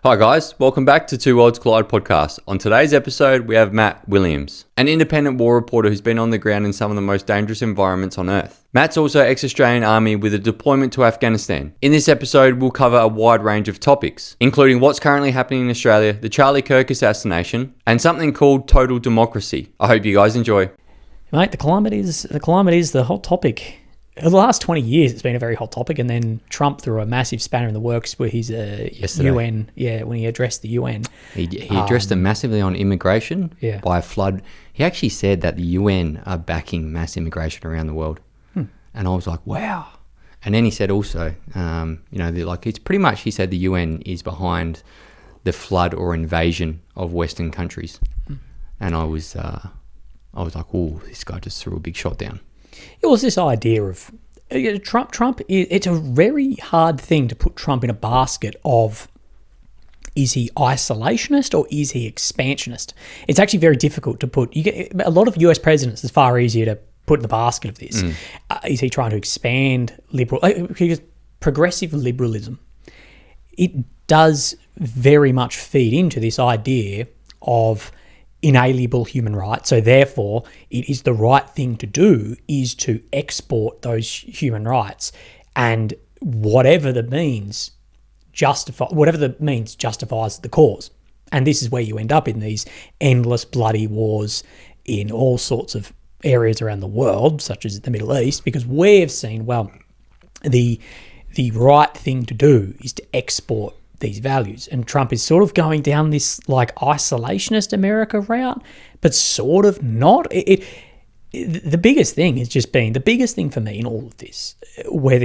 Hi guys, welcome back to Two Worlds Collide podcast. On today's episode, we have Matt Williams, an independent war reporter who's been on the ground in some of the most dangerous environments on Earth. Matt's also ex-Australian Army with a deployment to Afghanistan. In this episode, we'll cover a wide range of topics, including what's currently happening in Australia, the Charlie Kirk assassination, and something called total democracy. I hope you guys enjoy. Mate, the climate is the hot topic. The last 20 years, it's been a very hot topic, and then Trump threw a massive spanner in the works where he's UN, when he addressed the UN. He addressed them massively on immigration by a flood. He actually said that the UN are backing mass immigration around the world. And I was like, wow. And then he said also, it's pretty much, he said the UN is behind the flood or invasion of Western countries. And I was like, oh, this guy just threw a big shot down. It was this idea of Trump. It's a very hard thing to put Trump in a basket of, is he isolationist or is he expansionist? It's actually very difficult to put. You get a lot of US presidents. It's far easier to put in the basket of this. Is he trying to expand liberal? Because progressive liberalism, it does very much feed into this idea of inalienable human rights. So therefore, it is the right thing to do is to export those human rights, and whatever the means justifies the cause. And this is where you end up in these endless bloody wars in all sorts of areas around the world, such as the Middle East, because we have seen, the right thing to do is to export these values. And Trump is sort of going down this like isolationist America route, but sort of not. The biggest thing has just been, the biggest thing for me in all of this, whether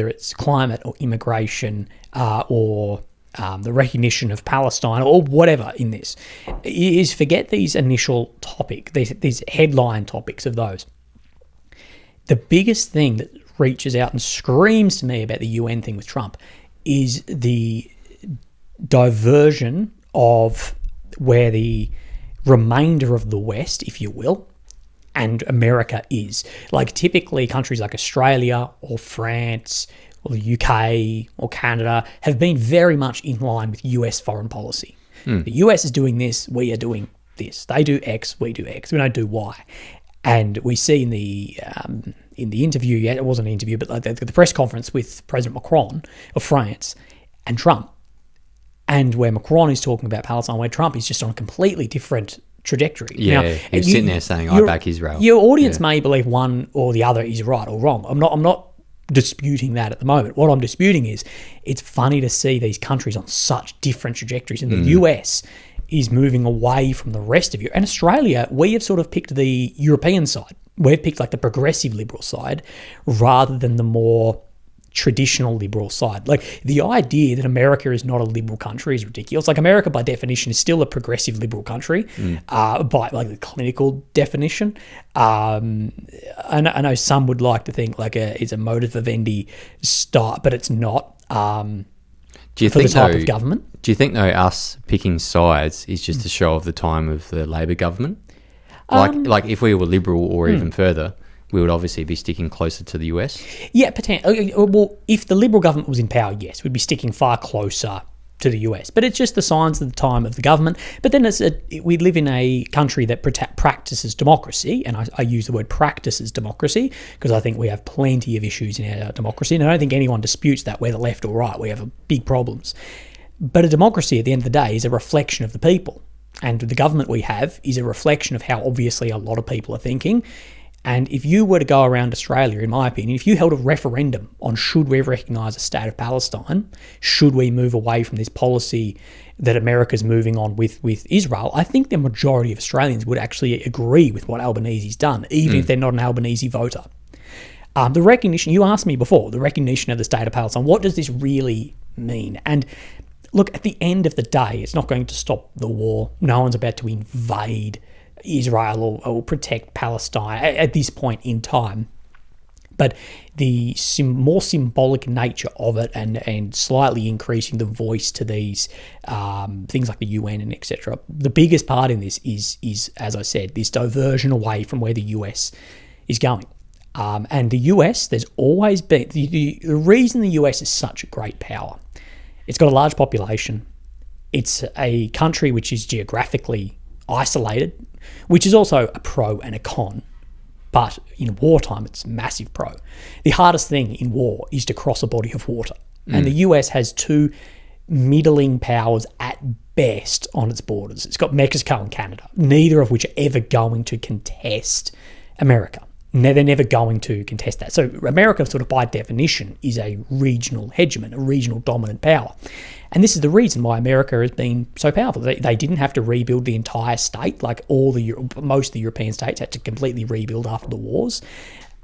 it's climate or immigration or the recognition of Palestine or whatever in this, is forget these initial these headline topics of those. The biggest thing that reaches out and screams to me about the UN thing with Trump is the diversion of where the remainder of the West, if you will, and America is. Like typically countries like Australia or France or the UK or Canada have been very much in line with US foreign policy. The US is doing this, we are doing this. They do X, we do X. We don't do Y. And we see in the interview, it wasn't an interview, but like the press conference with President Macron of France and Trump, and where Macron is talking about Palestine, where Trump is just on a completely different trajectory. Yeah, he's sitting there saying, I back Israel. Your audience may believe one or the other is right or wrong. I'm not disputing that at the moment. What I'm disputing is it's funny to see these countries on such different trajectories. And the US is moving away from the rest of Europe. And Australia, we have sort of picked the European side. We've picked like the progressive liberal side rather than the more traditional liberal side. Like the idea that America is not a liberal country is ridiculous. Like America by definition is still a progressive liberal country by like the clinical definition. I know some would like to think like it's a modus vivendi style, but it's not. Do you for think the type of government? Do you think though us picking sides is just a show of the time of the Labor government? Like if we were liberal or even further, we would obviously be sticking closer to the US? Yeah, potentially. Well, if the Liberal government was in power, yes, we'd be sticking far closer to the US. But it's just the signs of the time of the government. But then we live in a country that practices democracy, and I use the word practices democracy because I think we have plenty of issues in our democracy, and I don't think anyone disputes that, whether left or right. We have big problems. But a democracy, at the end of the day, is a reflection of the people. And the government we have is a reflection of how obviously a lot of people are thinking. And if you were to go around Australia, in my opinion, if you held a referendum on should we recognise a state of Palestine, should we move away from this policy that America's moving on with Israel, I think the majority of Australians would actually agree with what Albanese's done, even if they're not an Albanese voter. The recognition, you asked me before, the recognition of the state of Palestine, what does this really mean? And look, at the end of the day, it's not going to stop the war. No one's about to invade Israel or protect Palestine at this point in time. But the more symbolic nature of it and slightly increasing the voice to these things like the UN and etc. The biggest part in this is, as I said, this diversion away from where the US is going. And the US, there's always been... The reason the US is such a great power, it's got a large population. It's a country which is geographically isolated, which is also a pro and a con. But in wartime, it's massive pro. The hardest thing in war is to cross a body of water. And the US has two middling powers at best on its borders. It's got Mexico and Canada, neither of which are ever going to contest America. They're never going to contest that. So America, sort of by definition, is a regional hegemon, a regional dominant power. And this is the reason why America has been so powerful. They didn't have to rebuild the entire state, like most of the European states had to completely rebuild after the wars.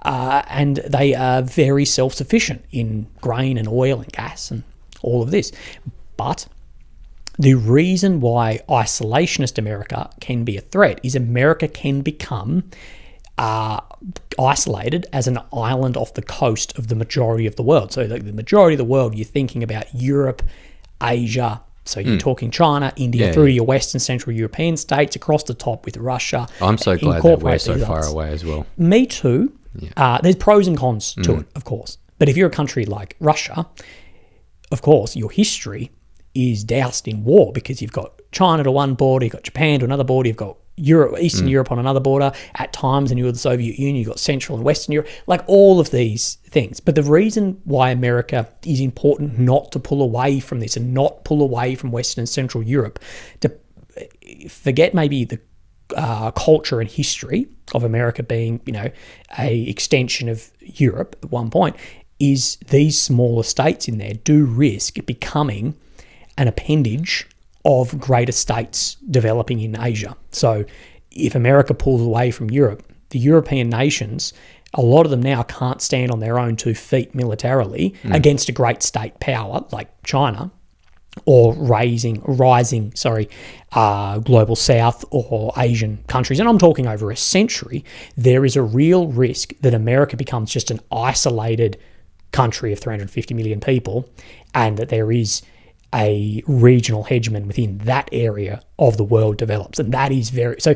And they are very self-sufficient in grain and oil and gas and all of this. But the reason why isolationist America can be a threat is America can become isolated as an island off the coast of the majority of the world. So the majority of the world, you're thinking about Europe, Asia, so you're talking China, India, through your Western Central European states, across the top with Russia. I'm so glad that we're so far away as well. Me too. Yeah. There's pros and cons to it, of course. But if you're a country like Russia, of course, your history is doused in war because you've got China to one border, you've got Japan to another border, you've got Europe, Eastern Europe on another border. At times, and you were the Soviet Union, you've got Central and Western Europe, like all of these things. But the reason why America is important not to pull away from this and not pull away from Western and Central Europe, to forget maybe the culture and history of America being, a extension of Europe at one point, is these smaller states in there do risk becoming an appendage of greater states developing in Asia. So if America pulls away from Europe, the European nations, a lot of them now can't stand on their own 2 feet militarily against a great state power like China, or rising global south or Asian countries. And I'm talking over a century. There is a real risk that America becomes just an isolated country of 350 million people, and that there is a regional hegemon within that area of the world develops. And that is so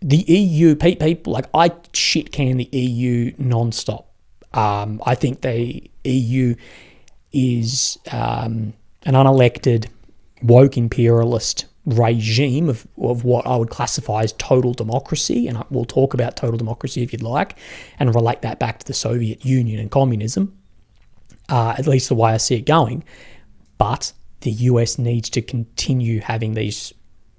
the EU, people, like, I shit can the EU nonstop. I think the EU is an unelected, woke imperialist regime of what I would classify as total democracy, and we'll talk about total democracy if you'd like, and relate that back to the Soviet Union and communism, at least the way I see it going. But the US needs to continue having these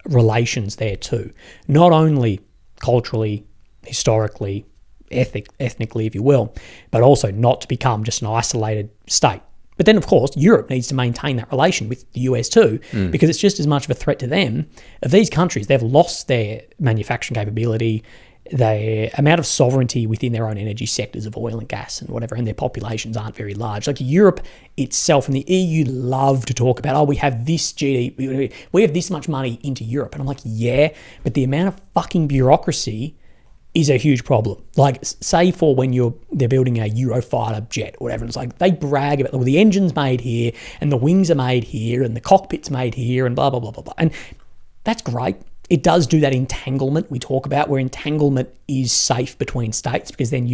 relations there too, not only culturally, historically, ethnically, if you will, but also not to become just an isolated state. But then, of course, Europe needs to maintain that relation with the US too, because it's just as much of a threat to them. Of these countries, they've lost their manufacturing capability, their amount of sovereignty within their own energy sectors of oil and gas and whatever, and their populations aren't very large. Like Europe itself and the EU love to talk about, we have this GDP, we have this much money into Europe. And I'm like, yeah, but the amount of fucking bureaucracy is a huge problem. Like, say for when they're building a Eurofighter jet or whatever, it's like they brag about, well, the engine's made here and the wings are made here and the cockpit's made here and blah, blah, blah, blah, blah. And that's great. It does do that entanglement we talk about, where entanglement is safe between states, because then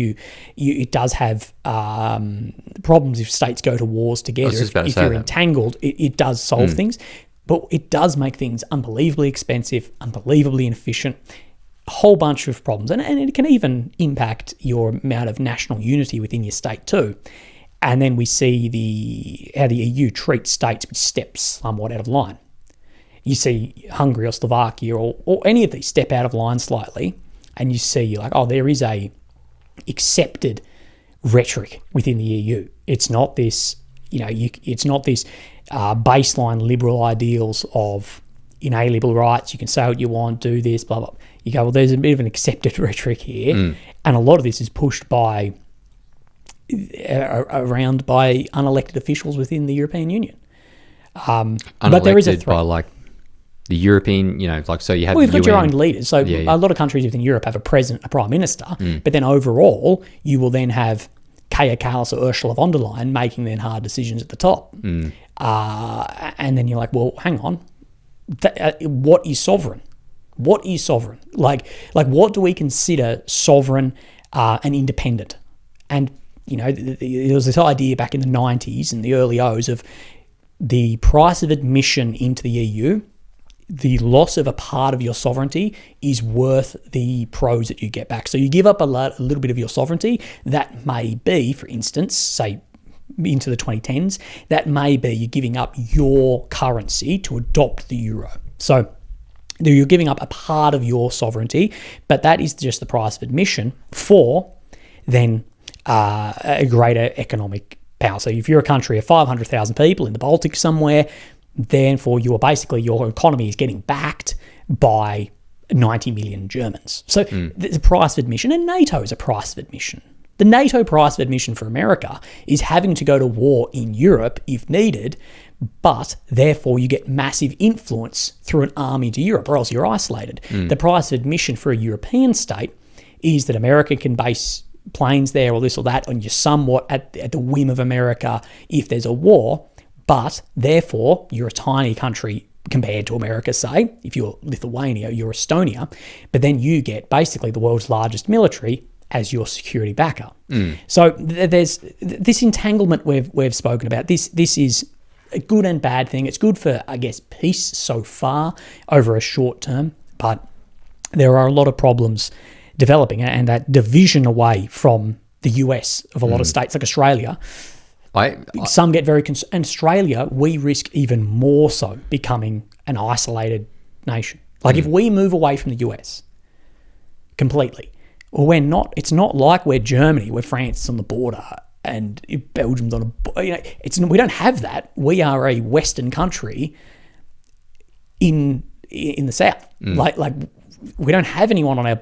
it does have problems if states go to wars together. If you're entangled, it does solve things, but it does make things unbelievably expensive, unbelievably inefficient, a whole bunch of problems. And it can even impact your amount of national unity within your state too. And then we see how the EU treats states which step somewhat out of line. You see Hungary or Slovakia or any of these step out of line slightly, and you see like, there is a accepted rhetoric within the EU. It's not this, it's not this baseline liberal ideals of inalienable rights. You can say what you want, do this, blah, blah. You go, well, there's a bit of an accepted rhetoric here, and a lot of this is pushed by unelected officials within the European Union. But there is a threat. By the European, so you have. Well, you've got your own leaders. So a lot of countries within Europe have a president, a prime minister, but then overall, you will then have Kaja Kallas or Ursula von der Leyen making then hard decisions at the top. And then you're like, well, hang on, what is sovereign? What is sovereign? Like what do we consider sovereign and independent? And there was this idea back in the 90s and the early O's of the price of admission into the EU, the loss of a part of your sovereignty is worth the pros that you get back. So you give up a little bit of your sovereignty. That may be, for instance, say into the 2010s, that may be you're giving up your currency to adopt the euro. So you're giving up a part of your sovereignty, but that is just the price of admission for then a greater economic power. So if you're a country of 500,000 people in the Baltic somewhere, therefore you are basically, your economy is getting backed by 90 million Germans. So there's a price of admission, and NATO is a price of admission. The NATO price of admission for America is having to go to war in Europe if needed, but therefore you get massive influence through an army to Europe, or else you're isolated. The price of admission for a European state is that America can base planes there or this or that, and you're somewhat at the whim of America if there's a war, but therefore you're a tiny country compared to America, say. If you're Lithuania, you're Estonia, but then you get basically the world's largest military as your security backer. So there's this entanglement we've spoken about. This is a good and bad thing. It's good for, I guess, peace so far over a short term, but there are a lot of problems developing, and that division away from the US of a lot of states like Australia. Some get very concerned. In Australia, we risk even more so becoming an isolated nation. Like if we move away from the US completely, well, we're not. It's not like we're Germany, where France is on the border and Belgium's on a border. We don't have that. We are a Western country in the south. Like we don't have anyone on our.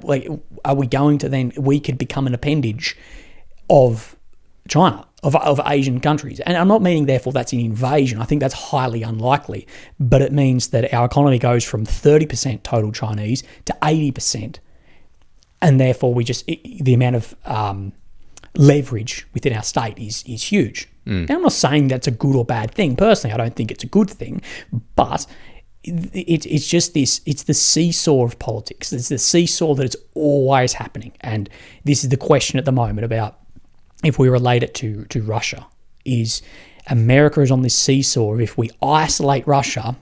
Are we going to then? We could become an appendage of China, of Asian countries. And I'm not meaning therefore that's an invasion. I think that's highly unlikely. But it means that our economy goes from 30% total Chinese to 80%. And therefore the amount of leverage within our state is huge. Now, I'm not saying that's a good or bad thing. Personally, I don't think it's a good thing. But it's just this, it's the seesaw of politics. It's the seesaw that it's always happening. And this is the question at the moment about, if we relate it to Russia, is America is on this seesaw of, if we isolate Russia,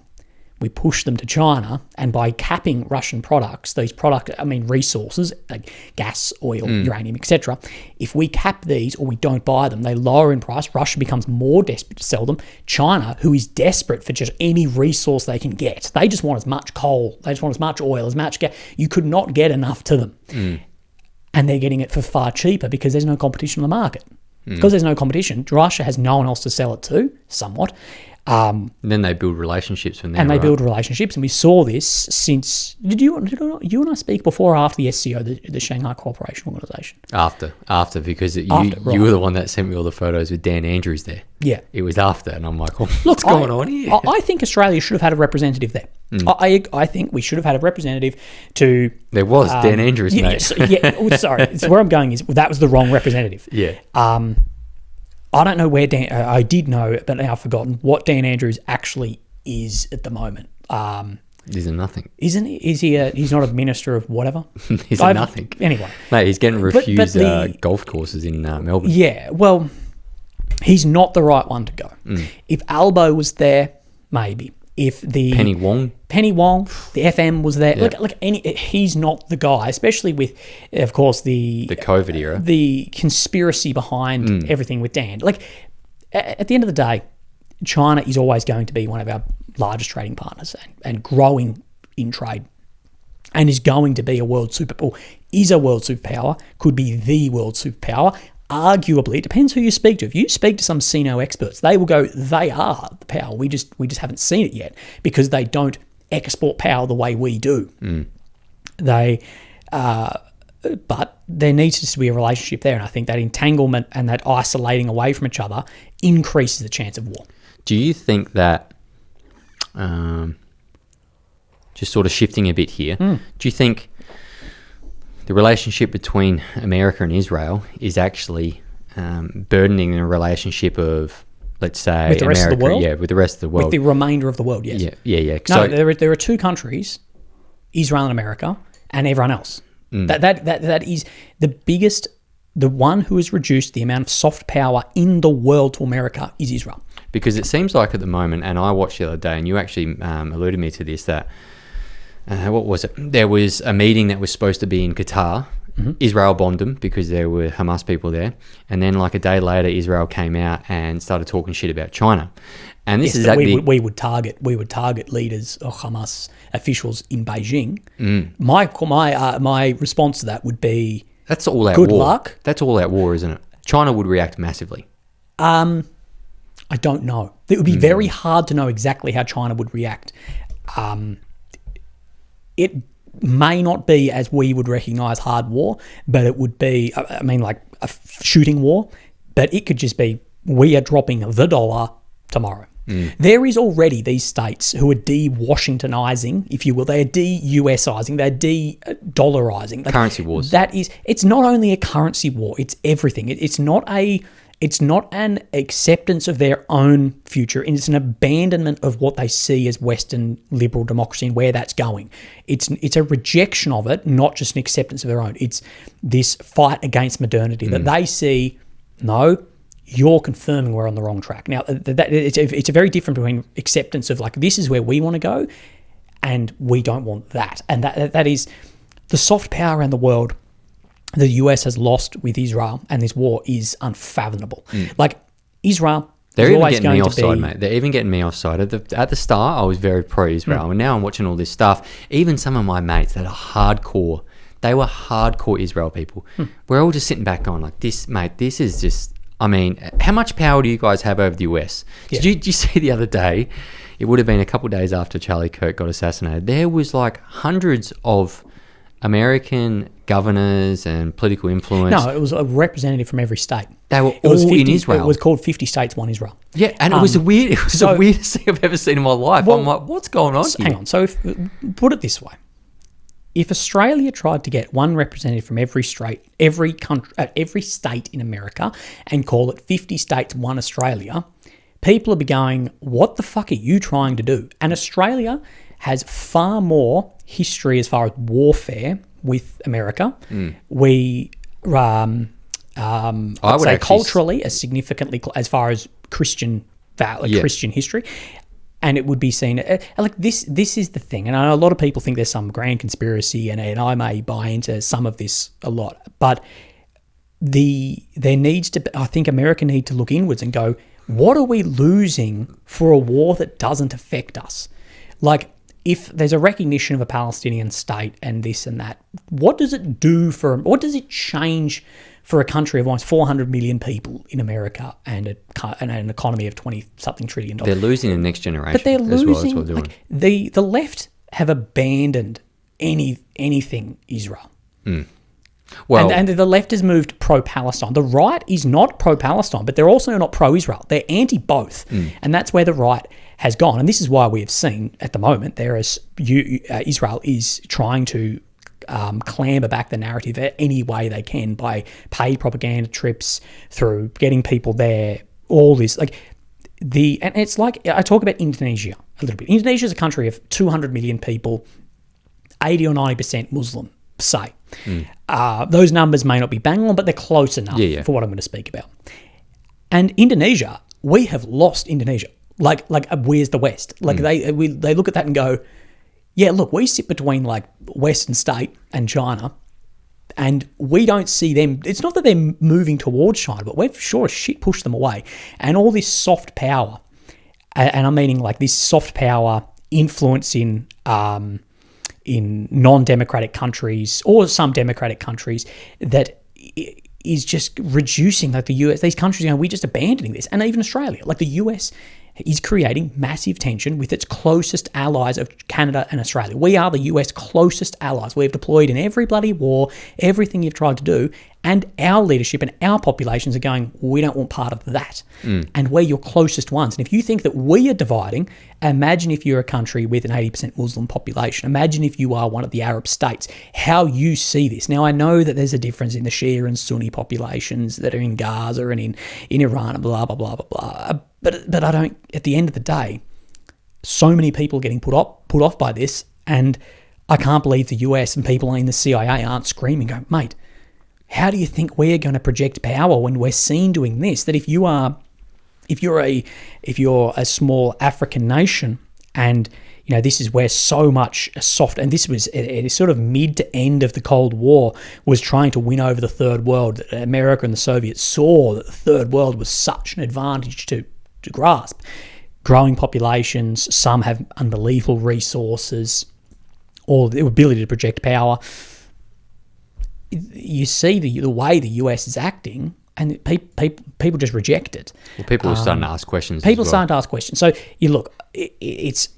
we push them to China, and by capping Russian products, resources like gas, oil, uranium, etc., if we cap these or we don't buy them, they lower in price. Russia becomes more desperate to sell them. China, who is desperate for just any resource they can get, they just want as much coal, they just want as much oil, as much gas. You could not get enough to them. And they're getting it for far cheaper because there's no competition on the market. Because there's no competition, Russia has no one else to sell it to, somewhat. And then they build relationships from there. And they build relationships, and we saw this since. Did you and I speak before or after the SCO, the Shanghai Cooperation Organization? After, because you were the one that sent me all the photos with Dan Andrews there. Yeah, it was after, and I'm like, what's going on here? I think Australia should have had a representative there. I think we should have had a representative to. There was Dan Andrews, mate. Sorry, where I'm going is that was the wrong representative. Yeah. I don't know where Dan. I did know, but now I've forgotten what Dan Andrews actually is at the moment. He's a nothing, isn't he? Is he? He's not a minister of whatever. He's a nothing. Anyway, mate, he's getting refused golf courses in Melbourne. Yeah, well, he's not the right one to go. If Albo was there, maybe. If the Penny Wong, the FM was there, he's not the guy. Especially with, of course, the COVID era, the conspiracy behind everything with Dan. Like at the end of the day, China is always going to be one of our largest trading partners and growing in trade, and is going to be a world superpower. Could be the world superpower. Arguably, it depends who you speak to. If you speak to some CNO experts, they will go, they are the power. We just haven't seen it yet because they don't export power the way we do. But there needs to be a relationship there, and I think that entanglement and that isolating away from each other increases the chance of war. Do you think that, just sort of shifting a bit here, do you think the relationship between America and Israel is actually burdening the relationship of, let's say, with the rest of the world? Yeah, with the rest of the world. With the remainder of the world, yes. Yeah. No, there are two countries, Israel and America, and everyone else. That is the biggest the one who has reduced the amount of soft power in the world to America is Israel. Because it seems like at the moment, and I watched the other day, and you actually alluded me to this, that, what was it? There was a meeting that was supposed to be in Qatar. Mm-hmm. Israel bombed them because there were Hamas people there. And then like a day later, Israel came out and started talking shit about China. And this is that we would target leaders or Hamas officials in Beijing. My response to that would be, that's all out good war. luck. That's all out war, isn't it? China would react massively. I don't know. It would be very hard to know exactly how China would react. It may not be as we would recognise hard war, but it would be, like a shooting war, but it could just be, we are dropping the dollar tomorrow. There is already these states who are de-Washingtonizing, if you will. They are de-USizing. They're de-dollarizing. Currency wars. It's not only a currency war, it's everything. It's not an acceptance of their own future, and it's an abandonment of what they see as Western liberal democracy and where that's going. It's a rejection of it, not just an acceptance of their own. It's this fight against modernity that they see, no, you're confirming we're on the wrong track. Now, it's a very different between acceptance of like, this is where we want to go, and we don't want that. And that is the soft power around the world the US has lost with Israel, and this war is unfathomable. Like, Israel, they're even getting me offside, mate. They're even getting me offside. At the start, I was very pro-Israel, and now I'm watching all this stuff. Even some of my mates that are hardcore, they were hardcore Israel people. We're all just sitting back going like, this, mate, this is just, I mean, how much power do you guys have over the US? Yeah. Did you see the other day, it would have been a couple of days after Charlie Kirk got assassinated, there was like hundreds of American governors and political influence. No, it was a representative from every state. They were all in Israel. It was called 50 States, One Israel. Yeah, and it was the weirdest thing I've ever seen in my life. Well, I'm like, what's going on here? Hang on. So put it this way. If Australia tried to get one representative from every state in America and call it 50 States, One Australia, people would be going, what the fuck are you trying to do? And Australia has far more history as far as warfare with America. We, I would say culturally, as significantly as far as Christian Christian history. And it would be seen like this. This is the thing, and I know a lot of people think there's some grand conspiracy, and I may buy into some of this a lot. But there needs to, I think, America need to look inwards and go, what are we losing for a war that doesn't affect us? Like, if there's a recognition of a Palestinian state and this and that, what does it do what does it change for a country of almost 400 million people in America and an economy of 20-something $trillion? They're losing the next generation. But they're losing, as well. That's what they're doing. The left have abandoned anything Israel. Well, and the left has moved pro-Palestine. The right is not pro-Palestine, but they're also not pro-Israel. They're anti-both. And that's where the right has gone. And this is why we have seen at the moment Israel is trying to clamber back the narrative any way they can by paid propaganda trips, through getting people there, all this. And it's like, I talk about Indonesia a little bit. Indonesia is a country of 200 million people, 80 or 90% Muslim, say. Those numbers may not be bang on, but they're close enough for what I'm going to speak about. And Indonesia, we have lost Indonesia. Like where's the West? Like they look at that and go, yeah, look, we sit between like Western state and China, and we don't see them. It's not that they're moving towards China, but we've sure as shit pushed them away. And all this soft power, and I'm meaning like this soft power influence in non-democratic countries or some democratic countries, that is just reducing, like the US, these countries are going, we're just abandoning this. And even Australia, like the US is creating massive tension with its closest allies of Canada and Australia. We are the US closest allies. We've deployed in every bloody war, everything you've tried to do, and our leadership and our populations are going, we don't want part of that. And we're your closest ones. And if you think that we are dividing, imagine if you're a country with an 80% Muslim population. Imagine if you are one of the Arab states, how you see this. Now, I know that there's a difference in the Shia and Sunni populations that are in Gaza and in Iran and blah, blah, blah, blah, blah. But I don't, at the end of the day, so many people getting put off by this, and I can't believe the US and people in the CIA aren't screaming, going, mate, how do you think we're going to project power when we're seen doing this? That if you're a small African nation, and this is where so much soft, and this was a sort of mid to end of the Cold War, was trying to win over the third world. America and the Soviets saw that the third world was such an advantage to grasp. Growing populations, some have unbelievable resources, or the ability to project power. You see the way the US is acting, and people just reject it. Well, people are starting to ask questions. People are starting to ask questions. So you look, it's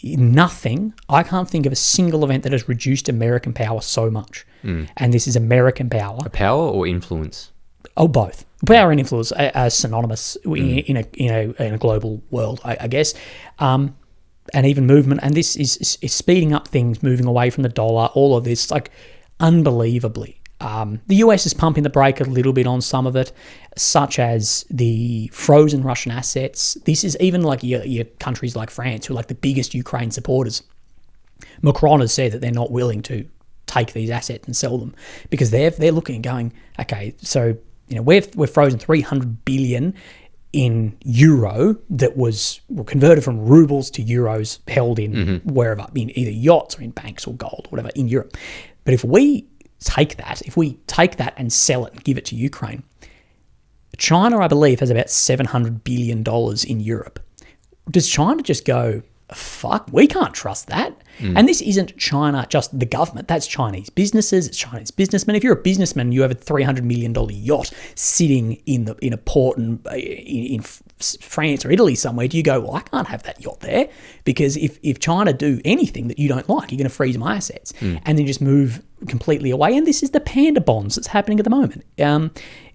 nothing. I can't think of a single event that has reduced American power so much. And this is American power. A power or influence? Oh, both. Power and influence are synonymous in a global world, I guess. And even movement. And this is speeding up things, moving away from the dollar. All of this, like, unbelievably. The US is pumping the brake a little bit on some of it, such as the frozen Russian assets. This is even like your countries like France, who are like the biggest Ukraine supporters. Macron has said that they're not willing to take these assets and sell them because they're looking and going, okay, so we're frozen 300 billion in euro that were converted from rubles to euros, held in wherever, in either yachts or in banks or gold or whatever in Europe. But if we take that and sell it and give it to Ukraine, China, I believe, has about $700 billion in Europe. Does China just go, fuck, we can't trust that? And this isn't China, just the government. That's Chinese businesses. It's Chinese businessmen. If you're a businessman, you have a $300 million yacht sitting in a port in France or Italy somewhere. Do you go, well, I can't have that yacht there? Because if China do anything that you don't like, you're going to freeze my assets. And then just move completely away. And this is the panda bonds that's happening at the moment.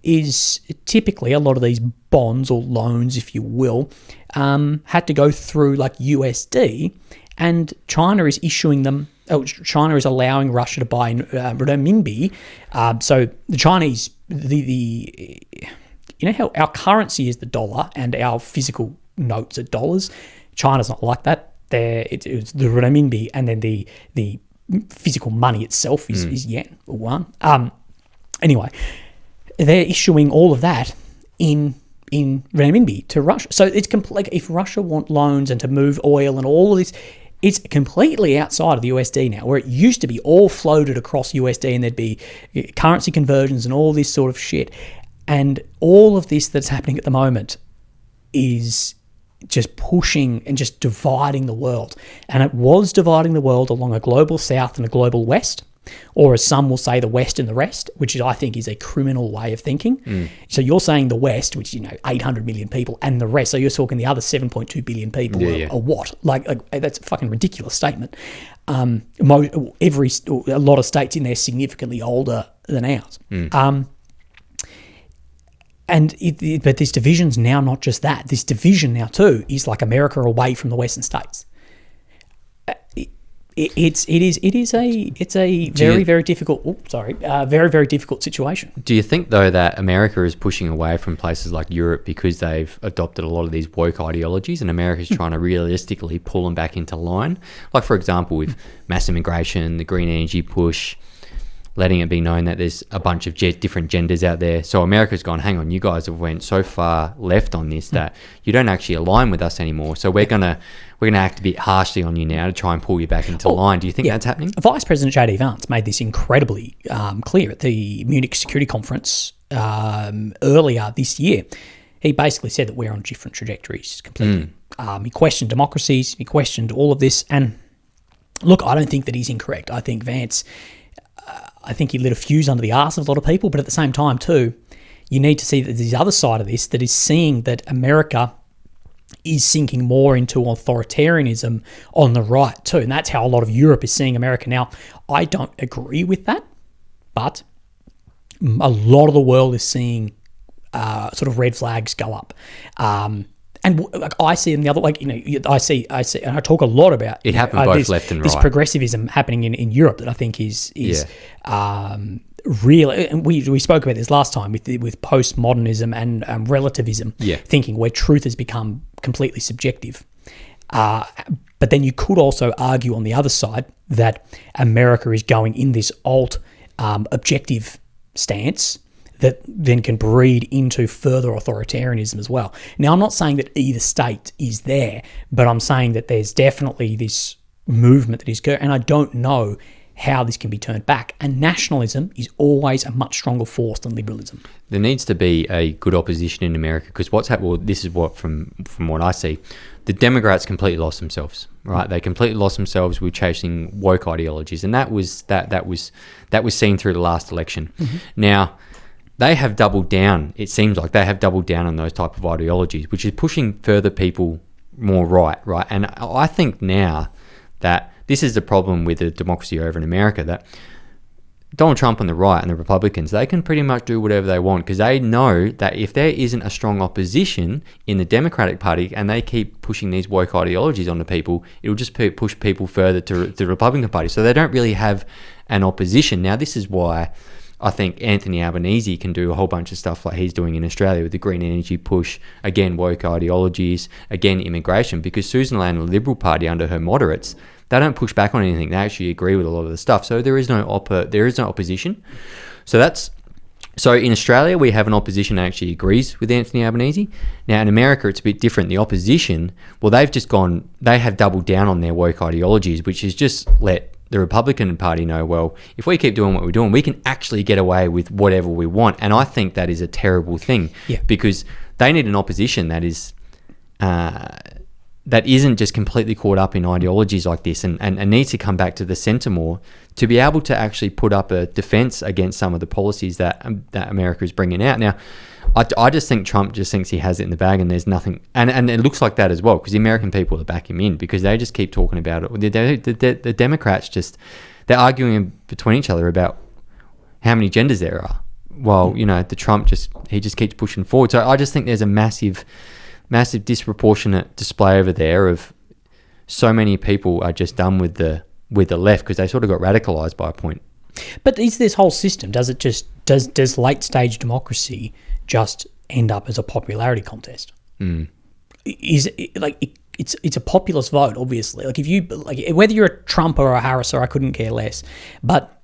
Is typically a lot of these bonds or loans, if you will, had to go through like USD, and China is issuing them. China is allowing Russia to buy renminbi. So the Chinese, how our currency is the dollar and our physical notes are dollars. China's not like that. It's the renminbi, and then the physical money itself is yen or yuan. Anyway, they're issuing all of that in renminbi to Russia. So it's like if Russia want loans and to move oil and all of this, it's completely outside of the USD now, where it used to be all floated across USD and there'd be currency conversions and all this sort of shit. And all of this that's happening at the moment is just pushing and just dividing the world. And it was dividing the world along a global south and a global west, or as some will say, the west and the rest, which I think is a criminal way of thinking. So you're saying the west, which 800 million people, and the rest, so you're talking the other 7.2 billion people are what? Like that's a fucking ridiculous statement. A lot of states in there significantly older than ours. But this division's now not just that. This division now too is like America away from the Western states. It's a very, very difficult. Very, very difficult situation. Do you think though that America is pushing away from places like Europe because they've adopted a lot of these woke ideologies, and America's trying to realistically pull them back into line? Like for example, with mass immigration, the green energy push, letting it be known that there's a bunch of different genders out there. So America's gone, hang on, you guys have went so far left on this that you don't actually align with us anymore. So we're gonna act a bit harshly on you now to try and pull you back into line. Do you think that's happening? Vice President J.D. Vance made this incredibly clear at the Munich Security Conference earlier this year. He basically said that we're on different trajectories completely. He questioned democracies. He questioned all of this. And look, I don't think that he's incorrect. I think Vance... I think he lit a fuse under the arse of a lot of people, but at the same time too, you need to see that there's the other side of this that is seeing that America is sinking more into authoritarianism on the right too, and that's how a lot of Europe is seeing America now. I don't agree with that, but a lot of the world is seeing sort of red flags go up. And like I see in the other, I see, and I talk a lot about it. Happened both left and right. This progressivism happening in Europe that I think is real. And we spoke about this last time with postmodernism and relativism thinking, where truth has become completely subjective. But then you could also argue on the other side that America is going in this objective stance that then can breed into further authoritarianism as well. Now, I'm not saying that either state is there, but I'm saying that there's definitely this movement that is going, and I don't know how this can be turned back. And nationalism is always a much stronger force than liberalism. There needs to be a good opposition in America, because what's happened, well, this is what, from what I see, the Democrats completely lost themselves, right? They completely lost themselves with chasing woke ideologies, and that was seen through the last election. Mm-hmm. Now, they have doubled down, it seems like they have doubled down on those type of ideologies, which is pushing further people more right? And I think now that this is the problem with the democracy over in America, that Donald Trump on the right and the Republicans, they can pretty much do whatever they want, because they know that if there isn't a strong opposition in the Democratic Party and they keep pushing these woke ideologies onto people, it'll just push people further to the Republican Party. So they don't really have an opposition. Now, this is why I think Anthony Albanese can do a whole bunch of stuff like he's doing in Australia with the green energy push, again, woke ideologies, again, immigration, because Susan Land and the Liberal Party under her moderates, they don't push back on anything. They actually agree with a lot of the stuff. So there is no opposition. So in Australia, we have an opposition that actually agrees with Anthony Albanese. Now, in America, it's a bit different. The opposition, well, they have doubled down on their woke ideologies, which is just let the Republican Party know, well, if we keep doing what we're doing, we can actually get away with whatever we want. And I think that is a terrible thing, because they need an opposition that is that isn't just completely caught up in ideologies like this, and needs to come back to the centre more to be able to actually put up a defence against some of the policies that America is bringing out. Now, I just think Trump just thinks he has it in the bag, and there's nothing, and it looks like that as well, because the American people are backing him in, because they just keep talking about it. The Democrats they're arguing between each other about how many genders there are, while the Trump just keeps pushing forward. So I just think there's a massive disproportionate display over there of so many people are just done with the left, because they sort of got radicalized by a point. But is this whole system, does late stage democracy just end up as a popularity contest? Is it, like, it's a populist vote, obviously. Like, if you, like, whether you're a Trump or a Harris, or I couldn't care less, but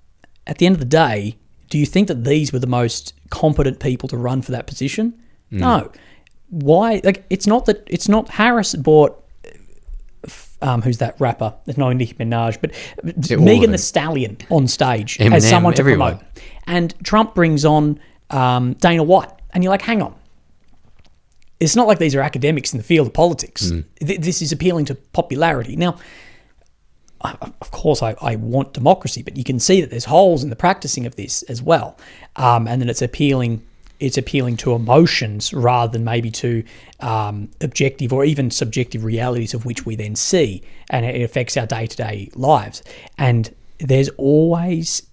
at the end of the day, do you think that these were the most competent people to run for that position? No. Why? Like, it's not Harris bought who's that rapper? It's not Nicki Minaj, but Megan Thee Stallion on stage Eminem, as someone to promote. And Trump brings on Dana White, and you're like, hang on. It's not like these are academics in the field of politics. This is appealing to popularity. Now, of course, I want democracy, but you can see that there's holes in the practicing of this as well, and then it's appealing to emotions rather than maybe to objective or even subjective realities of which we then see, and it affects our day-to-day lives. And there's always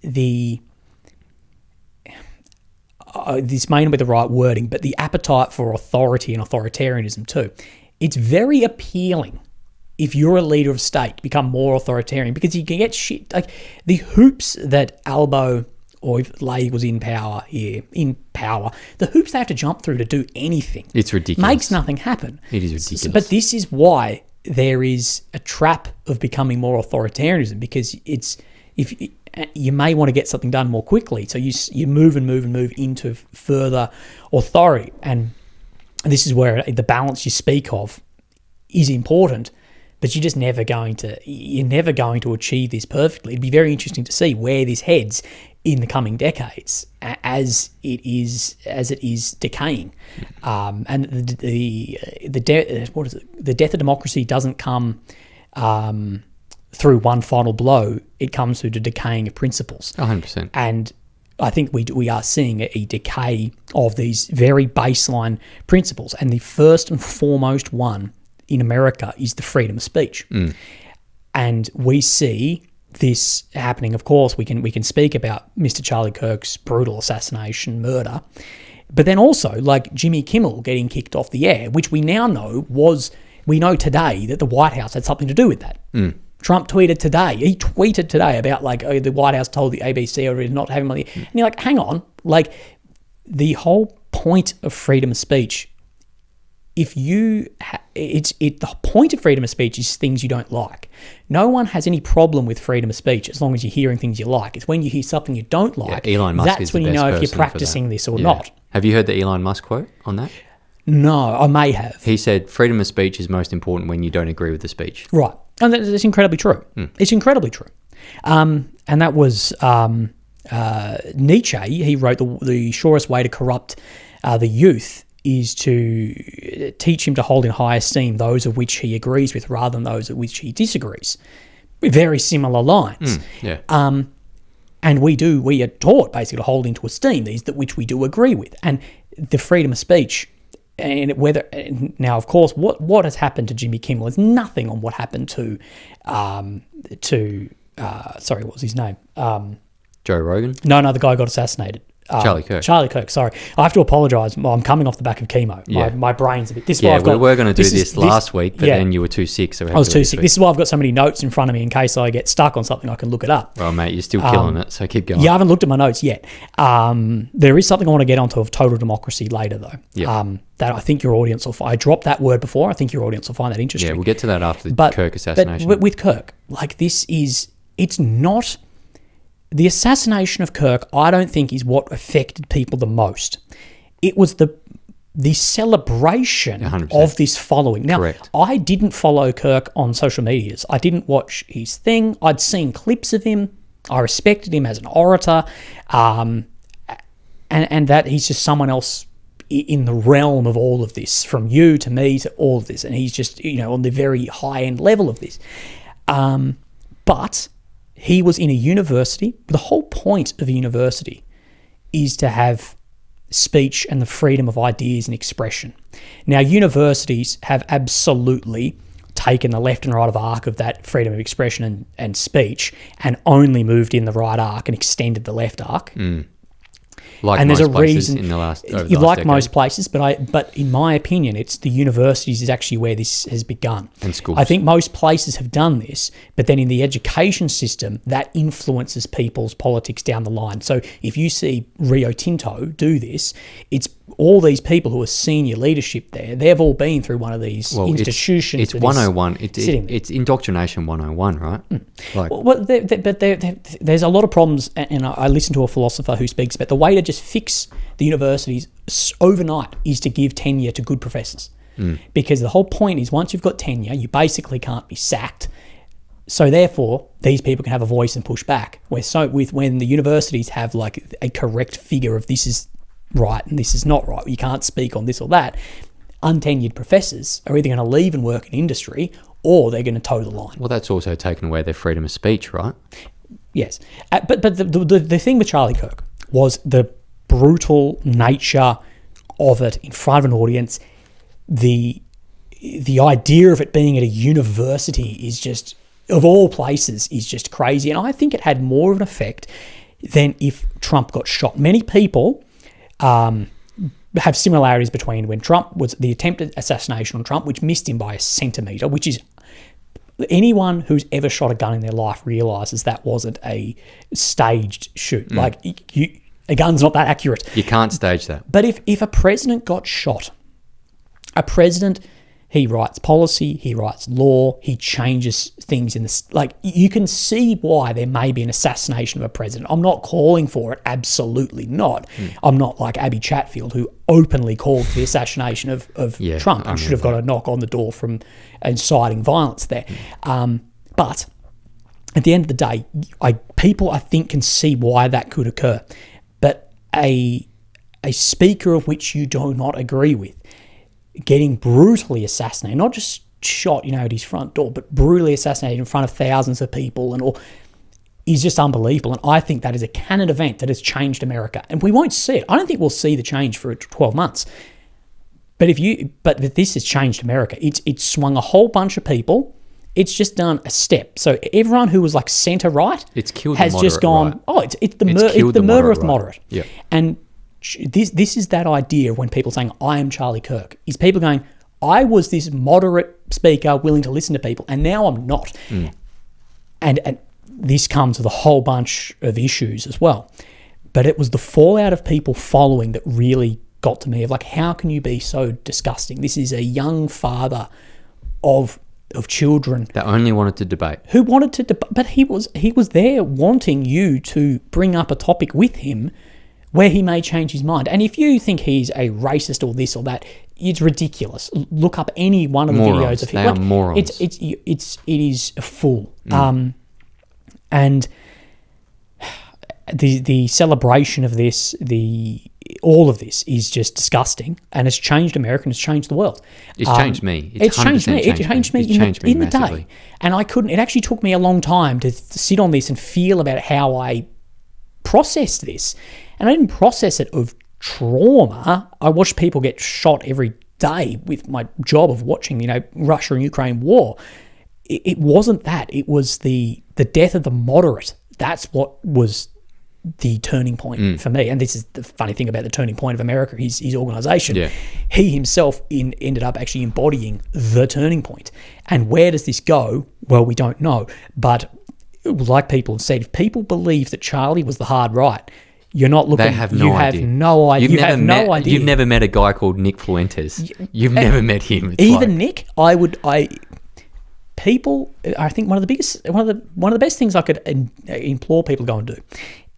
this may not be the right wording, but the appetite for authority and authoritarianism too. It's very appealing if you're a leader of state to become more authoritarian, because you can get shit, like the hoops that Albo, or if Lay was in power, the hoops they have to jump through to do anything. It's ridiculous. Makes nothing happen. It is ridiculous. But this is why there is a trap of becoming more authoritarianism, because if you may want to get something done more quickly, so you move into further authority, and this is where the balance you speak of is important. But you're never going to achieve this perfectly. It'd be very interesting to see where this heads in the coming decades as it is decaying. And the death of democracy doesn't come through one final blow. It comes through the decaying of principles. 100%. And I think we are seeing a decay of these very baseline principles. And the first and foremost one in America is the freedom of speech. And we see this happening. Of course, we can speak about Mr. Charlie Kirk's brutal assassination, murder, but then also like Jimmy Kimmel getting kicked off the air, which we know today that the White House had something to do with that. Trump tweeted today about like, oh, the White House told the ABC already not to have him on the air. And you're like, hang on, like the whole point of freedom of speech the point of freedom of speech is things you don't like. No one has any problem with freedom of speech as long as you're hearing things you like. It's when you hear something you don't like, Elon Musk that's is when the you best know if you're person practicing this or not. Have you heard the Elon Musk quote on that? No, I may have. He said, freedom of speech is most important when you don't agree with the speech. Right. And that's incredibly true. It's incredibly true. And that was Nietzsche. He wrote the surest way to corrupt the youth is to teach him to hold in high esteem those of which he agrees with rather than those of which he disagrees. Very similar lines. And we are taught basically to hold into esteem these that which we do agree with. And the freedom of speech, and now of course what has happened to Jimmy Kimmel is nothing on what happened to sorry, what was his name? Joe Rogan? No, the guy got assassinated. Charlie Kirk. Charlie Kirk, sorry. I have to apologise. I'm coming off the back of chemo. My brain's a bit... We were going to do this last week, but then you were too sick. So I was too sick. This is why I've got so many notes in front of me in case I get stuck on something I can look it up. Well, mate, you're still killing it, so keep going. Yeah, I haven't looked at my notes yet. There is something I want to get onto of total democracy later, though. That I think your audience will find. I dropped that word before. I think your audience will find that interesting. Yeah, we'll get to that after the Kirk assassination. But with Kirk, it's not... The assassination of Kirk, I don't think, is what affected people the most. It was the celebration 100%. of this following. Now, Correct. I didn't follow Kirk on social medias. I didn't watch his thing. I'd seen clips of him. I respected him as an orator. And that he's just someone else in the realm of all of this, from you to me to all of this. And he's just, on the very high-end level of this. But... he was in a university. The whole point of a university is to have speech and the freedom of ideas and expression. Now, universities have absolutely taken the left and right of arc of that freedom of expression and speech and only moved in the right arc and extended the left arc. Like and most there's a places reason in the last decade. Most places, but in my opinion, it's the universities is actually where this has begun. And schools. I think most places have done this, but then in the education system, that influences people's politics down the line. So if you see Rio Tinto do this, it's all these people who are senior leadership there. They've all been through one of these institutions. It's 101. It's indoctrination 101, right? There's a lot of problems, and I listen to a philosopher who speaks about the way to just fix the universities overnight is to give tenure to good professors. Because the whole point is once you've got tenure, you basically can't be sacked. So therefore, these people can have a voice and push back. When the universities have like a correct figure of this is right and this is not right, you can't speak on this or that, untenured professors are either going to leave and work in industry or they're going to toe the line. Well, that's also taken away their freedom of speech, right? Yes. But the thing with Charlie Kirk was the brutal nature of it in front of an audience. The idea of it being at a university is just, of all places, is just crazy. And I think it had more of an effect than if Trump got shot. Many people have similarities between when Trump was the attempted assassination on Trump, which missed him by a centimetre, which is anyone who's ever shot a gun in their life realises that wasn't a staged shoot. Like a gun's not that accurate. You can't stage that. But if a president got shot, a president, he writes policy, he writes law, he changes things in this. Like, you can see why there may be an assassination of a president. I'm not calling for it, absolutely not. I'm not like Abby Chatfield, who openly called for the assassination of Trump and should have got a knock on the door from inciting violence there. But at the end of the day, people, I think, can see why that could occur. But a speaker of which you do not agree with, getting brutally assassinated, not just shot, at his front door, but brutally assassinated in front of thousands of people and all, is just unbelievable. And I think that is a canon event that has changed America. And we won't see it. I don't think we'll see the change for 12 months. But this has changed America. It's swung a whole bunch of people. It's just done a step. So everyone who was like centre right has just gone, right. It's the murder of the moderate. Yeah. And this is that idea of when people saying, I am Charlie Kirk, is people going, I was this moderate speaker willing to listen to people, and now I'm not. And this comes with a whole bunch of issues as well. But it was the fallout of people following that really got to me of like, how can you be so disgusting? This is a young father of children that only wanted to debate. Who wanted to debate, but he was there wanting you to bring up a topic with him where he may change his mind. And if you think he's a racist or this or that, it's ridiculous. Look up any one of the videos of him. They are morons. It is full. And the celebration of this, all of this is just disgusting, and it's changed America and it's changed the world. It's changed me. It's changed me. It changed me in the massively. day. And I couldn't. It actually took me a long time to sit on this and feel about how I processed this. And I didn't process it of trauma. I watched people get shot every day with my job of watching, Russia and Ukraine war. It wasn't that. It was the death of the moderate. That's what was the turning point for me. And this is the funny thing about the turning point of America, his organisation. Yeah. He himself ended up actually embodying the turning point. And where does this go? Well, we don't know. But like people have said, if people believe that Charlie was the hard right, you're not looking. They have no idea. No idea. You have no idea. You've never met a guy called Nick Fuentes. You've never met him. Nick, people. I think one of the best things I could implore people to go and do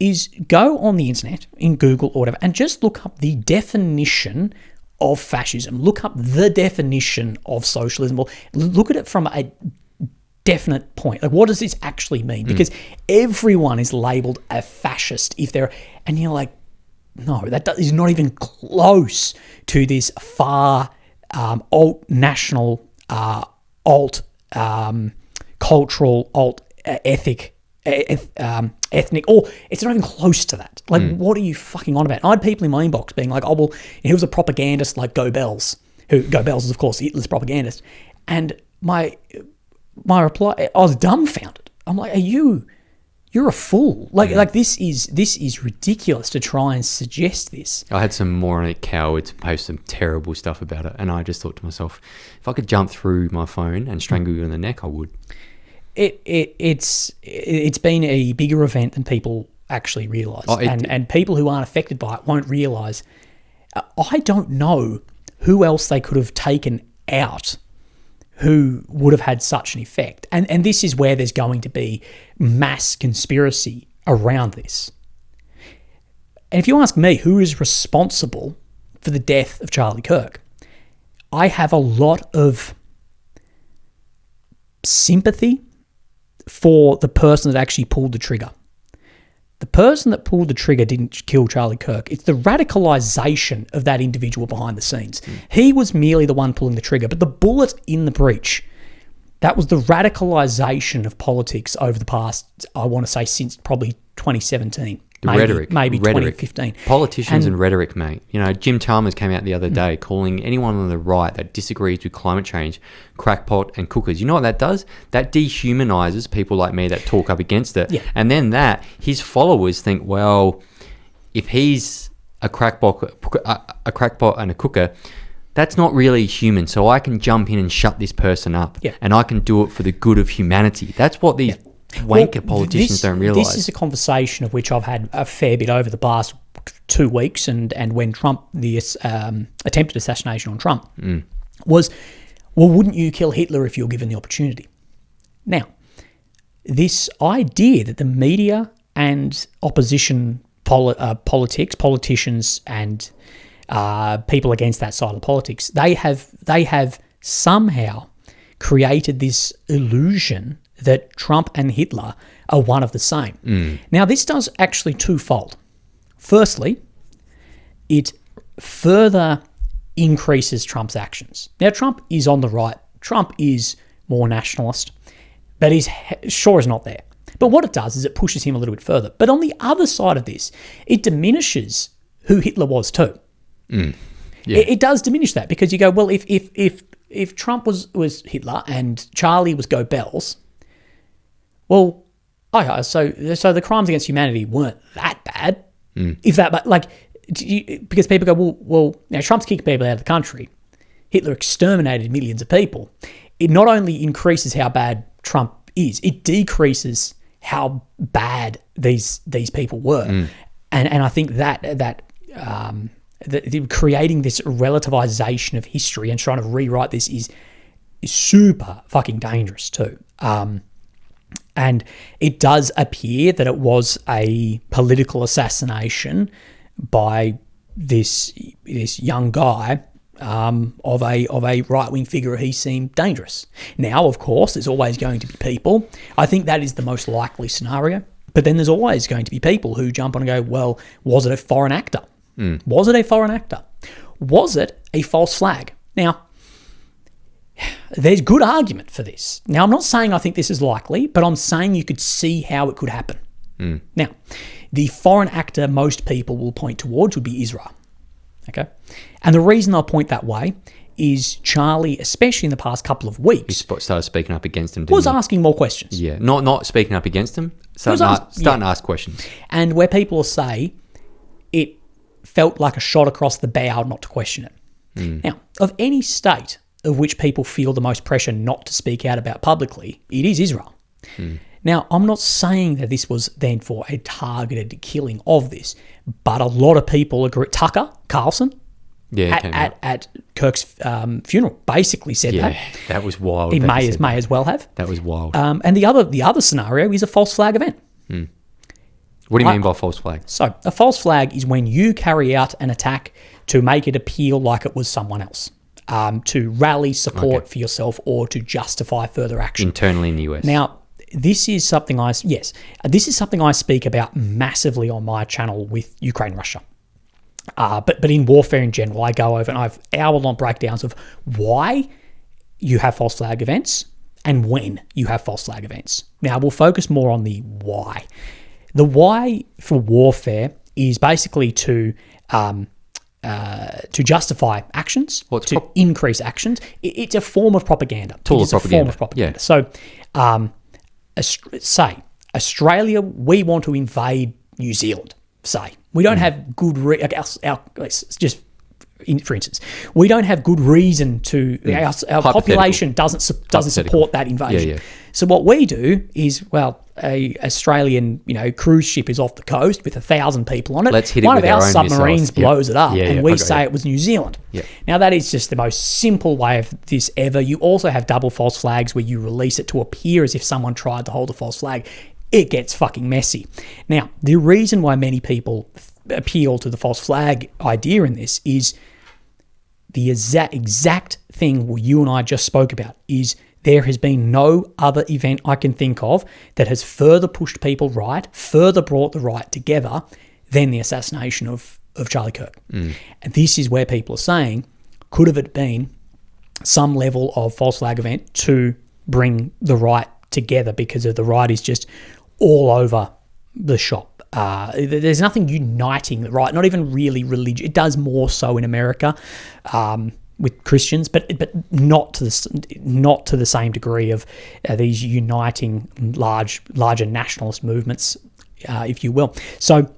is go on the internet, in Google or whatever, and just look up the definition of fascism. Look up the definition of socialism. Or look at it from a definite point. Like, what does this actually mean? Because everyone is labelled a fascist if they're... And you're like, no, that is not even close to this far alt-national, alt-cultural, alt-ethnic, or it's not even close to that. Like, what are you fucking on about? And I had people in my inbox being like, oh, well, he was a propagandist like Goebbels, who Goebbels is, of course, Hitler's propagandist. And my reply, I was dumbfounded. I'm like, you're a fool. Like this is ridiculous to try and suggest this. I had some moronic cowards post some terrible stuff about it, and I just thought to myself, if I could jump through my phone and strangle you in the neck, I would. It's been a bigger event than people actually realise. And people who aren't affected by it won't realise. I don't know who else they could have taken out who would have had such an effect. And this is where there's going to be mass conspiracy around this. And if you ask me who is responsible for the death of Charlie Kirk, I have a lot of sympathy for the person that actually pulled the trigger. The person that pulled the trigger didn't kill Charlie Kirk. It's the radicalisation of that individual behind the scenes. He was merely the one pulling the trigger, but the bullet in the breech, that was the radicalisation of politics over the past, I want to say, since probably 2017. Maybe 2015. Politicians and rhetoric, mate. Jim Chalmers came out the other day calling anyone on the right that disagrees with climate change crackpot and cookers. You know what that does? That dehumanises people like me that talk up against it. Yeah. And then his followers think, well, if he's a crackpot and a cooker, that's not really human. So I can jump in and shut this person up. Yeah. And I can do it for the good of humanity. That's what these wanker politicians don't realise. This is a conversation of which I've had a fair bit over the past 2 weeks, and when Trump, the attempted assassination on Trump, was, well, wouldn't you kill Hitler if you were given the opportunity? Now, this idea that the media and opposition politicians and people against that side of politics, they have somehow created this illusion that Trump and Hitler are one of the same. Now, this does actually twofold. Firstly, it further increases Trump's actions. Now, Trump is on the right. Trump is more nationalist, but he's sure is not there. But what it does is it pushes him a little bit further. But on the other side of this, it diminishes who Hitler was too. Yeah. It does diminish that, because you go, well, if Trump was Hitler and Charlie was Goebbels, well, okay, so the crimes against humanity weren't that bad. If that, but because people go, well, now Trump's kicking people out of the country. Hitler exterminated millions of people. It not only increases how bad Trump is, it decreases how bad these people were. And I think that creating this relativization of history and trying to rewrite this is super fucking dangerous too. And it does appear that it was a political assassination by this young guy of a right-wing figure. He seemed dangerous. Now, of course, there's always going to be people. I think that is the most likely scenario. But then there's always going to be people who jump on and go, well, was it a foreign actor? Was it a foreign actor? Was it a false flag? Now, there's good argument for this. Now, I'm not saying I think this is likely, but I'm saying you could see how it could happen. Now, the foreign actor most people will point towards would be Israel. Okay? And the reason they'll point that way is Charlie, especially in the past couple of weeks, he started speaking up against him, was asking more questions. Yeah, not speaking up against him, starting to ask questions. And where people will say it felt like a shot across the bow not to question it. Now, of any state of which people feel the most pressure not to speak out about publicly, it is Israel. Now, I'm not saying that this was then for a targeted killing of this, but a lot of people agree. Tucker Carlson, at Kirk's funeral, basically said that. Yeah, that was wild. He may as well have. That was wild. And the other scenario is a false flag event. What do you mean by false flag? So a false flag is when you carry out an attack to make it appear like it was someone else, to rally support for yourself or to justify further action. Internally in the US. Now, this is something I speak about massively on my channel with Ukraine, Russia. But in warfare in general, I go over and I have hour-long breakdowns of why you have false flag events and when you have false flag events. Now, we'll focus more on the why. The why for warfare is basically to justify actions, increase actions. It's a form of propaganda. It's a form of propaganda. Yeah. So, say Australia, we want to invade New Zealand. Say we don't have good. For instance, we don't have good reason to. Our population doesn't support that invasion. Yeah. So what we do is, a Australian cruise ship is off the coast with 1,000 people on it. Let's hit it One with of our own submarines missiles. blows it up, and we say it. it was New Zealand. Yep. Now that is just the most simple way of this ever. You also have double false flags where you release it to appear as if someone tried to hold a false flag. It gets fucking messy. Now, the reason why many people appeal to the false flag idea in this is the exact thing you and I just spoke about is there has been no other event I can think of that has further pushed people right, further brought the right together than the assassination of Charlie Kirk. And this is where people are saying, could have it been some level of false flag event to bring the right together because of the right is just all over the shop. There's nothing uniting the right, not even really religion. It does more so in America with Christians, but not to the same degree of these uniting larger nationalist movements, if you will. So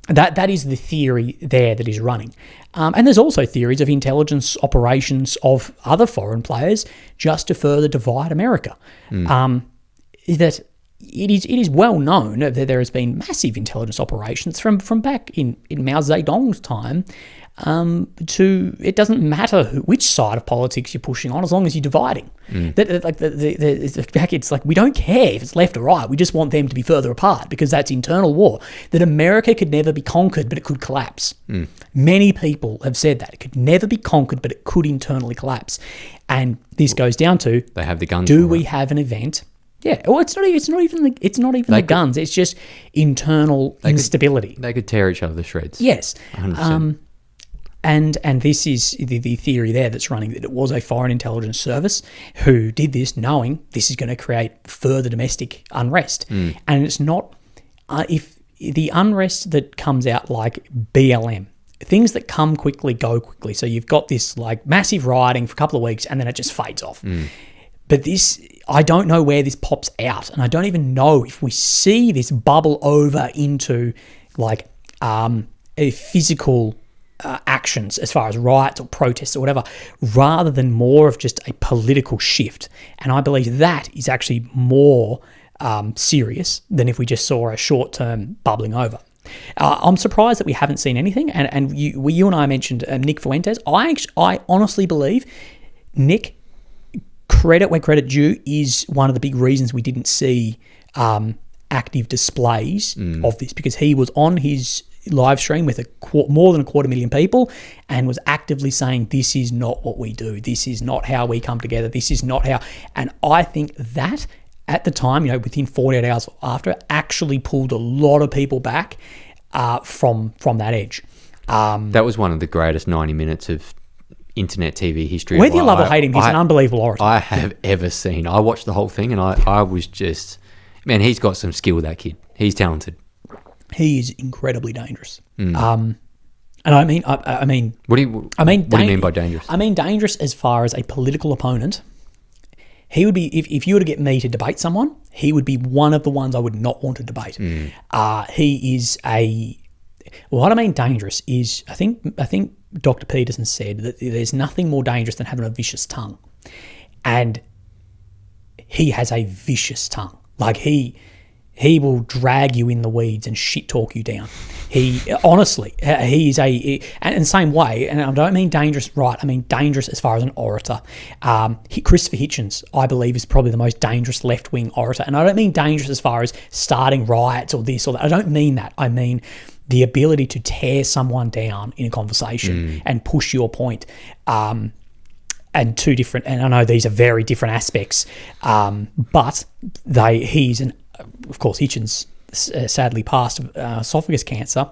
that is the theory there that is running. And there's also theories of intelligence operations of other foreign players just to further divide America. That it is well known that there has been massive intelligence operations from back in Mao Zedong's time to it doesn't matter which side of politics you're pushing on as long as you're dividing. It's like we don't care if it's left or right. We just want them to be further apart because that's internal war. That America could never be conquered, but it could collapse. Many people have said that it could never be conquered, but it could internally collapse. And this goes down to they have the guns. Do we have an event? Yeah, well, it's not even the guns. It's just internal instability. They could tear each other to shreds. Yes, 100%. And this is the theory there that's running, that it was a foreign intelligence service who did this knowing this is going to create further domestic unrest. And it's not if the unrest that comes out like BLM, things that come quickly go quickly. So you've got this like massive rioting for a couple of weeks and then it just fades off. But this, I don't know where this pops out, and I don't even know if we see this bubble over into like a physical actions as far as riots or protests or whatever, rather than more of just a political shift. And I believe that is actually more serious than if we just saw a short-term bubbling over. I'm surprised that we haven't seen anything. And you and I mentioned Nick Fuentes. I honestly believe Nick, credit where credit due, is one of the big reasons we didn't see active displays of this, because he was on his live stream with more than 250,000 people and was actively saying, this is not what we do. This is not how we come together. This is not how. And I think that at the time, within 48 hours after, actually pulled a lot of people back from that edge. That was one of the greatest 90 minutes of internet TV history. Whether you love or hate him, he's an unbelievable orator. I have ever seen. I watched the whole thing and I was just, man, he's got some skill, that kid. He's talented. He is incredibly dangerous. And I mean, what do you mean by dangerous? I mean dangerous as far as a political opponent. He would be, if you were to get me to debate someone, he would be one of the ones I would not want to debate. He is what I mean dangerous is, I think Dr. Peterson said that there's nothing more dangerous than having a vicious tongue. And he has a vicious tongue. Like he will drag you in the weeds and shit talk you down. He honestly, he is and in the same way, and I don't mean dangerous, right? I mean dangerous as far as an orator. Christopher Hitchens, I believe, is probably the most dangerous left-wing orator. And I don't mean dangerous as far as starting riots or this or that. I don't mean that. I mean the ability to tear someone down in a conversation and push your point. And two different, and I know these are very different aspects, but of course, Hitchens sadly passed of esophagus cancer,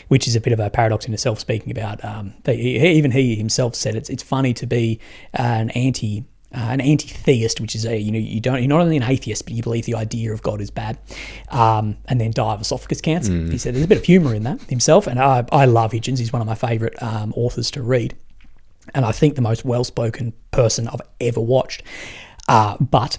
which is a bit of a paradox in itself, speaking about, even he himself said it's funny to be an anti-theist, which is you're not only an atheist, but you believe the idea of God is bad, and then die of esophagus cancer. He said there's a bit of humour in that himself, and I love Hitchens. He's one of my favourite authors to read, and I think the most well-spoken person I've ever watched, but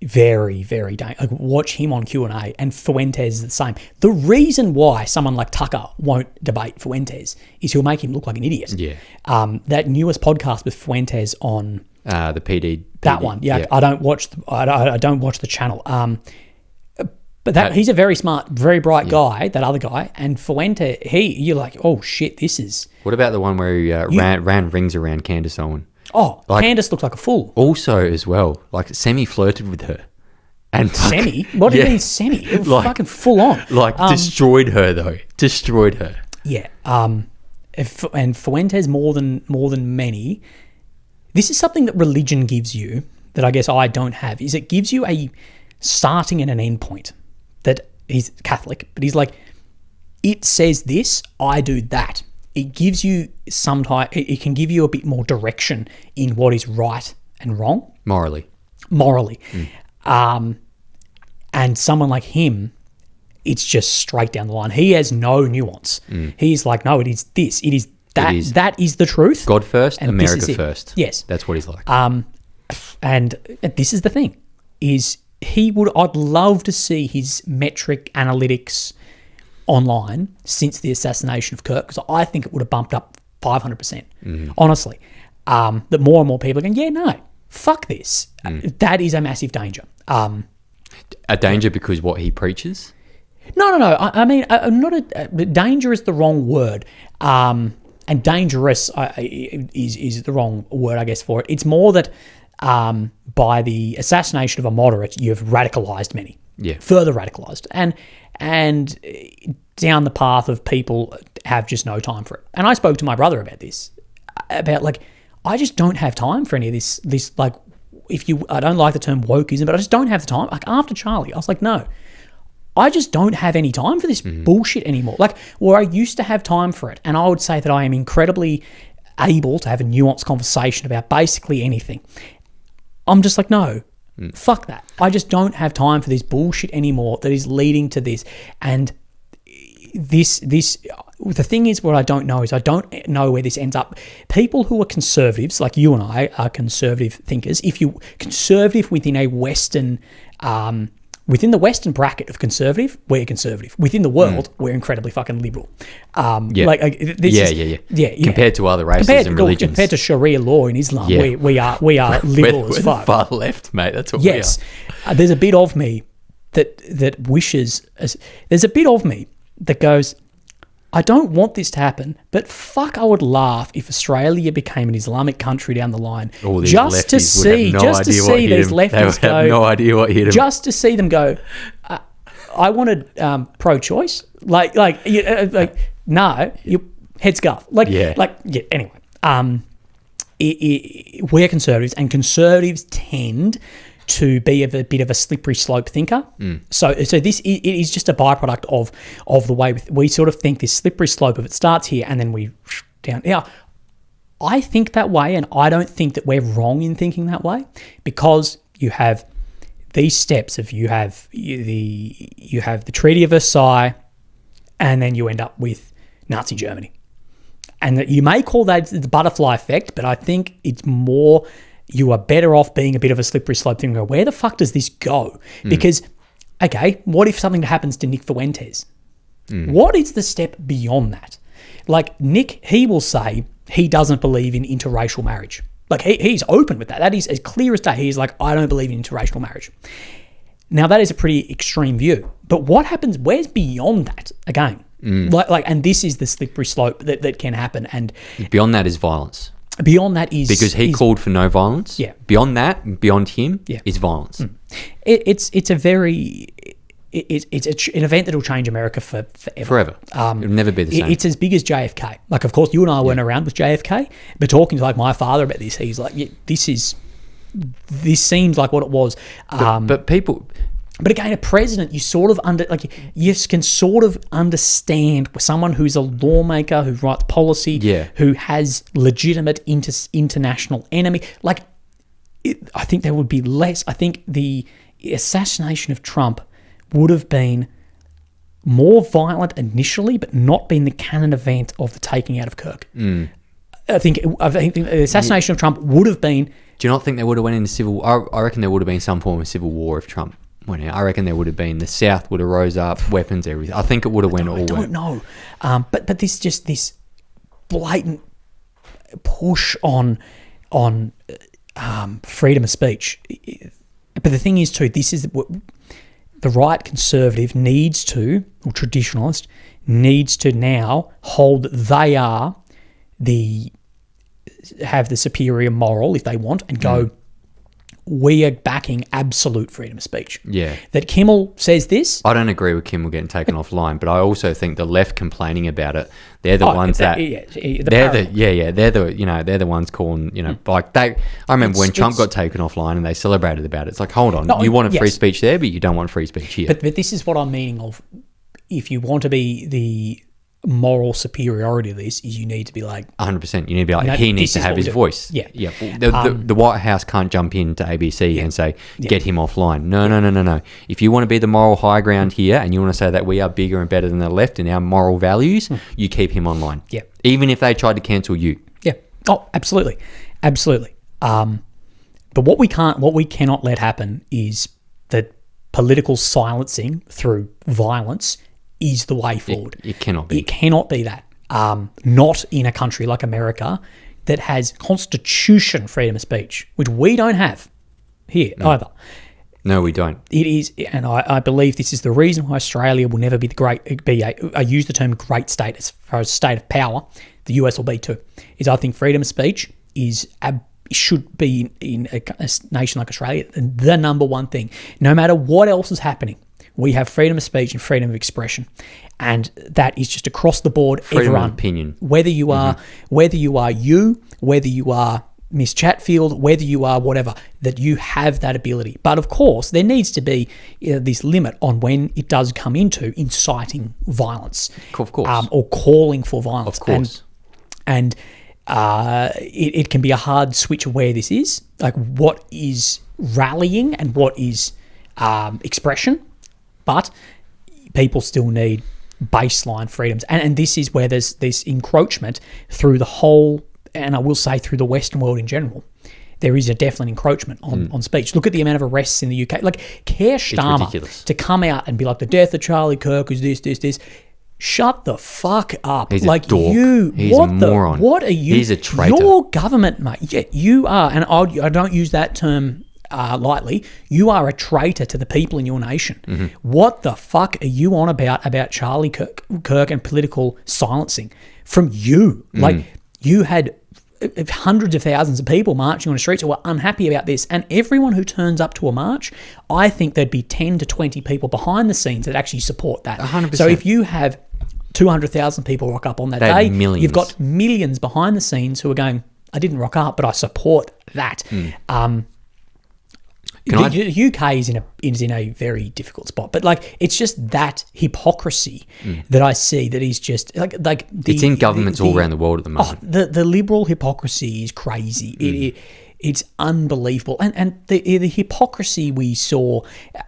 very, very dangerous. Like, watch him on Q&A, and Fuentes is the same. The reason why someone like Tucker won't debate Fuentes is he'll make him look like an idiot. Yeah. That newest podcast with Fuentes on the PD. That one, yeah. I don't watch the channel. But he's a very smart, very bright guy. That other guy, and Fuentes, you're like, oh shit, this is. What about the one where he ran rings around Candace Owen? Oh, Candace looked like a fool. Also, as well, like Semi flirted with her, and Semi. What do you mean, Semi? It was fucking full on. Like destroyed her though. Destroyed her. Yeah. And Fuentes more than many. This is something that religion gives you that I guess I don't have. Is it gives you a starting and an end point. That he's Catholic, but he's like, it says this, I do that. It gives you it can give you a bit more direction in what is right and wrong. Morally. And someone like him, it's just straight down the line. He has no nuance. He's like, no, it is this. It is that. That is the truth. God first, and America first. Yes. That's what he's like. And this is the thing, is I'd love to see his metric analytics online since the assassination of Kirk, because I think it would have bumped up 500%. Honestly, that more and more people are going, yeah, no, fuck this. That is a massive danger. A danger because what he preaches? No. I mean, danger is the wrong word. And dangerous is the wrong word, I guess, for it. It's more that by the assassination of a moderate, you've radicalised many. Yeah. Further radicalised. And down the path of people have just no time for it. And I spoke to my brother about this. About, like, I just don't have time for any of this, like, I don't like the term wokeism, but I just don't have the time. Like, after Charlie, I was like, no, I just don't have any time for this bullshit anymore. Like, where I used to have time for it, and I would say that I am incredibly able to have a nuanced conversation about basically anything. I'm just like, no, fuck that. I just don't have time for this bullshit anymore that is leading to this. And the thing is, what I don't know is I don't know where this ends up. People who are conservatives, like you and I are conservative thinkers. If you're conservative within a Western, within the Western bracket of conservative, we're conservative. Within the world, we're incredibly fucking liberal. Yeah. Compared to other races and religions. Compared to Sharia law in Islam, we are liberal as fuck. We're far left, mate. That's what we are. There's a bit of me that wishes. There's a bit of me that goes, I don't want this to happen, but fuck, I would laugh if Australia became an Islamic country down the line. Just to see these lefties go. Have no idea what hit them. Just to see them go, I wanted pro-choice. No, you head scarf. Anyway. We're conservatives, and conservatives tend to be a bit of a slippery slope thinker. So this it is just a byproduct of the way we sort of think this slippery slope of it starts here and then we down. Now, I think that way, and I don't think that we're wrong in thinking that way, because you have these steps of you have the Treaty of Versailles, and then you end up with Nazi Germany. And that you may call that the butterfly effect, but I think it's more you are better off being a bit of a slippery slope thing. Where the fuck does this go? Because, okay, what if something happens to Nick Fuentes? What is the step beyond that? Like, Nick, he will say he doesn't believe in interracial marriage. Like, he's open with that. That is as clear as day. He's like, I don't believe in interracial marriage. Now, that is a pretty extreme view. But what happens, where's beyond that, again? And this is the slippery slope that can happen. And beyond that is violence. Beyond that is... Because he called for no violence. Yeah. Beyond that, beyond him, is violence. It's an event that will change America forever. It'll never be the same. It's as big as JFK. Like, of course, you and I weren't around with JFK, but talking to, like, my father about this, he's like, this seems like what it was. But people... But again, a president, you can sort of understand someone who's a lawmaker, who writes policy, who has legitimate international enemy. I think there would be less. I think the assassination of Trump would have been more violent initially, but not been the canon event of the taking out of Kirk. I think the assassination of Trump would have been... Do you not think they would have went into civil... I reckon there would have been some form of civil war if Trump... I reckon there would have been, the South would have rose up, weapons, everything. I think it would have went all. I don't know, but this blatant push on freedom of speech. But the thing is too, this is what the right conservative needs to, or traditionalist needs to now hold that they have the superior moral if they want, and go. We are backing absolute freedom of speech. Yeah. That Kimmel says this. I don't agree with Kimmel getting taken offline, but I also think the left complaining about it, they're the ones they're the ones calling, I remember when Trump got taken offline and they celebrated about it. It's like, hold on, you wanted free speech there, but you don't want free speech here. But this is what I'm meaning of, if you want to be the moral superiority of this, is you need to be like 100%. You need to be like, he needs to have his voice. Yeah. The White House can't jump into ABC and say, get him offline. No. If you want to be the moral high ground here, and you want to say that we are bigger and better than the left in our moral values, you keep him online. Yeah. Even if they tried to cancel you. Yeah. Oh, absolutely. But what we cannot let happen is that political silencing through violence is the way forward. It cannot be. It cannot be that. Not in a country like America that has constitution freedom of speech, which we don't have here either. No, we don't. It is, and I believe this is the reason why Australia will never be I use the term great state as far as state of power. The US will be too. Is I think freedom of speech should be in a nation like Australia the number one thing. No matter what else is happening, we have freedom of speech and freedom of expression, and that is just across the board. Freedom everyone, of opinion. Whether you are whether you are Miss Chatfield, whether you are whatever, that you have that ability. But of course, there needs to be this limit on when it does come into inciting violence, of course, or calling for violence. Of course, and it can be a hard switch of where this is, like what is rallying and what is expression. But people still need baseline freedoms. And this is where there's this encroachment through the whole, and I will say through the Western world in general. There is a definite encroachment on speech. Look at the amount of arrests in the UK. Like, Keir Starmer to come out and be like, the death of Charlie Kirk is this. Shut the fuck up. He's like, a dork. He's a moron. What are you? He's a traitor. Your government, mate. Yeah, you are. And I don't use that term lightly, you are a traitor to the people in your nation. Mm-hmm. What the fuck are you on about Charlie Kirk and political silencing from you? Like, you had hundreds of thousands of people marching on the streets who were unhappy about this, and everyone who turns up to a march, I think there'd be 10 to 20 people behind the scenes that actually support that. 100%. So if you have 200,000 people rock up on that day, you've got millions behind the scenes who are going, I didn't rock up, but I support that. The UK is in a very difficult spot, but like, it's just that hypocrisy that I see that is just like it's in governments all around the world at the moment. The liberal hypocrisy is crazy. It's unbelievable, and the hypocrisy we saw,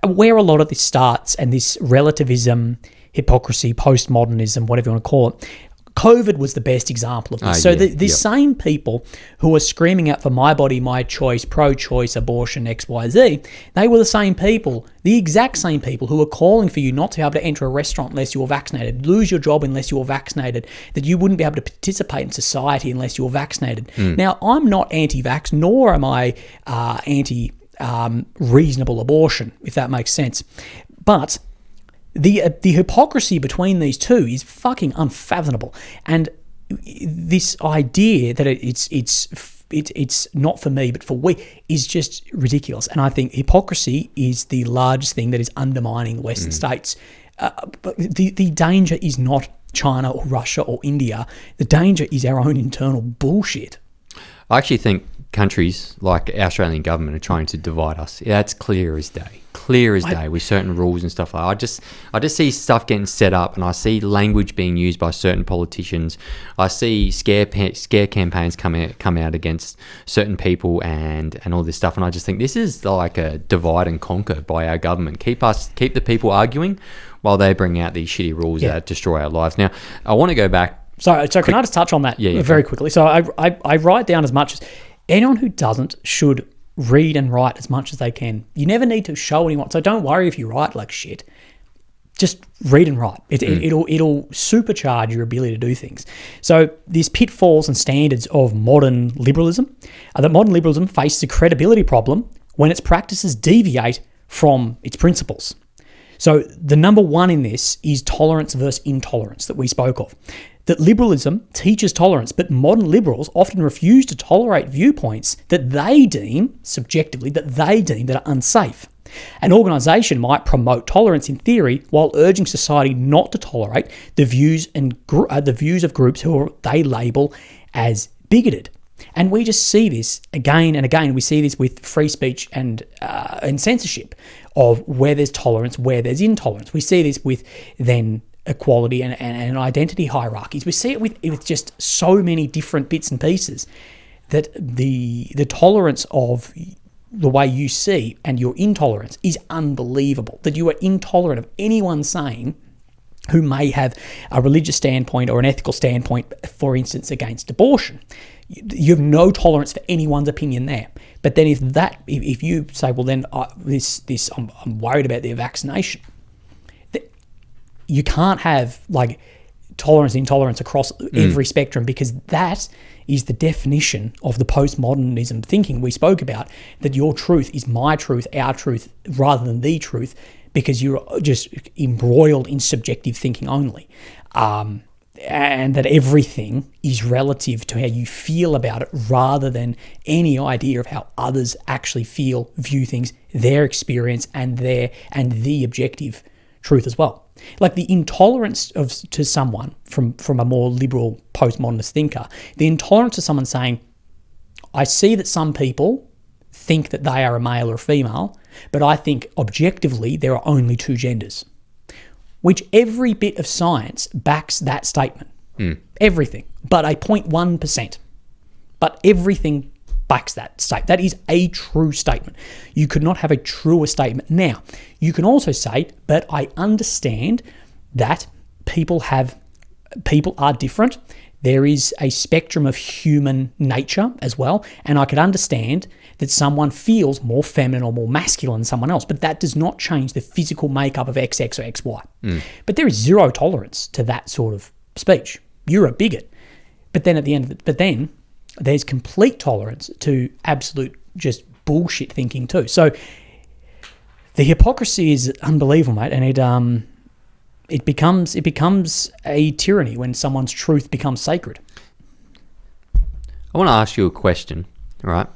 where a lot of this starts, and this relativism, hypocrisy, postmodernism, whatever you want to call it. COVID was the best example of this. The same people who were screaming out for my body, my choice, pro-choice, abortion, X, Y, Z, they were the same people, the exact same people who were calling for you not to be able to enter a restaurant unless you were vaccinated, lose your job unless you were vaccinated, that you wouldn't be able to participate in society unless you were vaccinated. Now, I'm not anti-vax, nor am I anti-reasonable abortion, if that makes sense. But the hypocrisy between these two is fucking unfathomable, and this idea that it's not for me but for we is just ridiculous. And I think hypocrisy is the largest thing that is undermining Western states. But the danger is not China or Russia or India. The danger is our own internal bullshit. I actually think countries like our Australian government are trying to divide us. Yeah, that's clear as day. With certain rules and stuff like that. I just see stuff getting set up, and I see language being used by certain politicians. I see scare campaigns come out against certain people and all this stuff, and I just think this is like a divide and conquer by our government. Keep the people arguing while they bring out these shitty rules that destroy our lives. Now, I want to go back. So can I just touch on that very quickly? So I write down as much as anyone who doesn't should read and write as much as they can. You never need to show anyone. So don't worry if you write like shit. Just read and write. It'll supercharge your ability to do things. So these pitfalls and standards of modern liberalism, that modern liberalism faces a credibility problem when its practices deviate from its principles. So the number one in this is tolerance versus intolerance that we spoke of. That liberalism teaches tolerance, but modern liberals often refuse to tolerate viewpoints that they deem, subjectively, that are unsafe. An organisation might promote tolerance in theory while urging society not to tolerate the views of groups who they label as bigoted. And we just see this again and again. We see this with free speech and censorship, of where there's tolerance, where there's intolerance. We see this with then equality and identity hierarchies. We see it with just so many different bits and pieces, that the tolerance of the way you see and your intolerance is unbelievable. That you are intolerant of anyone saying, who may have a religious standpoint or an ethical standpoint, for instance, against abortion. You have no tolerance for anyone's opinion there. But then if you say, well, then I'm worried about their vaccination, you can't have like tolerance, intolerance across every spectrum, because that is the definition of the postmodernism thinking we spoke about, that your truth is my truth, our truth, rather than the truth, because you're just embroiled in subjective thinking only. And that everything is relative to how you feel about it, rather than any idea of how others actually feel, view things, their experience, and the objective truth as well. Like the intolerance to someone from a more liberal postmodernist thinker, the intolerance to someone saying, I see that some people think that they are a male or a female, but I think objectively there are only two genders. Which every bit of science backs that statement. Everything, but a 0.1%. But everything backs that statement. That is a true statement. You could not have a truer statement. Now, you can also say, but I understand that people are different. There is a spectrum of human nature as well, and I could understand that someone feels more feminine or more masculine than someone else, but that does not change the physical makeup of XX or XY. But there is zero tolerance to that sort of speech. You're a bigot. But then at the end of it, there's complete tolerance to absolute just bullshit thinking too. So the hypocrisy is unbelievable, mate, and it becomes a tyranny when someone's truth becomes sacred. I want to ask you a question, right?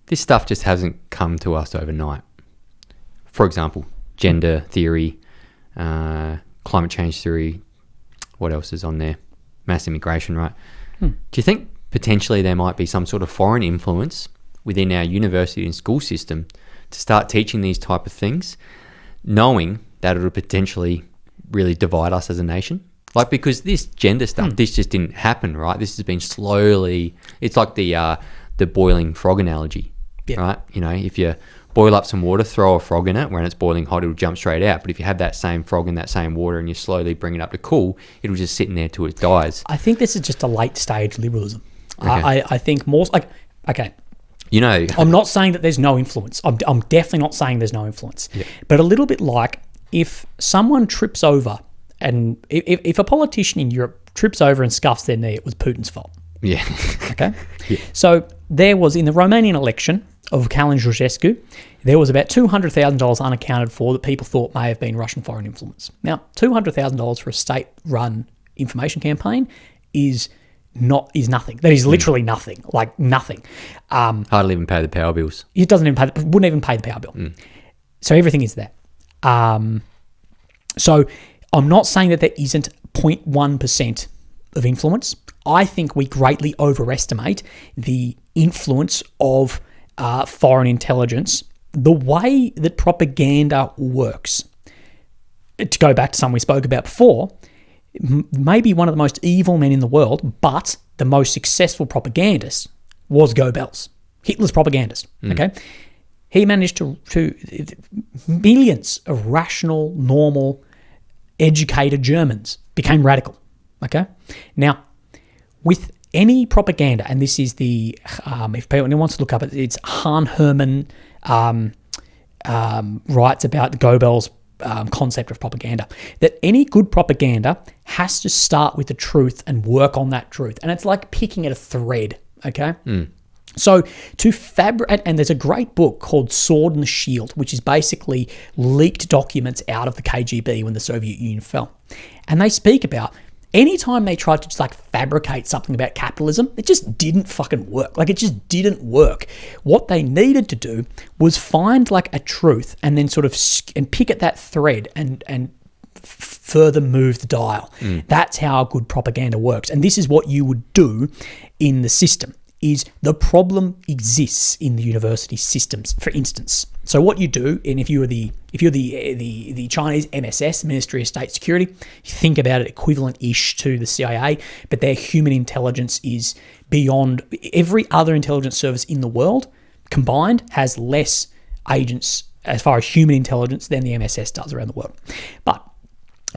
This stuff just hasn't come to us overnight. For example, gender theory, climate change theory, what else is on there? Mass immigration, right? Do you think potentially there might be some sort of foreign influence within our university and school system to start teaching these type of things, knowing that it would potentially really divide us as a nation? Like, because this gender stuff, this just didn't happen, right? This has been slowly, it's like the boiling frog analogy, right? You know, if you boil up some water, throw a frog in it, when it's boiling hot, it'll jump straight out. But if you have that same frog in that same water and you slowly bring it up to cool, it'll just sit in there till it dies. I think this is just a late stage liberalism. Okay. I think more like, okay. You know, I'm not saying that there's no influence. I'm definitely not saying there's no influence. Yeah. But a little bit like if someone trips over, and if a politician in Europe trips over and scuffs their knee, it was Putin's fault. Yeah. Okay? Yeah. So there was, in the Romanian election of Calin Georgescu, there was about $200,000 unaccounted for that people thought may have been Russian foreign influence. Now, $200,000 for a state-run information campaign is nothing. That is literally nothing, like nothing. Hardly even pay the power bills. It doesn't even wouldn't even pay the power bill. So everything is there. So I'm not saying that there isn't 0.1% of influence. I think we greatly overestimate the influence of foreign intelligence, the way that propaganda works. To go back to something we spoke about before, maybe one of the most evil men in the world, but the most successful propagandist was Goebbels, Hitler's propagandist. Okay, he managed to millions of rational, normal, educated Germans became radical. Okay, now with any propaganda, and this is the if anyone wants to look up it, it's Han Herman writes about the Goebbels concept of propaganda, that any good propaganda has to start with the truth and work on that truth. And it's like picking at a thread, okay? So to fabric, and there's a great book called Sword and the Shield, which is basically leaked documents out of the KGB when the Soviet Union fell. And they speak about anytime they tried to just like fabricate something about capitalism, it just didn't fucking work. Like it just didn't work. What they needed to do was find like a truth and then sort of and pick at that thread and further move the dial. That's how good propaganda works. And this is what you would do in the system. Is the problem exists in the university systems, for instance. So what you do, and if you're the Chinese MSS, Ministry of State Security, you think about it equivalent-ish to the CIA, but their human intelligence is beyond every other intelligence service in the world combined has less agents as far as human intelligence than the MSS does around the world. But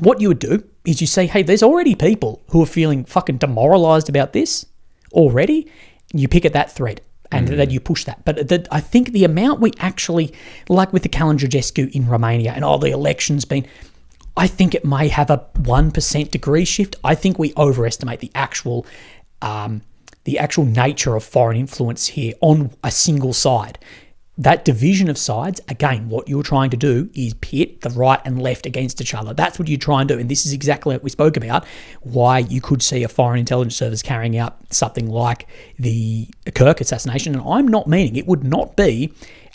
what you would do is you say, hey, there's already people who are feeling fucking demoralized about this already. You pick at that thread and then you push that. But I think the amount we actually, like with the Calin Georgescu in Romania and the elections been, I think it may have a 1% degree shift. I think we overestimate the actual nature of foreign influence here on a single side. That division of sides, again, what you're trying to do is pit the right and left against each other. That's what you try and do. And this is exactly what we spoke about, why you could see a foreign intelligence service carrying out something like the Kirk assassination. And I'm not meaning it would not be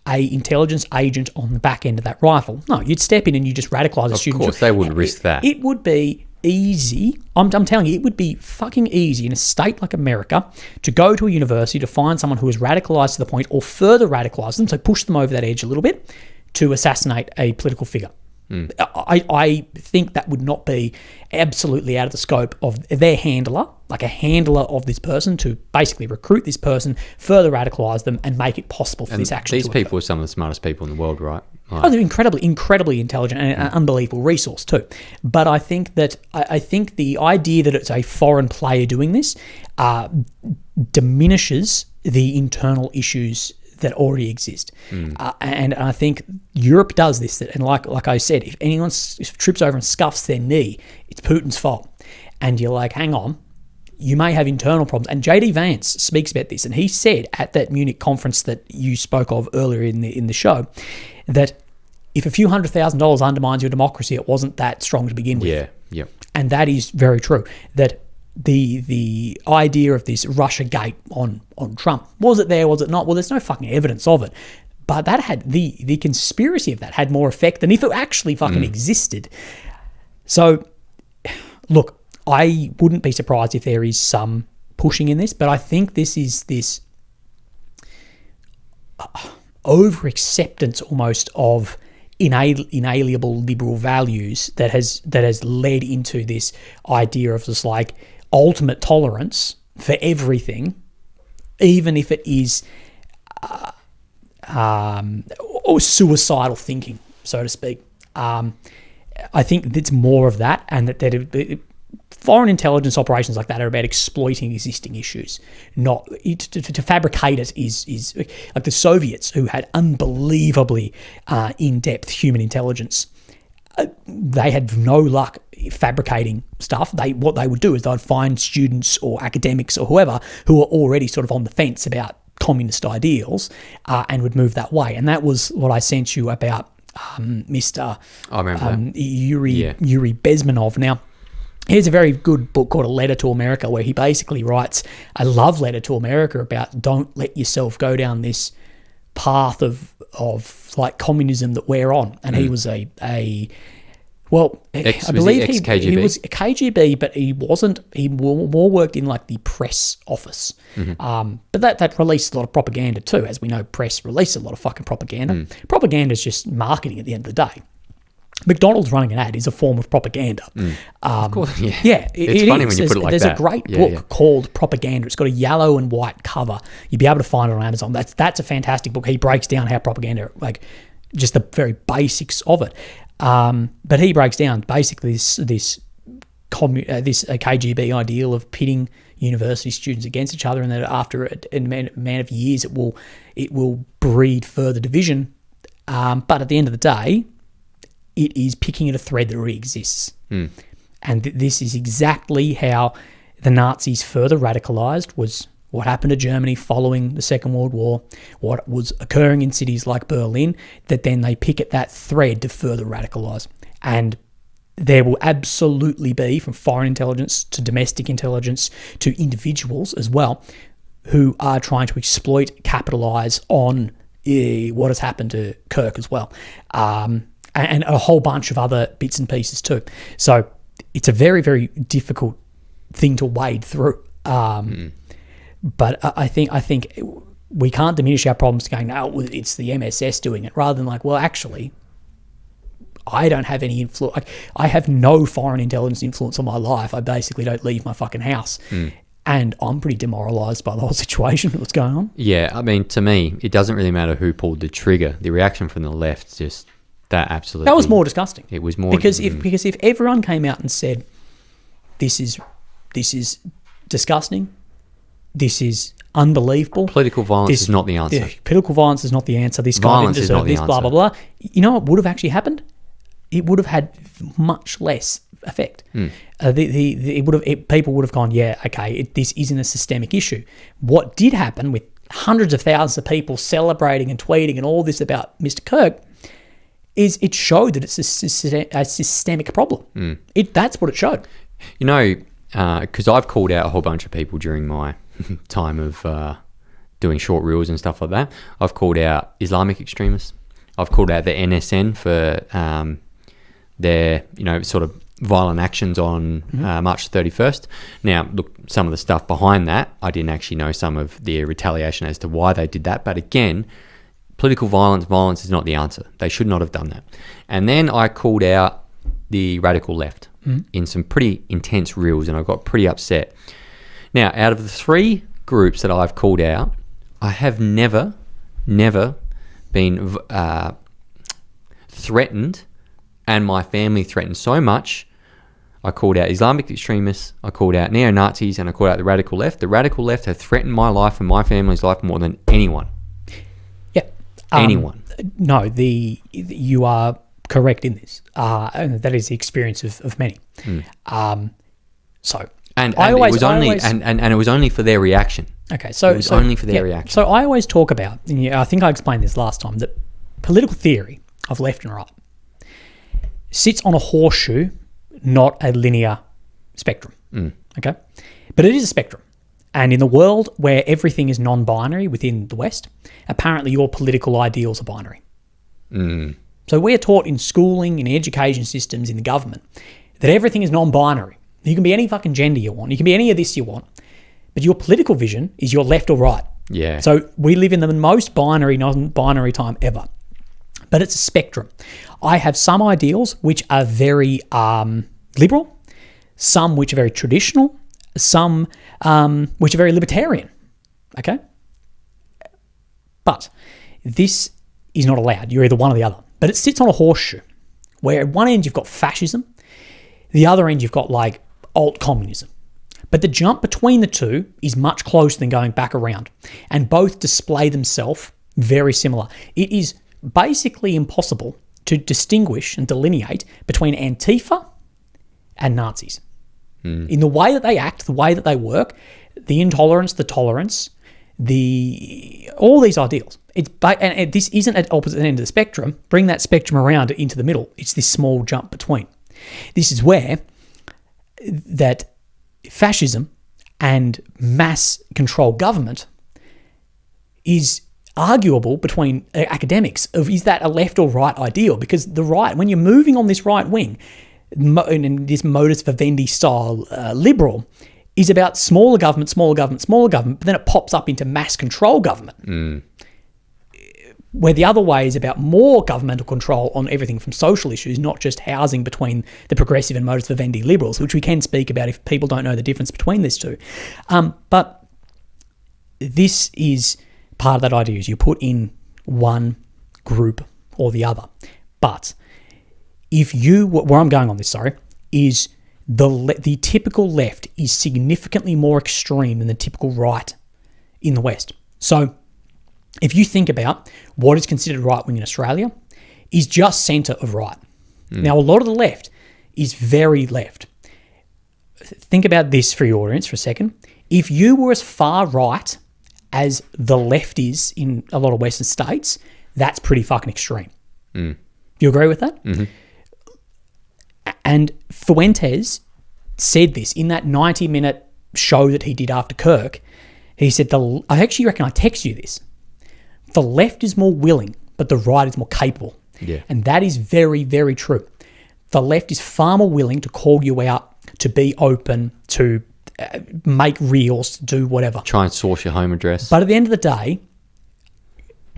a intelligence agent on the back end of that rifle. No, you'd step in and you just radicalise a student. Of course, they wouldn't risk that. It would be easy. I'm telling you, it would be fucking easy in a state like America to go to a university to find someone who is radicalized to the point or further radicalize them, so push them over that edge a little bit, to assassinate a political figure. I think that would not be absolutely out of the scope of their handler, like a handler of this person, to basically recruit this person, further radicalize them, and make it possible for this action to occur. These people are some of the smartest people in the world, right? They're incredibly intelligent and an unbelievable resource too. But I think that the idea that it's a foreign player doing this diminishes the internal issues that already exist. And I think Europe does this. And like I said, if anyone trips over and scuffs their knee, it's Putin's fault. And you're like, hang on, you may have internal problems. And J.D. Vance speaks about this, and he said at that Munich conference that you spoke of earlier in the show that if a few $100,000 undermines your democracy, it wasn't that strong to begin with. Yeah, yep. And that is very true. That the idea of this Russia gate on Trump, was it there, was it not? Well, there's no fucking evidence of it. But that had the conspiracy of that had more effect than if it actually fucking existed. So, look, I wouldn't be surprised if there is some pushing in this, but I think this is this over-acceptance almost of inalienable liberal values that has led into this idea of just like ultimate tolerance for everything, even if it is or suicidal thinking, so to speak. I think it's more of that, and that foreign intelligence operations like that are about exploiting existing issues. Not to fabricate it is like the Soviets, who had unbelievably in-depth human intelligence. They had no luck fabricating stuff. What they would do is they'd find students or academics or whoever who were already sort of on the fence about communist ideals and would move that way. And that was what I sent you about Mr. Yuri Bezmenov. Now, here's a very good book called A Letter to America, where he basically writes a love letter to America about don't let yourself go down this path of like communism that we're on. And he was I believe he was a KGB, but he wasn't. He more worked in like the press office. But that released a lot of propaganda too. As we know, press release a lot of fucking propaganda. Propaganda is just marketing at the end of the day. McDonald's running an ad is a form of propaganda. Of course, yeah. Yeah, it's funny when you put it like that. There's a great book called Propaganda. It's got a yellow and white cover. You'll be able to find it on Amazon. That's a fantastic book. He breaks down how propaganda, like just the very basics of it. But he breaks down basically this KGB ideal of pitting university students against each other, and that after a amount of years it will breed further division. But at the end of the day, it is picking at a thread that already exists. And this is exactly how the Nazis further radicalized, was what happened to Germany following the Second World War, what was occurring in cities like Berlin, that then they pick at that thread to further radicalize. And there will absolutely be, from foreign intelligence to domestic intelligence to individuals as well, who are trying to exploit, capitalize on what has happened to Kirk as well. And a whole bunch of other bits and pieces too. So it's a very, very difficult thing to wade through. But I think we can't diminish our problems going, no, it's the MSS doing it, rather than like, well, actually, I don't have any influence. I have no foreign intelligence influence on my life. I basically don't leave my fucking house. And I'm pretty demoralised by the whole situation, what's going on. Yeah, I mean, to me, it doesn't really matter who pulled the trigger. The reaction from the left just... That was more disgusting. It was more because if everyone came out and said, "This is disgusting, this is unbelievable," political violence is not the answer. Political violence is not the answer. This guy didn't deserve this. Blah blah blah. You know what would have actually happened? It would have had much less effect. People would have gone, yeah, okay, this isn't a systemic issue. What did happen with hundreds of thousands of people celebrating and tweeting and all this about Mr. Kirk is it showed that it's a systemic problem. That's what it showed. You know, because I've called out a whole bunch of people during my time of doing short reels and stuff like that. I've called out Islamic extremists. I've called out the NSN for their, sort of violent actions on March 31st. Now, look, some of the stuff behind that, I didn't actually know some of the retaliation as to why they did that. But again, political violence is not the answer. They should not have done that. And then I called out the radical left in some pretty intense reels, and I got pretty upset. Now, out of the three groups that I've called out, I have never been threatened, and my family threatened so much. I called out Islamic extremists, I called out neo-Nazis, and I called out the radical left. The radical left have threatened my life and my family's life more than anyone. Anyone. No, you are correct in this. And that is the experience of many. And And it was only for their reaction. Okay, so it was only for their reaction. So I always talk about, and I think I explained this last time, that political theory of left and right sits on a horseshoe, not a linear spectrum. Okay, but it is a spectrum. And in the world where everything is non-binary within the West, apparently your political ideals are binary. So we're taught in schooling, in education systems, in the government, that everything is non-binary. You can be any fucking gender you want. You can be any of this you want. But your political vision is your left or right. Yeah. So we live in the most binary, non-binary time ever. But it's a spectrum. I have some ideals which are very liberal, some which are very traditional, some which are very libertarian. Okay? But this is not allowed. You're either one or the other. But it sits on a horseshoe where at one end you've got fascism, the other end you've got like alt-communism. But the jump between the two is much closer than going back around. And both display themselves very similar. It is basically impossible to distinguish and delineate between Antifa and Nazis. In the way that they act, the way that they work, the intolerance, the tolerance, all these ideals. And this isn't at opposite end of the spectrum. Bring that spectrum around into the middle. It's this small jump between. This is where that fascism and mass control government is arguable between academics of is that a left or right ideal? Because the right, when you're moving on this right wing, in this modus vivendi style liberal, is about smaller government, but then it pops up into mass control government. Where the other way is about more governmental control on everything from social issues, not just housing between the progressive and modus vivendi liberals, which we can speak about if people don't know the difference between these two. But this is part of that idea, is you put in one group or the other. But where I'm going on this, is the typical left is significantly more extreme than the typical right in the West. So if you think about what is considered right-wing in Australia, is just centre of right. Now, a lot of the left is very left. Think about this for your audience for a second. If you were as far right as the left is in a lot of Western states, that's pretty fucking extreme. Do you agree with that? Mm-hmm. And Fuentes said this in that 90-minute show that he did after Kirk. He said, I actually reckon I text you this. The left is more willing, but the right is more capable. Yeah. And that is very, very true. The left is far more willing to call you out, to be open, to make reels, to do whatever. Try and source your home address. But at the end of the day,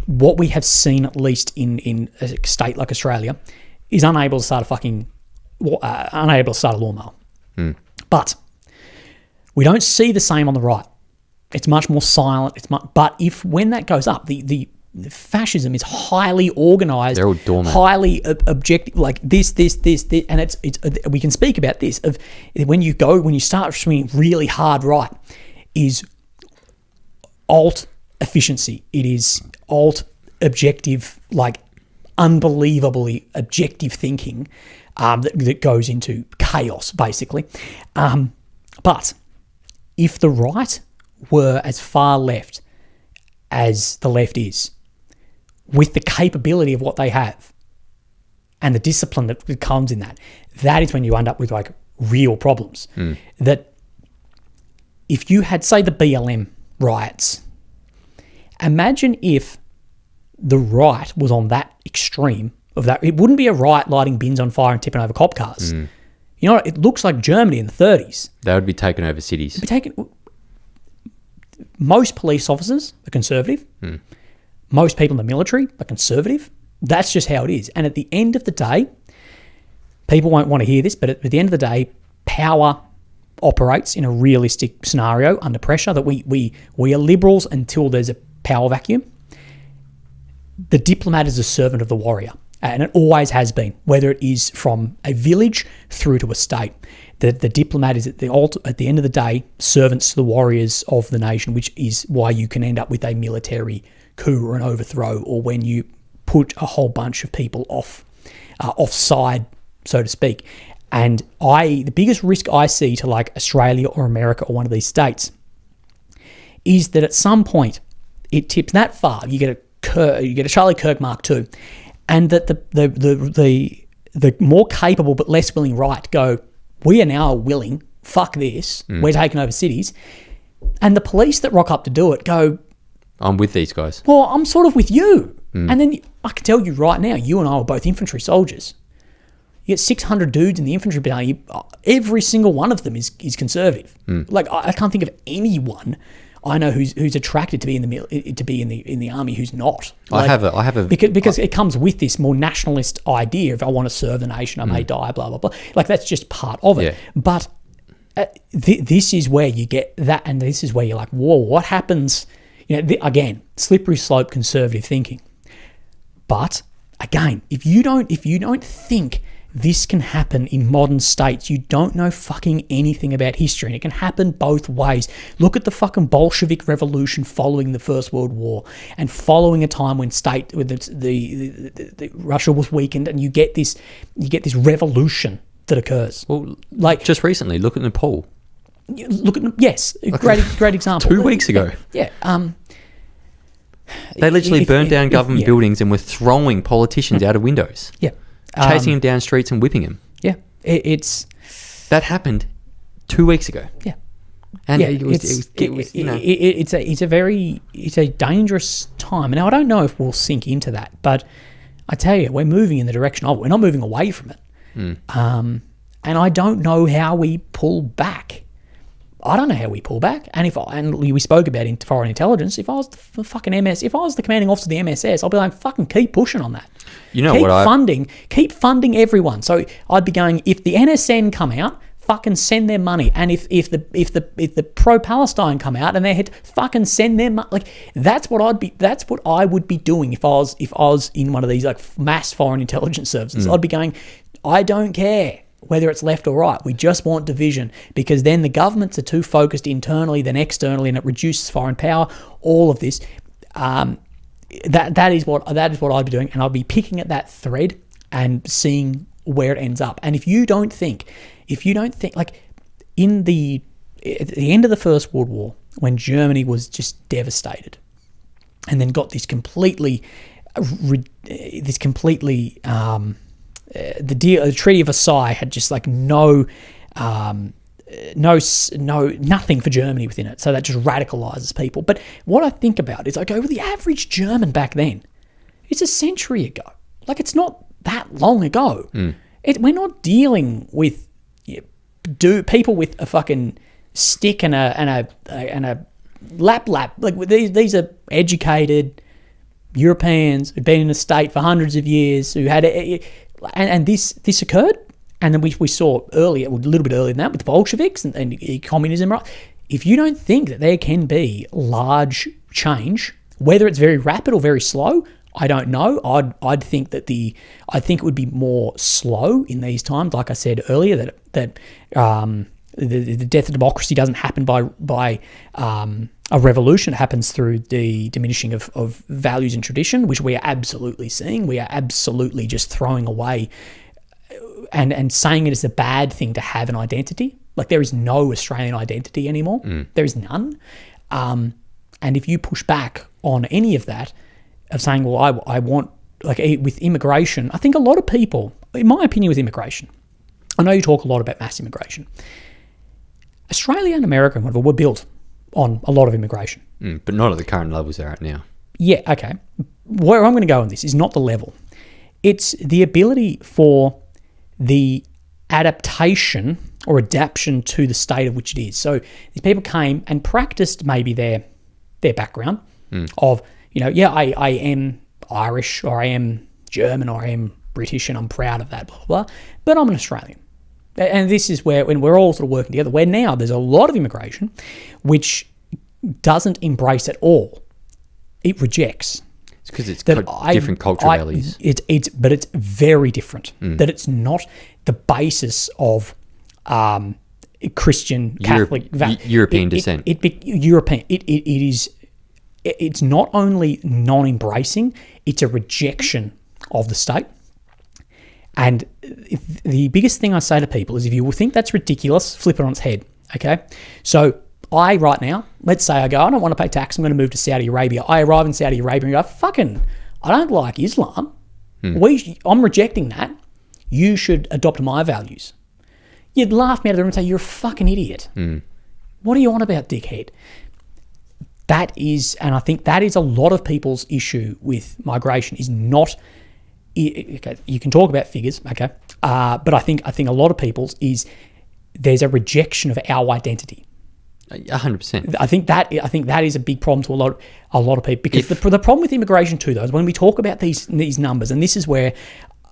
what we have seen, at least in a state like Australia, is unable to start a lawnmower. But we don't see the same on the right. It's much more silent. But when that goes up, the fascism is highly organised. They're all dormant. Highly objective, like this, and it's we can speak about this of when you start swinging really hard right, is alt efficiency. It is alt objective, like unbelievably objective thinking that goes into chaos, basically. But if the right were as far left as the left is, with the capability of what they have and the discipline that comes in that is when you end up with like real problems. That if you had, say, the BLM riots, imagine if the right was on that extreme of that. It wouldn't be a riot lighting bins on fire and tipping over cop cars. You know, it looks like Germany in the 30s. They would be taking over cities. Most police officers are conservative. Most people in the military are conservative. That's just how it is. And at the end of the day, people won't want to hear this, but at the end of the day, power operates in a realistic scenario under pressure, that we are liberals until there's a power vacuum. The diplomat is a servant of the warrior, and it always has been, whether it is from a village through to a state. The diplomat is at the end of the day servants to the warriors of the nation, which is why you can end up with a military coup or an overthrow, or when you put a whole bunch of people offside, so to speak. And the biggest risk I see to like Australia or America or one of these states is that at some point it tips that far. You get a Charlie Kirk Mark II, and that the more capable but less willing right go, we are now willing, fuck this, we're taking over cities. And the police that rock up to do it go, I'm with these guys. Well, I'm sort of with you. And then I can tell you right now, you and I were both infantry soldiers. You get 600 dudes in the infantry battalion. Every single one of them is conservative. Like I can't think of anyone I know who's attracted to be in the army who's not. Like, I have a because it comes with this more nationalist idea. If I want to serve the nation, I may die. Blah blah blah. Like that's just part of it. Yeah. But this is where you get that, and this is where you're like, whoa, what happens? You know, again, slippery slope conservative thinking. But again, if you don't think this can happen in modern states, you don't know fucking anything about history, and it can happen both ways. Look at the fucking Bolshevik Revolution following the First World War, and following a time when the Russia was weakened, and you get this revolution that occurs. Well, like just recently, look at Nepal. Yes, great example. 2 weeks ago. Yeah. They literally burned down government buildings and were throwing politicians out of windows. Yeah. Chasing them down streets and whipping them. Yeah. That happened 2 weeks ago. Yeah. And it's a dangerous time. Now I don't know if we'll sink into that, but I tell you, we're moving in the direction of it. We're not moving away from it. And I don't know how we pull back. I don't know how we pull back. And we spoke about foreign intelligence. If I was the fucking if I was the commanding officer of the MSS, I'd be like, fucking keep pushing on that. You know keep funding everyone. So I'd be going, if the NSN come out, fucking send their money. And if the pro-Palestine come out and they had fucking send their money. Like that's what I would be doing if I was in one of these like mass foreign intelligence services. I'd be going, I don't care whether it's left or right. We just want division, because then the governments are too focused internally than externally, and it reduces foreign power. All of this, that is what I'd be doing, and I'd be picking at that thread and seeing where it ends up. And if you don't think like at the end of the First World War, when Germany was just devastated, and then got the Treaty of Versailles had just like nothing for Germany within it. So that just radicalizes people. But what I think about is, okay, well, the average German back then, it's a century ago. Like, it's not that long ago. We're not dealing with people with a fucking stick and a lap. Like, these are educated Europeans who've been in the state for hundreds of years, who had and this occurred, and then we saw a little bit earlier than that with the Bolsheviks and communism. Right? If you don't think that there can be large change, whether it's very rapid or very slow, I don't know. I'd think I think it would be more slow in these times. Like I said earlier, that the death of democracy doesn't happen by a revolution. It happens through the diminishing of values and tradition, which we are absolutely seeing. We are absolutely just throwing away and saying it is a bad thing to have an identity. Like, there is no Australian identity anymore. There is none. And if you push back on any of that, of saying, well, I want, like with immigration, I think a lot of people, in my opinion with immigration, I know you talk a lot about mass immigration. Australia and America and whatever were built on a lot of immigration. But not at the current levels they're at now. Yeah, okay. Where I'm going to go on this is not the level. It's the ability for the adaptation or adaptation to the state of which it is. So these people came and practiced maybe their background of, I am Irish, or I am German, or I am British, and I'm proud of that, blah, blah, blah, but I'm an Australian. And this is where, when we're all sort of working together, where now there's a lot of immigration which doesn't embrace at all. It rejects. It's because it's different cultural values. But it's very different. That it's not the basis of Christian Catholic European descent. European. It's not only non-embracing, it's a rejection of the state. And the biggest thing I say to people is if you think that's ridiculous, flip it on its head, okay? So I, right now, let's say I go, I don't want to pay tax, I'm going to move to Saudi Arabia. I arrive in Saudi Arabia and go, I don't like Islam. I'm rejecting that. You should adopt my values. You'd laugh me out of the room and say, you're a fucking idiot. What are you on about, dickhead? That is, and I think that is a lot of people's issue with migration is not, okay, you can talk about figures, okay, but I think a lot of people's is there's a rejection of our identity. 100%. I think that is a big problem to a lot of people, because the problem with immigration too, though, is when we talk about these numbers, and this is where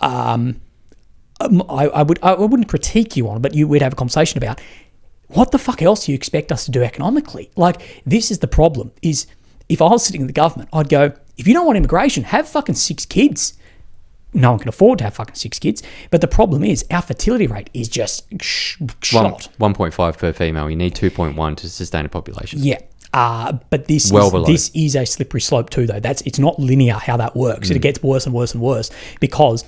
I wouldn't critique you on, but we'd have a conversation about what the fuck else do you expect us to do economically? Like, this is the problem. Is if I was sitting in the government, I'd go, if you don't want immigration, have fucking 6 kids. No one can afford to have fucking 6 kids. But the problem is our fertility rate is just shot. 1.5 per female. You need 2.1 to sustain a population. Yeah. But this is a slippery slope too, though. It's not linear how that works. It gets worse and worse and worse, because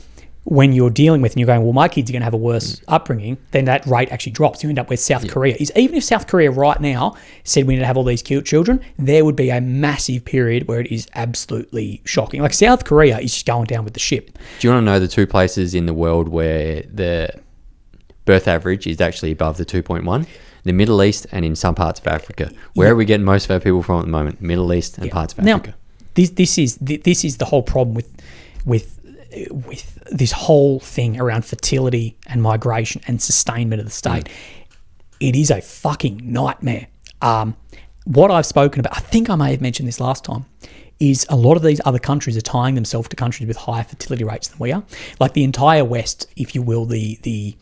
when you're dealing with and you're going, well, my kids are going to have a worse upbringing, then that rate actually drops. You end up where South Korea is. Even if South Korea right now said we need to have all these cute children, there would be a massive period where it is absolutely shocking. Like, South Korea is just going down with the ship. Do you want to know the 2 places in the world where the birth average is actually above the 2.1? The Middle East and in some parts of Africa. Where are we getting most of our people from at the moment? Middle East and parts of Africa. Now, this is the whole problem with this whole thing around fertility and migration and sustainment of the state. It is a fucking nightmare. What I've spoken about, I think I may have mentioned this last time, is a lot of these other countries are tying themselves to countries with higher fertility rates than we are. Like the entire West, if you will, the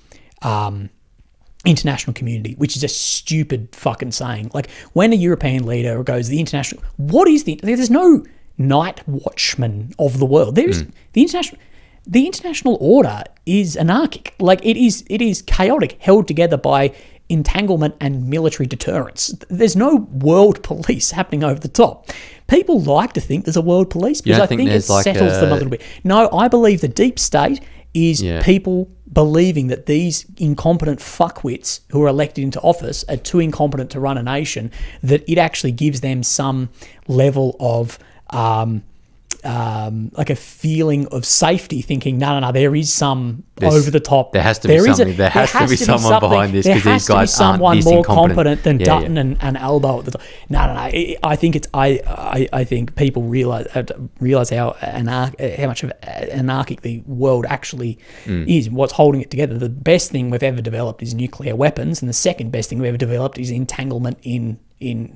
international community, which is a stupid fucking saying. Like, when a European leader goes, the international, there's no night watchman of the world. There's the international order is anarchic. Like, it is chaotic, held together by entanglement and military deterrence. There's no world police happening over the top. People like to think there's a world police because I think it settles them a little bit. No, I believe the deep state is people believing that these incompetent fuckwits who are elected into office are too incompetent to run a nation, that it actually gives them some level of like a feeling of safety, thinking, no, there is some over the top. There has to be something. There has to be someone behind this, because these guys aren't this incompetent. There has to be someone more competent than Dutton and Albo at the top. No. I think it's. I think people realize how much of anarchic the world actually is. What's holding it together? The best thing we've ever developed is nuclear weapons, and the second best thing we've ever developed is entanglement in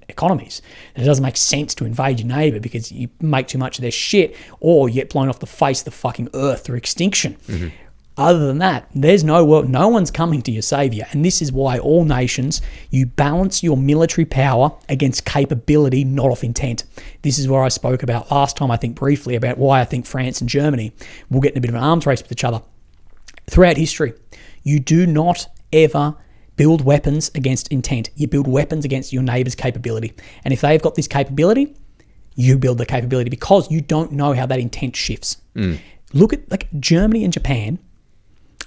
economies. And it doesn't make sense to invade your neighbour because you make too much of their shit, or you get blown off the face of the fucking earth through extinction. Other than that, there's no world. No one's coming to your saviour. And this is why all nations, you balance your military power against capability, not off intent. This is where I spoke about last time, I think briefly, about why I think France and Germany will get in a bit of an arms race with each other. Throughout history, you do not ever build weapons against intent. You build weapons against your neighbour's capability. And if they've got this capability, you build the capability, because you don't know how that intent shifts. Look at, like, Germany and Japan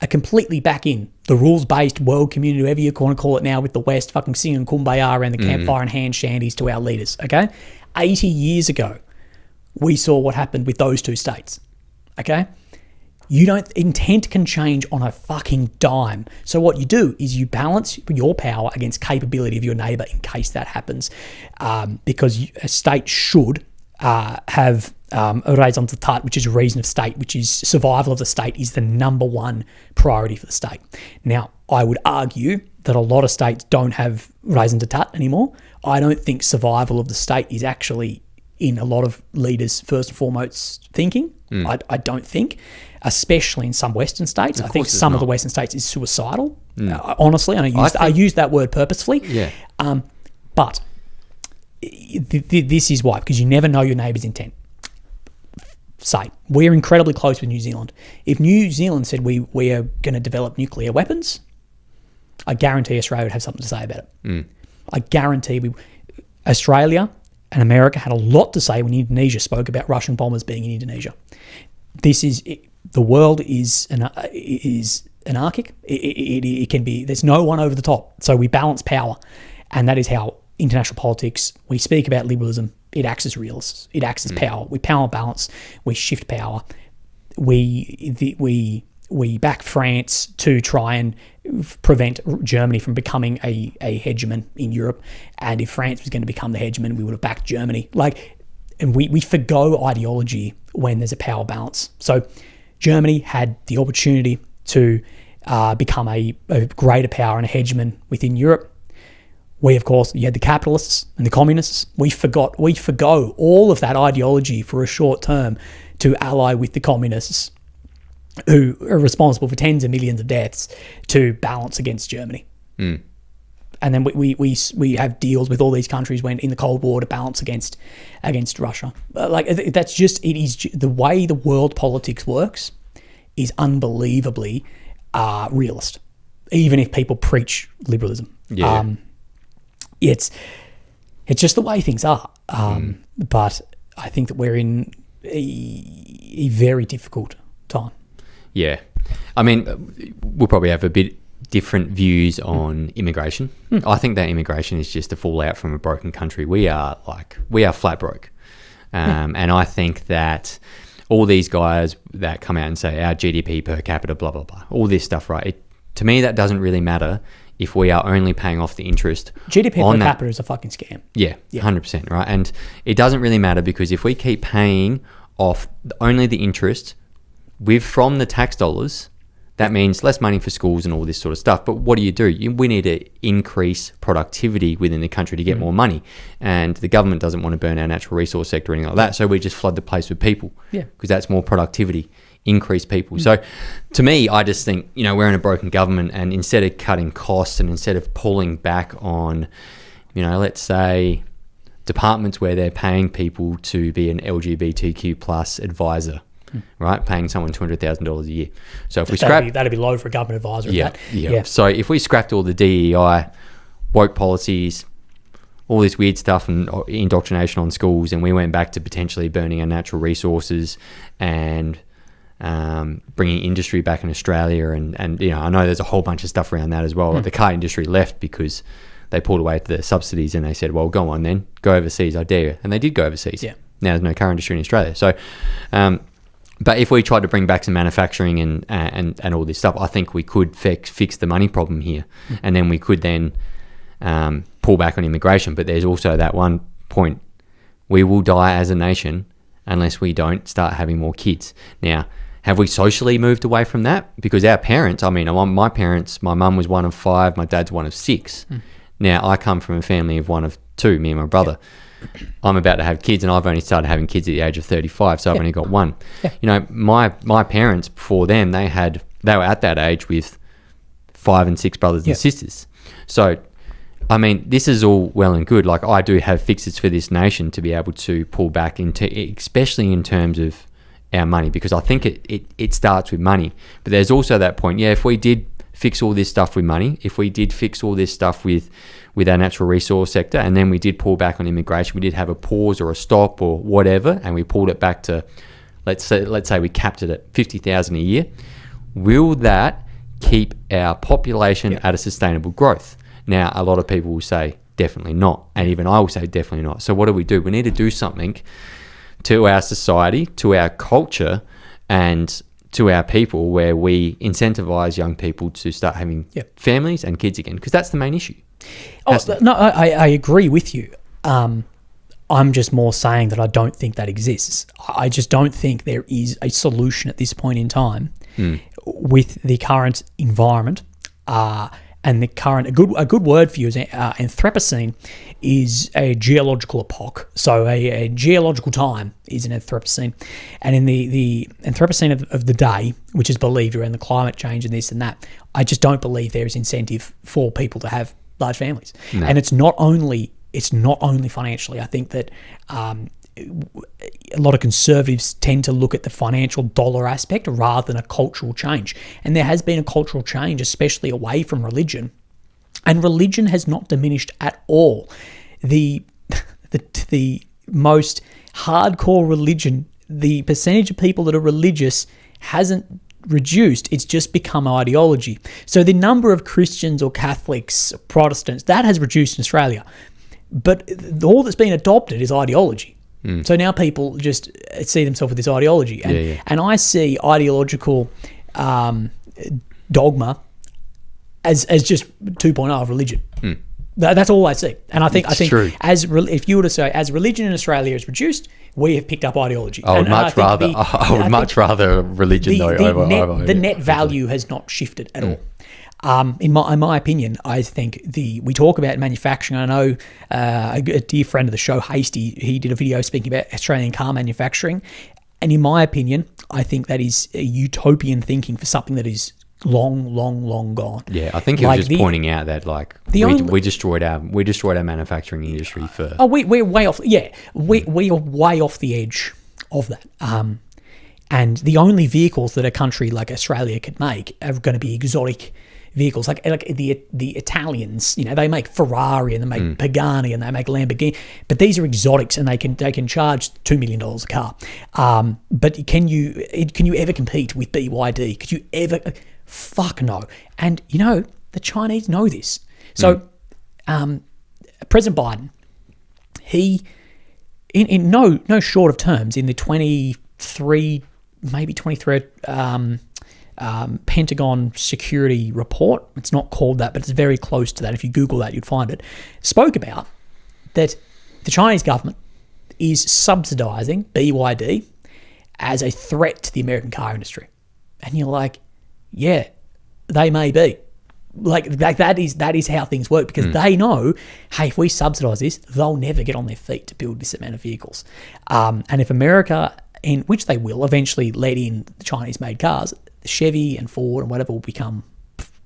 are completely back in the rules-based world community, whatever you want to call it now, with the West fucking singing Kumbaya around the campfire and hand shandies to our leaders, okay? 80 years ago, we saw what happened with those two states, okay? Intent can change on a fucking dime. So what you do is you balance your power against capability of your neighbour in case that happens, because a state should have a raison d'etat, which is a reason of state, which is survival of the state is the number one priority for the state. Now, I would argue that a lot of states don't have raison d'etat anymore. I don't think survival of the state is actually in a lot of leaders' first and foremost thinking. I don't think, especially in some Western states. I think some of the Western states is suicidal. Honestly, I use that word purposefully. Yeah. But this is why, because you never know your neighbour's intent. Say, we're incredibly close with New Zealand. If New Zealand said we are going to develop nuclear weapons, I guarantee Australia would have something to say about it. I guarantee Australia and America had a lot to say when Indonesia spoke about Russian bombers being in Indonesia. This is the world is anarchic. It can be. There's no one over the top. So we balance power, and that is how international politics. We speak about liberalism. It acts as realists. It acts as power. We power balance. We shift power. We back France to try and prevent Germany from becoming a hegemon in Europe. And if France was going to become the hegemon, we would have backed Germany. And we forgo ideology when there's a power balance. So Germany had the opportunity to become a greater power and a hegemon within Europe. We, of course, you had the capitalists and the communists. We forgo all of that ideology for a short term to ally with the communists, who are responsible for tens of millions of deaths, to balance against Germany. And then we have deals with all these countries when in the Cold War to balance against Russia. That's just, it is the way the world politics works is unbelievably realist, even if people preach liberalism. It's just the way things are. But I think that we're in a very difficult time. Yeah. I mean, we'll probably have a bit different views on immigration. I think that immigration is just a fallout from a broken country. We are flat broke. And I think that all these guys that come out and say our GDP per capita, blah, blah, blah, all this stuff, right? To me, that doesn't really matter if we are only paying off the interest. GDP per capita is a fucking scam. Yeah, 100%, right? And it doesn't really matter because if we keep paying off only the interest from the tax dollars, that means less money for schools and all this sort of stuff. But what do? We need to increase productivity within the country to get more money. And the government doesn't want to burn our natural resource sector or anything like that. So we just flood the place with people because that's more productivity, increase people. So to me, I just think, we're in a broken government, and instead of cutting costs and instead of pulling back on, let's say departments where they're paying people to be an LGBTQ plus advisor, right? Paying someone $200,000 a year. So if that'd be low for a government advisor. Yeah. So if we scrapped all the DEI, woke policies, all this weird stuff and indoctrination on schools, and we went back to potentially burning our natural resources and bringing industry back in Australia, and I know there's a whole bunch of stuff around that as well. Like the car industry left because they pulled away the subsidies, and they said, well, go on then, go overseas, I dare you. And they did go overseas. Now there's no car industry in Australia. So but if we tried to bring back some manufacturing and all this stuff, I think we could fix the money problem here. And then we could then pull back on immigration. But there's also that one point: we will die as a nation unless we don't start having more kids. Now, have we socially moved away from that? Because our parents, my parents, my mum was one of 5, my dad's one of 6. Now, I come from a family of one of 2, me and my brother. I'm about to have kids, and I've only started having kids at the age of 35, so I've only got 1. My parents, before them, they were at that age with 5 and 6 brothers and sisters. So, this is all well and good. Like, I do have fixes for this nation to be able to pull back especially in terms of our money, because I think it starts with money. But there's also that point, if we did fix all this stuff with money, if we did fix all this stuff with our natural resource sector, and then we did pull back on immigration, we did have a pause or a stop or whatever, and we pulled it back to, let's say we capped it at 50,000 a year, will that keep our population at a sustainable growth? Now, a lot of people will say definitely not, and even I will say definitely not. So what do? We need to do something to our society, to our culture, and to our people, where we incentivize young people to start having families and kids again, because that's the main issue. I agree with you. I'm just more saying that I don't think that exists. I just don't think there is a solution at this point in time with the current environment. And a good word for you is Anthropocene is a geological epoch. So a geological time is an Anthropocene. And in the Anthropocene of the day, which is believed around the climate change and this and that, I just don't believe there is incentive for people to have large families. No. And it's not only financially. I think that a lot of conservatives tend to look at the financial dollar aspect rather than a cultural change. And there has been a cultural change, especially away from religion. And religion has not diminished at all. The most hardcore religion, the percentage of people that are religious hasn't reduced, it's just become ideology. So the number of Christians or Catholics, Protestants, that has reduced in Australia. But all that's been adopted is ideology. So now people just see themselves with this ideology. And I see ideological dogma as just 2.0 of religion. That's all I see. And I think true. If you were to say, as religion in Australia has reduced, we have picked up ideology. I would much rather religion over the net value has not shifted at all. In my opinion, I think we talk about manufacturing. I know a dear friend of the show, Hasty, he did a video speaking about Australian car manufacturing. And in my opinion, I think that is a utopian thinking for something that is long gone. Yeah, I think he was just pointing out that we destroyed our manufacturing industry for. Oh, we're way off. Yeah, we are way off the edge of that. And the only vehicles that a country like Australia could make are going to be exotic vehicles, like the Italians. They make Ferrari and they make Pagani and they make Lamborghini, but these are exotics and they can charge $2 million a car. But can you ever compete with BYD? Could you ever? Fuck no. And the Chinese know this. So President Biden, he in no short of terms, in the 23 Pentagon security report, it's not called that, but it's very close to that. If you Google that, you'd find it. Spoke about that the Chinese government is subsidizing BYD as a threat to the American car industry. And you're like, yeah, they may be. Like that is how things work, because they know, hey, if we subsidize this, they'll never get on their feet to build this amount of vehicles. And if America, in which they will eventually let in the Chinese-made cars, Chevy and Ford and whatever will become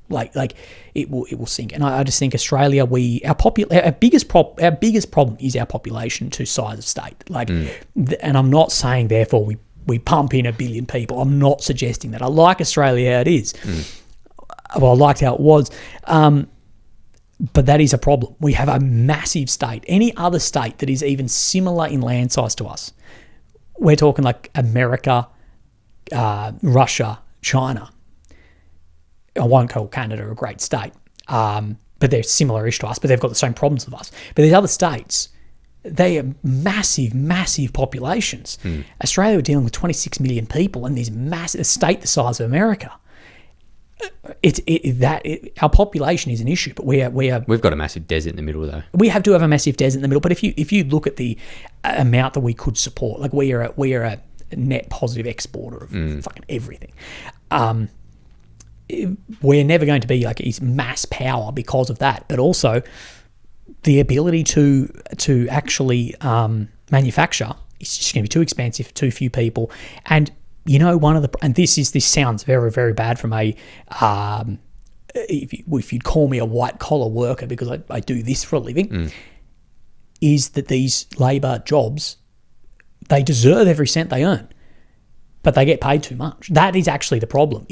like it will sink. And I just think Australia, our biggest problem is our population to size of state. And I'm not saying therefore we pump in 1 billion people. I'm not suggesting that. I like Australia how it is. Well, I liked how it was. But that is a problem. We have a massive state. Any other state that is even similar in land size to us, we're talking like America, Russia, China. I won't call Canada a great state, but they're similar-ish to us, but they've got the same problems as us. But these other states, they are massive populations. Australia, we're dealing with 26 million people and these massive, a state the size of America. Our population is an issue, but we've got a massive desert in the middle, though. We have to have a massive desert in the middle. But if you look at the amount that we could support, like we are a net positive exporter of fucking everything. We're never going to be like a mass power because of that, but also the ability to actually manufacture is just going to be too expensive, too few people, and this sounds very, very bad from a if you'd call me a white collar worker because I do this for a living, is that these labour jobs, they deserve every cent they earn, but they get paid too much. That is actually the problem.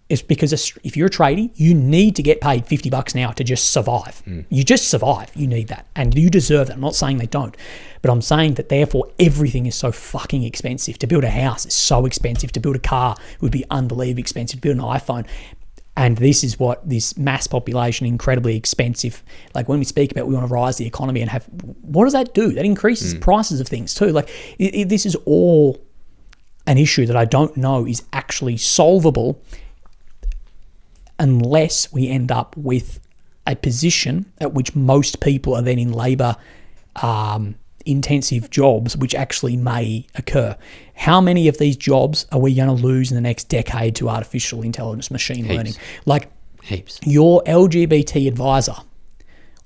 It's because if you're a tradie, you need to get paid $50 an hour to just survive. You just survive. You need that. And you deserve that. I'm not saying they don't. But I'm saying that therefore everything is so fucking expensive. To build a house is so expensive. To build a car would be unbelievably expensive. To build an iPhone. And this is what this mass population, incredibly expensive. Like when we speak about we want to rise the economy and what does that do? That increases prices of things too. Like this is all an issue that I don't know is actually solvable unless we end up with a position at which most people are then in labour intensive jobs, which actually may occur. How many of these jobs are we going to lose in the next decade to artificial intelligence, machine learning? Like Heaps. Your LGBT advisor,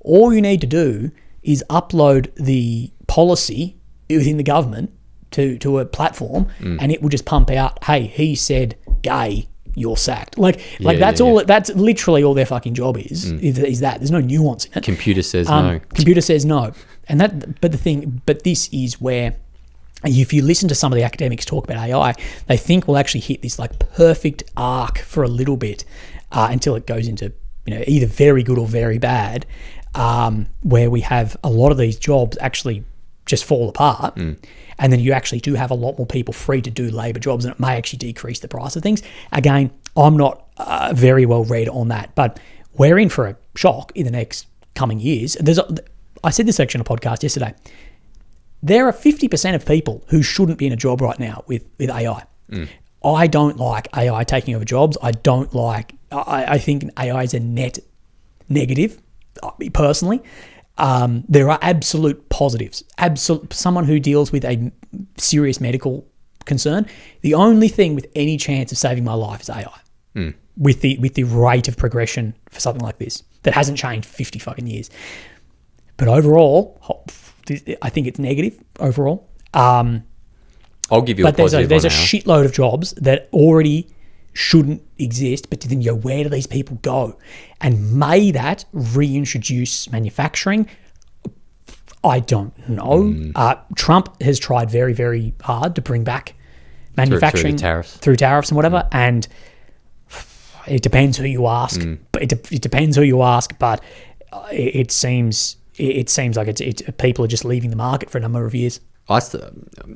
all you need to do is upload the policy within the government to a platform and it will just pump out, hey, he said gay, you're sacked. That's literally all their fucking job is that. There's no nuance in it. Computer says no. Computer says no. But this is where, if you listen to some of the academics talk about AI, they think we'll actually hit this like perfect arc for a little bit until it goes into either very good or very bad, where we have a lot of these jobs actually just fall apart. And then you actually do have a lot more people free to do labour jobs, and it may actually decrease the price of things. Again, I'm not very well read on that, but we're in for a shock in the next coming years. I said this section of a podcast yesterday. There are 50% of people who shouldn't be in a job right now with AI. I don't like AI taking over jobs. I think AI is a net negative, personally. There are absolute positives. Someone who deals with a serious medical concern, the only thing with any chance of saving my life is AI. With the rate of progression for something like this that hasn't changed 50 fucking years. But overall, I think it's negative overall. I'll give you a positive. But there's a shitload of jobs that already shouldn't exist, but then where do these people go? And may that reintroduce manufacturing? I don't know. Trump has tried very, very hard to bring back manufacturing through tariffs and whatever, and it depends who you ask. But it depends who you ask. But it seems like people are just leaving the market for a number of years. I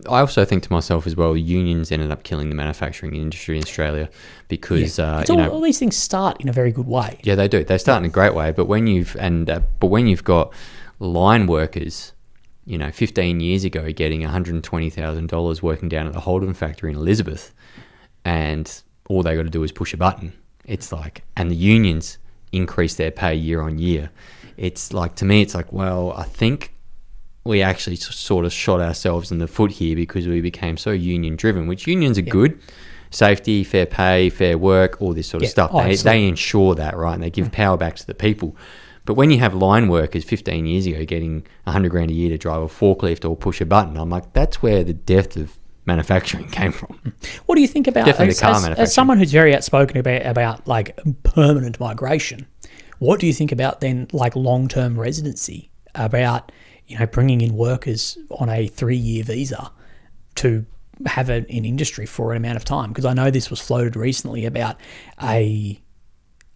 also think to myself as well, unions ended up killing the manufacturing industry in Australia because all these things start in a very good way. Yeah, they do. They start in a great way, but when you've got line workers, 15 years ago getting $120,000 working down at the Holden factory in Elizabeth, and all they got to do is push a button. It's like, and the unions increase their pay year on year. It's like, to me, it's like, well, I think we actually sort of shot ourselves in the foot here because we became so union driven, which unions are good. Safety, fair pay, fair work, all this sort of stuff. They ensure that, right? And they give power back to the people. But when you have line workers 15 years ago getting $100,000 a year to drive a forklift or push a button, I'm like, that's where the death of manufacturing came from. What do you think about, as someone who's very outspoken about like permanent migration, what do you think about then like long-term residency, about bringing in workers on a 3-year visa to have an industry for an amount of time? Because I know this was floated recently about I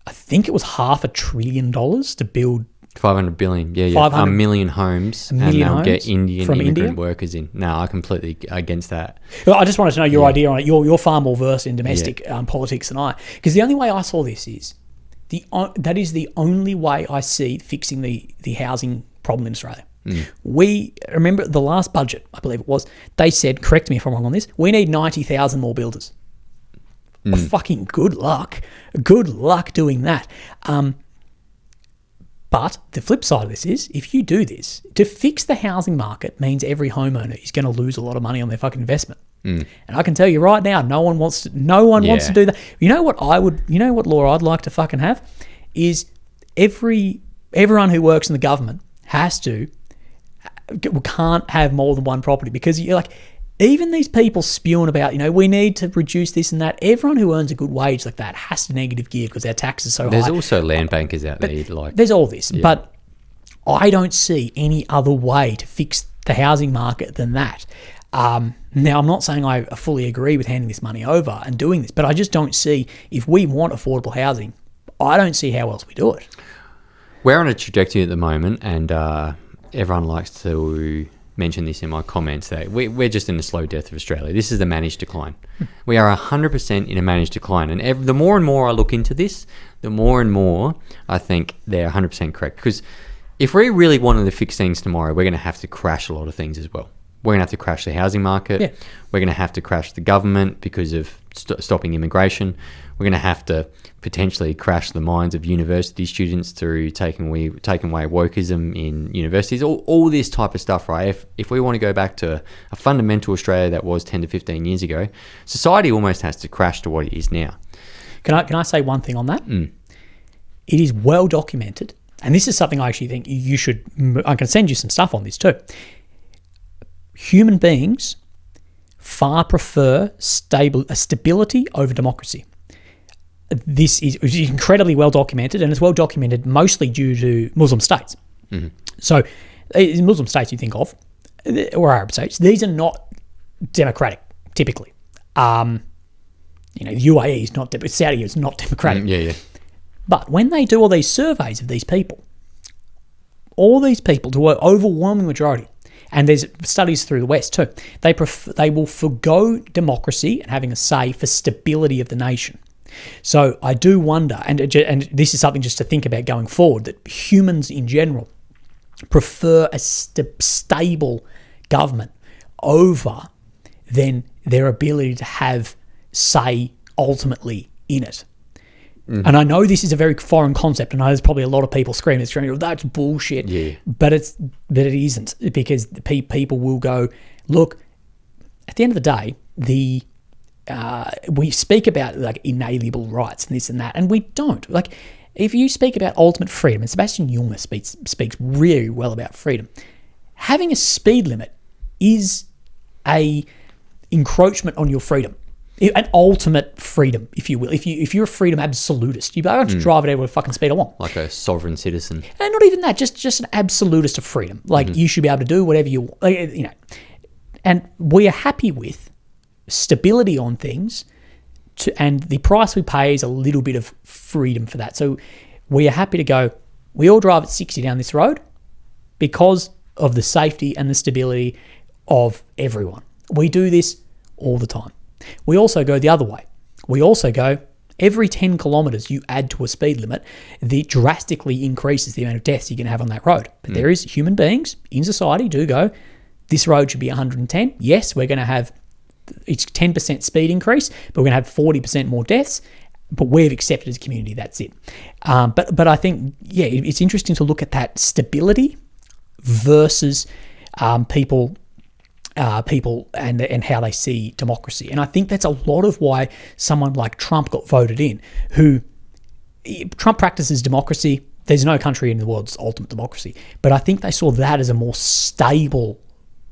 think it was $500 billion to build 500 billion, a million homes, and they'll get Indian immigrant workers in. No, I'm completely against that. Well, I just wanted to know your idea on it. You're far more versed in domestic politics than I, because the only way I saw this is that is the only way I see fixing the housing problem in Australia. We remember the last budget, I believe it was, they said, correct me if I'm wrong on this, we need 90,000 more builders. Fucking good luck doing that. But the flip side of this is, if you do this, to fix the housing market means every homeowner is going to lose a lot of money on their fucking investment. And I can tell you right now, no one wants to do that. You know what law I'd like to fucking have is everyone who works in the government can't have more than one property, because you're like, even these people spewing about, we need to reduce this and that, everyone who earns a good wage like that has to negative gear because their taxes are so high. There's also land bankers out there. There's all this, but I don't see any other way to fix the housing market than that. Now, I'm not saying I fully agree with handing this money over and doing this, but I just don't see, if we want affordable housing, I don't see how else we do it. We're on a trajectory at the moment, and everyone likes to mention this in my comments, that we're just in the slow death of Australia. This is the managed decline. We are 100% in a managed decline, and the more and more I look into this, the more and more I think they're 100% correct. Because if we really wanted to fix things tomorrow, we're going to have to crash a lot of things as well. We're going to have to crash the housing market. Yeah. We're going to have to crash the government because of stopping immigration. We're going to have to potentially crash the minds of university students through taking away wokeism in universities. All this type of stuff, right? If we want to go back to a fundamental Australia that was 10 to 15 years ago, society almost has to crash to what it is now. Can I say one thing on that? It is well documented, and this is something I actually think you should. I can send you some stuff on this too. Human beings far prefer stability over democracy. This is incredibly well documented, and it's well documented mostly due to Muslim states. So, in Muslim states you think of, or Arab states, these are not democratic typically. The UAE is not, Saudi is not democratic. But when they do all these surveys of these people, to an overwhelming majority, and there's studies through the West too. They will forgo democracy and having a say for stability of the nation. So I do wonder, and this is something just to think about going forward, that humans in general prefer a stable government over than their ability to have say ultimately in it. And I know this is a very foreign concept, and I know there's probably a lot of people screaming, that's bullshit. Yeah. But it isn't, because people will go, look, at the end of the day, we speak about like inalienable rights and this and that, and we don't. Like, if you speak about ultimate freedom, and Sebastian Junger speaks really well about freedom, having a speed limit is a encroachment on your freedom. An ultimate freedom, if you will. If you're a freedom absolutist, you don't just drive it at what fucking speed I want. Like a sovereign citizen. And not even that, just an absolutist of freedom. Like, you should be able to do whatever you want. You know. And we are happy with stability on things, and the price we pay is a little bit of freedom for that. So we are happy to go, we all drive at 60 down this road because of the safety and the stability of everyone. We do this all the time. We also go the other way. We also go, every 10 kilometres you add to a speed limit, that drastically increases the amount of deaths you're going to have on that road. But there is human beings in society do go, this road should be 110. Yes, we're going to have, it's 10% speed increase, but we're going to have 40% more deaths. But we've accepted as a community, that's it. But I think, yeah, it's interesting to look at that stability versus people and how they see democracy. And I think that's a lot of why someone like Trump got voted in, Trump practices democracy. There's no country in the world that's ultimate democracy. But I think they saw that as a more stable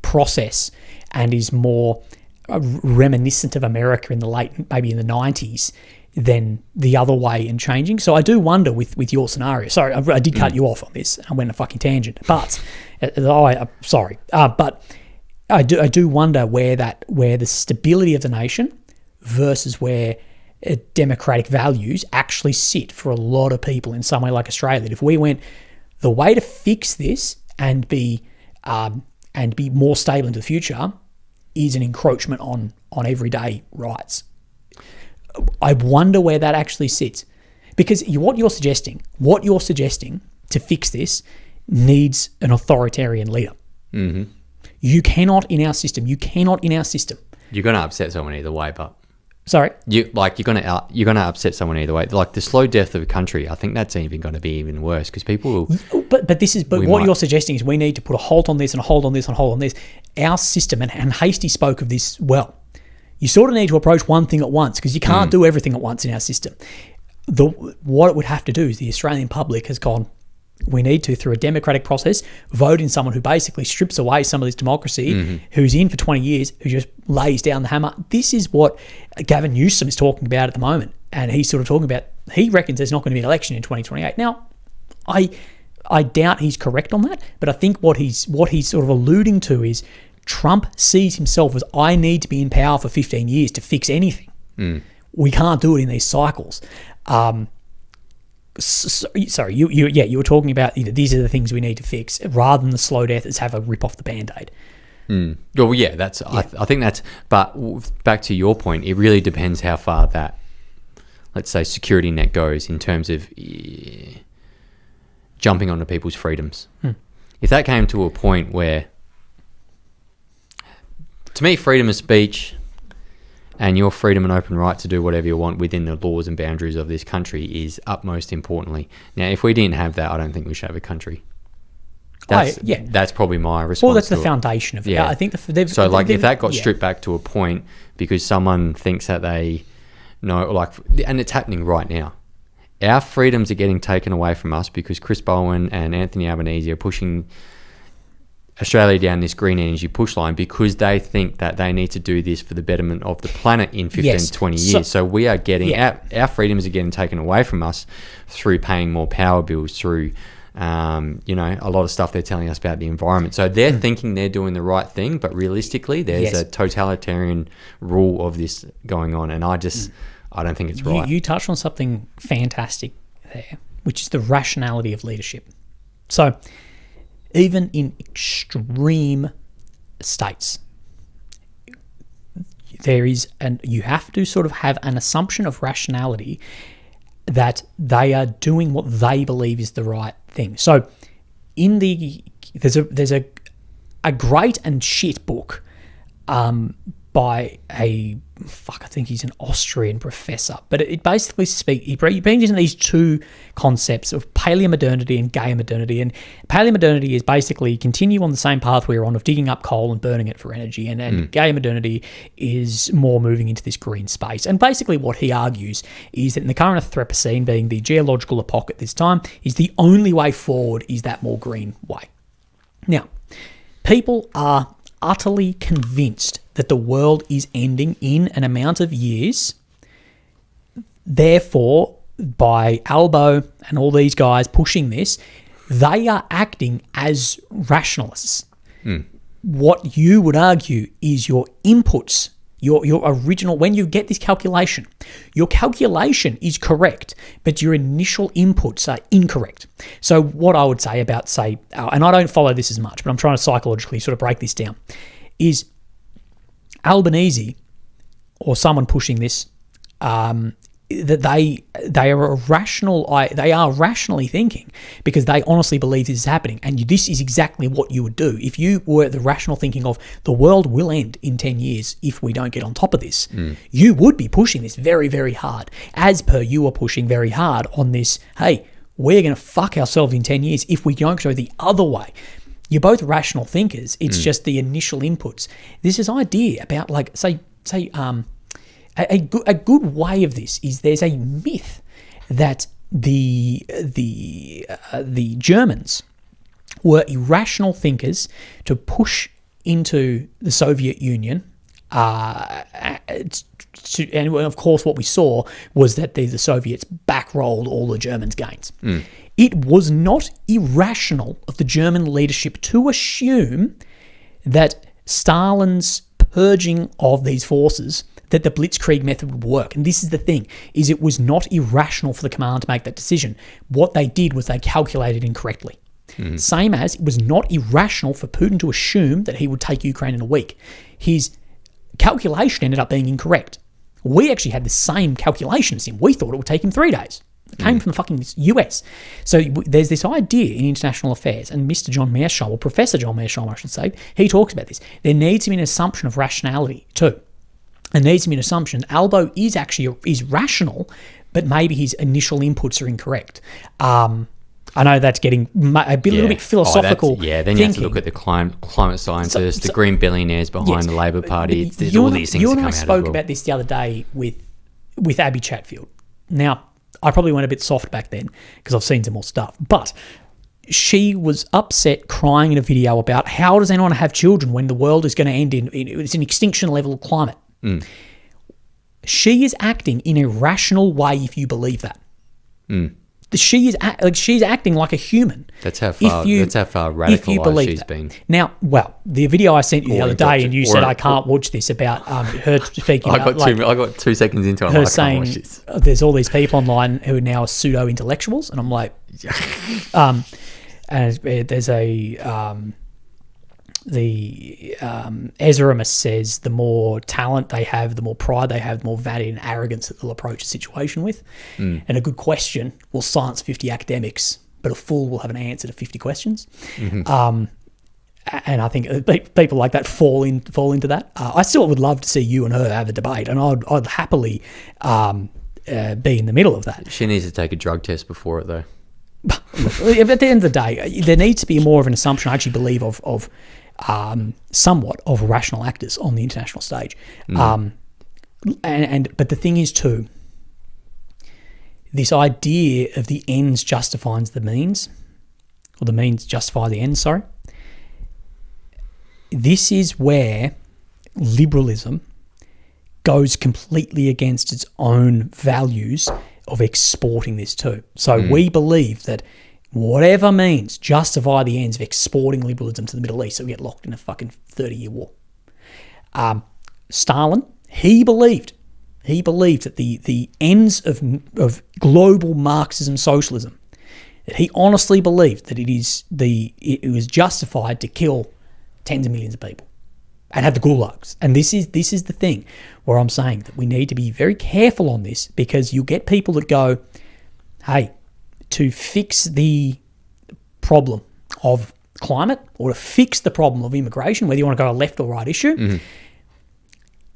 process and is more reminiscent of America in maybe in the 90s than the other way in changing. So I do wonder with your scenario. Sorry, I did cut you off on this. I went on a fucking tangent. But, sorry. But I do wonder where the stability of the nation versus where democratic values actually sit for a lot of people in somewhere like Australia. If we went, the way to fix this and be more stable into the future is an encroachment on everyday rights. I wonder where that actually sits, because what you're suggesting to fix this needs an authoritarian leader. Mm-hmm. You cannot in our system. You're going to upset someone either way, but sorry, you're going to upset someone either way. Like the slow death of a country, I think that's even going to be even worse because people will. But what you're suggesting is we need to put a halt on this and a hold on this and a hold on this. Our system, and Hasty spoke of this well. You sort of need to approach one thing at once because you can't do everything at once in our system. What it would have to do is the Australian public has gone, we need to, through a democratic process, vote in someone who basically strips away some of this democracy, who's in for 20 years, who just lays down the hammer. This is what Gavin Newsom is talking about at the moment. And he's sort of talking about, he reckons there's not going to be an election in 2028. Now, I doubt he's correct on that, but I think what he's sort of alluding to is Trump sees himself as, I need to be in power for 15 years to fix anything. We can't do it in these cycles. Sorry, you were talking about, these are the things we need to fix, rather than the slow death is have a rip off the Band-Aid. Well, yeah, that's. Yeah. I think that's. But back to your point, it really depends how far that, let's say, security net goes in terms of jumping onto people's freedoms. If that came to a point where, to me, freedom of speech and your freedom and open right to do whatever you want within the laws and boundaries of this country is utmost importantly. Now, if we didn't have that, I don't think we should have a country. That's probably my response. Well, that's the foundation of it. Yeah. I think if that got stripped back to a point because someone thinks that they know, and it's happening right now. Our freedoms are getting taken away from us because Chris Bowen and Anthony Albanese are pushing Australia down this green energy push line because they think that they need to do this for the betterment of the planet in 15 to 20 years. So we are getting, our freedoms are getting taken away from us through paying more power bills, through, a lot of stuff they're telling us about the environment. So they're thinking they're doing the right thing, but realistically there's a totalitarian rule of this going on. And I don't think it's right. You touched on something fantastic there, which is the rationality of leadership. So even in extreme states, you have to sort of have an assumption of rationality that they are doing what they believe is the right thing. So there's a great and shit book by I think he's an Austrian professor, but it basically he brings in these two concepts of paleomodernity and gay modernity. And paleomodernity is basically continue on the same path we're on of digging up coal and burning it for energy, and gay modernity is more moving into this green space. And basically what he argues is that in the current Anthropocene, being the geological epoch at this time, is the only way forward is that more green way. Now, people are utterly convinced that the world is ending in an amount of years. Therefore, by Albo and all these guys pushing this, they are acting as rationalists. What you would argue is your inputs, your original, when you get this calculation, your calculation is correct, but your initial inputs are incorrect. So what I would say about, and I don't follow this as much, but I'm trying to psychologically sort of break this down, is Albanese or someone pushing this, that they are rationally thinking because they honestly believe this is happening, and this is exactly what you would do if you were the rational thinking of the world will end in 10 years if we don't get on top of this. You would be pushing this very, very hard, as per you are pushing very hard on this, hey, we're going to fuck ourselves in 10 years if we don't go the other way. You're both rational thinkers. It's just the initial inputs. This is idea about, like, a good way of this is there's a myth that the Germans were irrational thinkers to push into the Soviet Union. And of course, what we saw was that the Soviets backrolled all the Germans' gains. It was not irrational of the German leadership to assume that Stalin's purging of these forces, that the blitzkrieg method would work. And this is the thing, is it was not irrational for the command to make that decision. What they did was they calculated incorrectly. Same as it was not irrational for Putin to assume that he would take Ukraine in a week. His calculation ended up being incorrect. We actually had the same calculation as him. We thought it would take him 3 days. It came from the fucking US. So there's this idea in international affairs, and Mr. John Mearsheimer, or Professor John Mearsheimer, I should say, he talks about this. There needs to be an assumption of rationality too. There needs to be an assumption Albo is rational, but maybe his initial inputs are incorrect. I know that's getting a little bit philosophical. Then you have to look at the climate scientists, the green billionaires behind the Labour Party. There's all these things. You and I spoke about this the other day with Abby Chatfield. Now, I probably went a bit soft back then because I've seen some more stuff, but she was upset, crying in a video about how does anyone have children when the world is going to end it's an extinction level climate. She is acting in a rational way if you believe that. She's acting like a human. That's how far radicalized she's been. Now, the video I sent you the other day, and you said I can't watch this about her speaking. I got 2 seconds into it. Her saying there's all these people online who are now pseudo intellectuals, and I'm like, and there's Ezra says the more talent they have, the more pride they have, the more vanity and arrogance that they'll approach a situation with. And a good question will silence 50 academics, but a fool will have an answer to 50 questions. And I think people like that fall into that. I still would love to see you and her have a debate, and I'd happily be in the middle of that. She needs to take a drug test before it, though. At the end of the day, there needs to be more of an assumption, I actually believe, of somewhat of rational actors on the international stage. But the thing is too, this idea of the ends justifies the means, or the means justify the ends, sorry. This is where liberalism goes completely against its own values of exporting this too. So we believe that whatever means justify the ends of exporting liberalism to the Middle East, so we get locked in a fucking 30-year war. Stalin, he believed that the ends of global Marxism socialism, that he honestly believed that it was justified to kill tens of millions of people. and had the gulags. And this is the thing where I'm saying that we need to be very careful on this, because you get people that go, hey, to fix the problem of climate or to fix the problem of immigration, whether you want to go a left or right issue,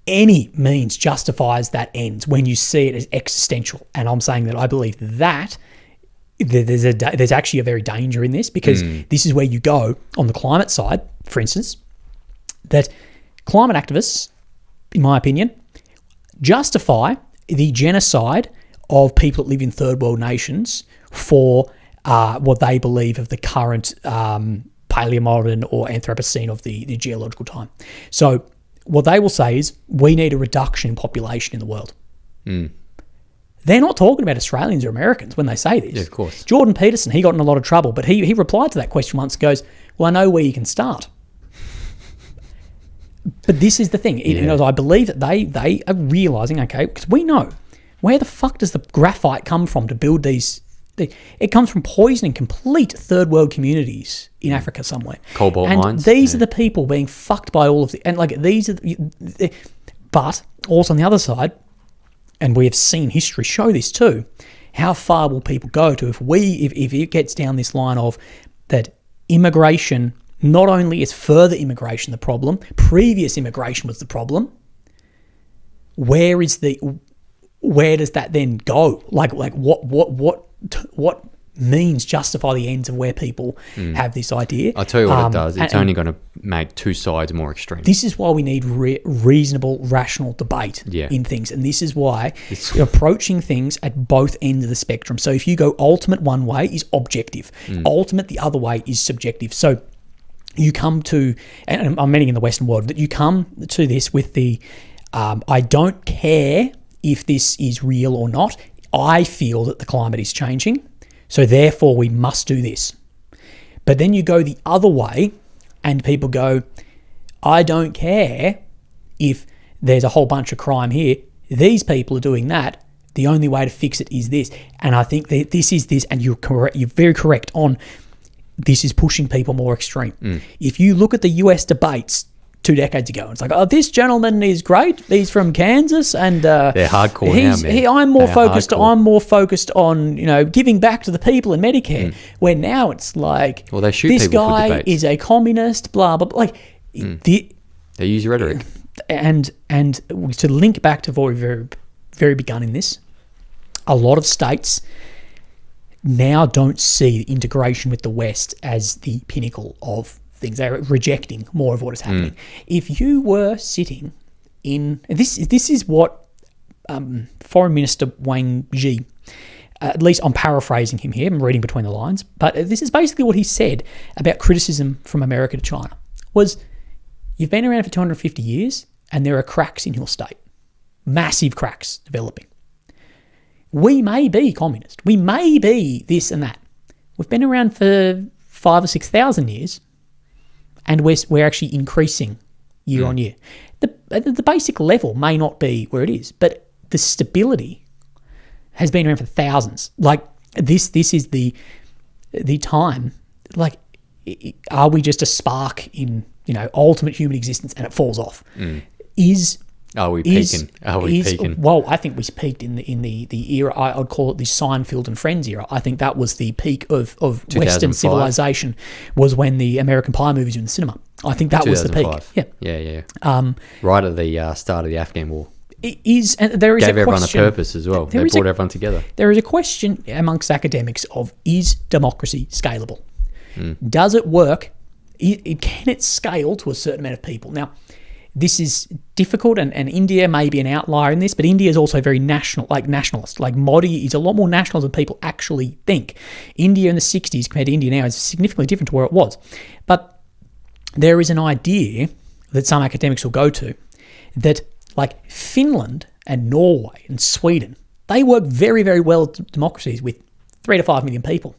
any means justifies that ends when you see it as existential. And I'm saying that I believe that there's actually a very danger in this, because this is where you go on the climate side, for instance, that climate activists, in my opinion, justify the genocide of people that live in third world nations for what they believe of the current Paleomodern or Anthropocene of the geological time. So what they will say is, we need a reduction in population in the world. They're not talking about Australians or Americans when they say this. Yeah, of course. Jordan Peterson, he got in a lot of trouble, but he replied to that question once and goes, well, I know where you can start. But this is the thing. I believe that they are realising, okay, because we know, where the fuck does the graphite come from to build these? It comes from poisoning complete third world communities in Africa somewhere. Cobalt and mines. These are the people being fucked by all of the, and like these are, but also on the other side, and we have seen history show this too, how far will people go to if it gets down this line of that immigration, not only is further immigration the problem, previous immigration was the problem. Where does that then go? Like what means justify the ends of where people have this idea? I'll tell you what it does. It's only going to make two sides more extreme. This is why we need reasonable, rational debate in things. And this is why you're approaching things at both ends of the spectrum. So if you go ultimate one way is objective. Ultimate the other way is subjective. So you come to, and I'm meaning in the Western world, that you come to this with the, I don't care if this is real or not. I feel that the climate is changing, so therefore we must do this. But then you go the other way and people go, I don't care if there's a whole bunch of crime here. These people are doing that. The only way to fix it is this. And I think that this is this, and you're correct. You're very correct on this is pushing people more extreme. If you look at the US debates 2 decades ago, it's like, oh, this gentleman is great. He's from Kansas, and they're hardcore now, man. I'm more focused on giving back to the people in Medicare. Where now it's like, well, they shoot this people for guy debates. is a communist, blah blah. Blah. Like they use rhetoric, and to link back to very very very begun in this, a lot of states now don't see the integration with the West as the pinnacle of things. They're rejecting more of what is happening. If you were sitting in this is what Foreign Minister Wang Yi, at least I'm paraphrasing him here, I'm reading between the lines, but this is basically what he said about criticism from America to China, was you've been around for 250 years and there are cracks in your state, massive cracks developing. We may be communist, we may be this and that. We've been around for 5,000 or 6,000 years, and we're actually increasing year on year. The basic level may not be where it is, but the stability has been around for thousands. Like this is the time. Like, are we just a spark in ultimate human existence and it falls off? Are we peaking? Peaking? Well, I think we peaked in the era. I would call it the Seinfeld and Friends era. I think that was the peak of Western civilization, was when the American Pie movies were in the cinema. I think that was the peak. Yeah. Right at the start of the Afghan war. It is, and there is gave a everyone question, a purpose as well. They brought everyone together. There is a question amongst academics of, is democracy scalable? Does it work? Can it scale to a certain amount of people? Now, this is difficult, and India may be an outlier in this, but India is also very nationalist. Like Modi is a lot more national than people actually think. India in the 60s compared to India now is significantly different to where it was. But there is an idea that some academics will go to that, like Finland and Norway and Sweden, they work very, very well as democracies with 3 to 5 million people.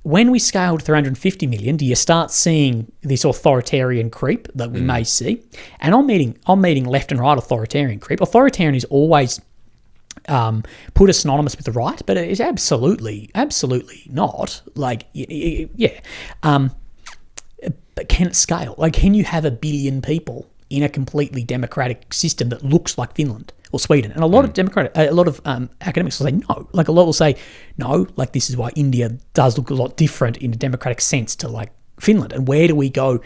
When we scale to 350 million, do you start seeing this authoritarian creep that we may see? And I'm meeting left and right authoritarian creep. Authoritarian is always put as synonymous with the right, but it is absolutely not. Like, yeah. but can it scale? Like, can you have 1 billion people in a completely democratic system that looks like Finland or Sweden? And a lot of academics will say no. Like, a lot will say no. Like, this is why India does look a lot different in a democratic sense to like Finland. And where do we go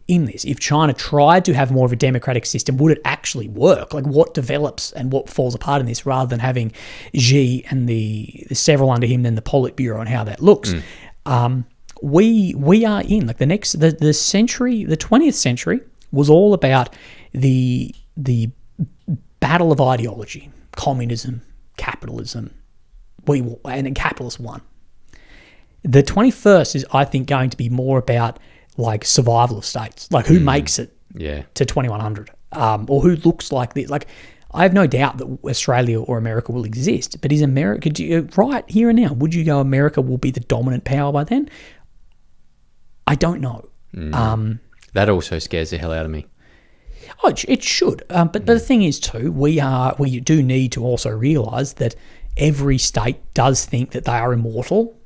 in this? If China tried to have more of a democratic system, would it actually work? Like, what develops and what falls apart in this, rather than having Xi and the several under him, then the Politburo and how that looks? We are in like the century, the 20th century was all about the battle of ideology, communism, capitalism. And capitalists won. The 21st is, I think, going to be more about like survival of states, like who makes it to 2100, or who looks like this. Like, I have no doubt that Australia or America will exist, but is America, right here and now, would you go America will be the dominant power by then? I don't know. That also scares the hell out of me. Oh, it should. But the thing is too, we do need to also realise that every state does think that they are immortal.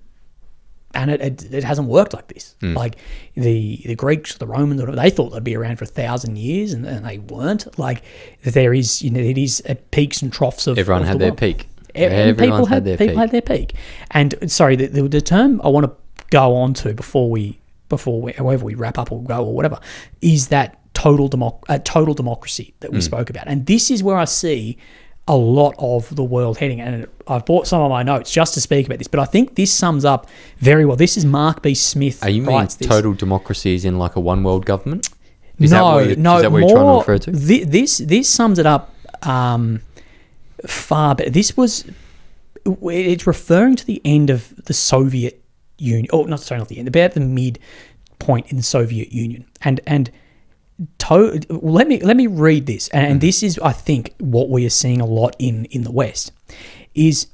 And it hasn't worked like this. Like the Greeks, the Romans, they thought they'd be around for 1,000 years, and they weren't. Like, there is, it is peaks and troughs of everyone had their peak. People had their peak. And sorry, the term I want to go on to before we however we wrap up or go or whatever, is that total democracy that we spoke about. And this is where I see a lot of the world heading. And I've bought some of my notes just to speak about this, but I think this sums up very well. This is Mark B. Smith. Are you meaning total democracy is in like a one world government? No, is that what you're trying to refer to? This sums it up far better. It's referring to the end of the Soviet Union, not the end, about the mid point in the Soviet Union. Let me read this, and this is, I think, what we are seeing a lot in the West, is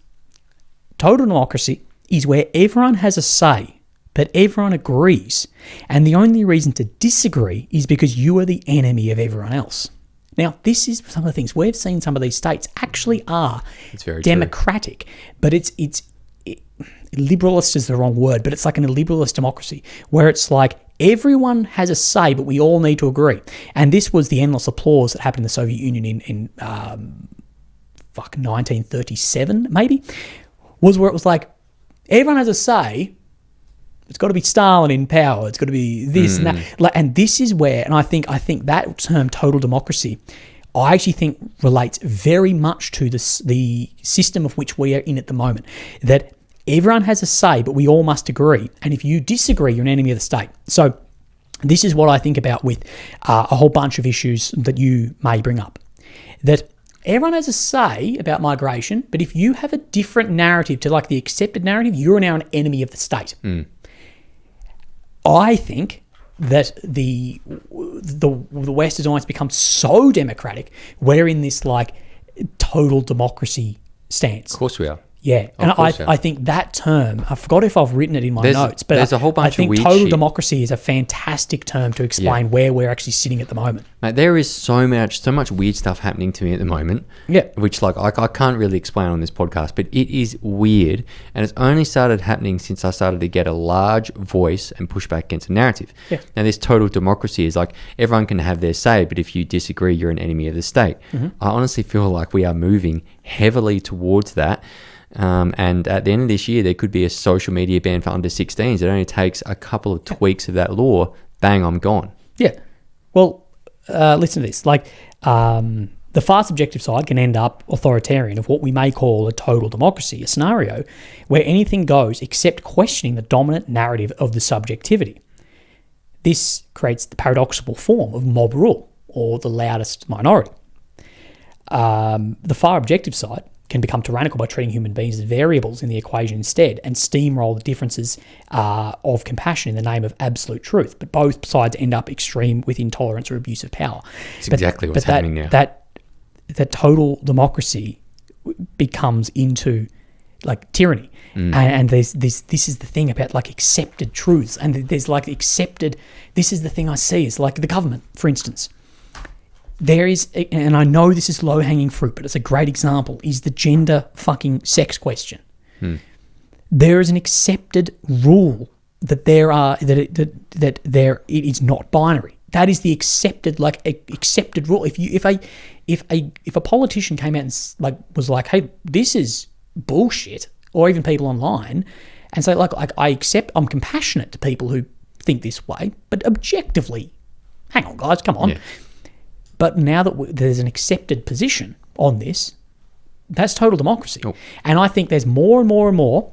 total democracy is where everyone has a say, but everyone agrees, and the only reason to disagree is because you are the enemy of everyone else. Now, this is some of the things we've seen. Some of these states actually are democratic, but it's liberalist is the wrong word, but it's like an illiberalist democracy where it's like everyone has a say, but we all need to agree. And this was the endless applause that happened in the Soviet Union in 1937, maybe, was where it was like everyone has a say. It's got to be Stalin in power. It's got to be this and that. Like, and this is where, and I think that term total democracy, I actually think relates very much to the system of which we are in at the moment. That everyone has a say, but we all must agree. And if you disagree, you're an enemy of the state. So this is what I think about with a whole bunch of issues that you may bring up. That everyone has a say about migration, but if you have a different narrative to like the accepted narrative, you're now an enemy of the state. I think that the West has almost become so democratic, we're in this like total democracy stance. Of course we are. Yeah, and I think that term, I forgot if I've written it in my notes, but there's a whole bunch of weird total shit. Democracy is a fantastic term to explain where we're actually sitting at the moment. Mate, there is so much weird stuff happening to me at the moment. Yeah. Which like I can't really explain on this podcast, but it is weird, and it's only started happening since I started to get a large voice and push back against a narrative. Yeah. Now this total democracy is like everyone can have their say, but if you disagree, you're an enemy of the state. I honestly feel like we are moving heavily towards that. And at the end of this year, there could be a social media ban for under 16s. It only takes a couple of tweaks of that law. Bang, I'm gone. Yeah. Well, listen to this. Like, the far subjective side can end up authoritarian of what we may call a total democracy, a scenario where anything goes except questioning the dominant narrative of the subjectivity. This creates the paradoxical form of mob rule, or the loudest minority. The far objective side can become tyrannical by treating human beings as variables in the equation instead, and steamroll the differences of compassion in the name of absolute truth. But both sides end up extreme with intolerance or abuse of power. It's exactly what's happening now. That total democracy becomes into like tyranny. And this is the thing about like accepted truths. And there's like accepted, this is the thing I see, is like the government, for instance. There is, and I know this is low-hanging fruit, but it's a great example, is the gender fucking sex question. There is an accepted rule that it is not binary. That is the accepted rule. If a politician came out and was like, hey, this is bullshit, or even people online, and say I'm compassionate to people who think this way, but objectively, hang on, guys, come on. Yeah. But now that there's an accepted position on this, that's total democracy. Oh. And I think there's more and more and more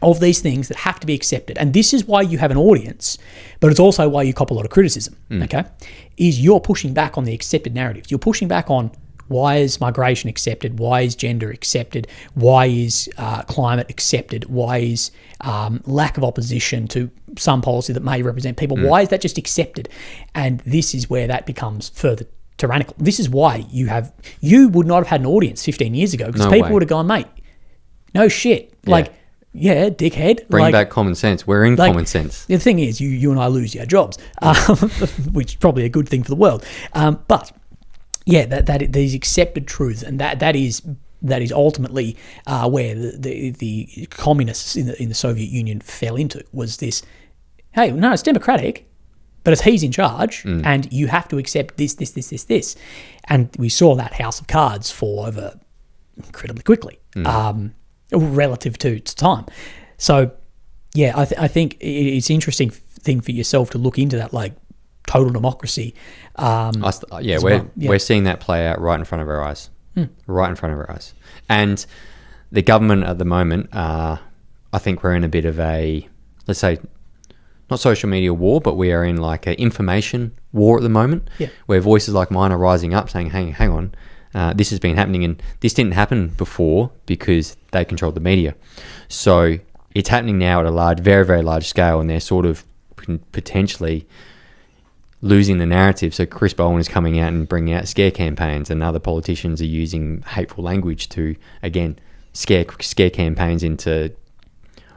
of these things that have to be accepted. And this is why you have an audience, but it's also why you cop a lot of criticism, okay? Is you're pushing back on the accepted narratives. You're pushing back on why is migration accepted? Why is gender accepted? Why is climate accepted? Why is lack of opposition to some policy that may represent people? Why is that just accepted? And this is where that becomes further tyrannical. This is why you would not have had an audience 15 years ago, because people would have gone, mate, no shit. Yeah, dickhead. Bring back common sense. We're in common sense. The thing is, you and I lose our jobs, which is probably a good thing for the world. But yeah, that these accepted truths, and that is ultimately where the communists in the Soviet Union fell into, was this, hey, no, it's democratic, but it's he's in charge, and you have to accept this. And we saw that house of cards fall over incredibly quickly. Relative to time. So, yeah, I think it's an interesting thing for yourself to look into that, total democracy. We're seeing that play out right in front of our eyes. Right in front of our eyes. And the government at the moment, I think we're in a bit of a, let's say, not social media war, but we are in an information war at the moment, where voices like mine are rising up saying, hang on, this has been happening, and this didn't happen before because they controlled the media. So it's happening now at a very, very large scale, and they're sort of potentially losing the narrative. So Chris Bowen is coming out and bringing out scare campaigns, and other politicians are using hateful language to, again, scare campaigns into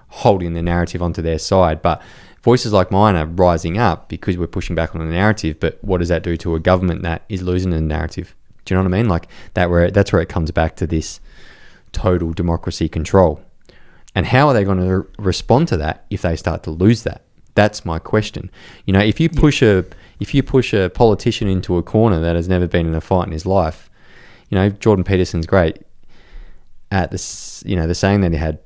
holding the narrative onto their side. But voices like mine are rising up because we're pushing back on the narrative. But what does that do to a government that is losing the narrative? Do you know what I mean? That's where it comes back to this total democracy control. And how are they going to respond to that if they start to lose that? That's my question. If you push a politician into a corner that has never been in a fight in his life, Jordan Peterson's great at this. The saying that he had: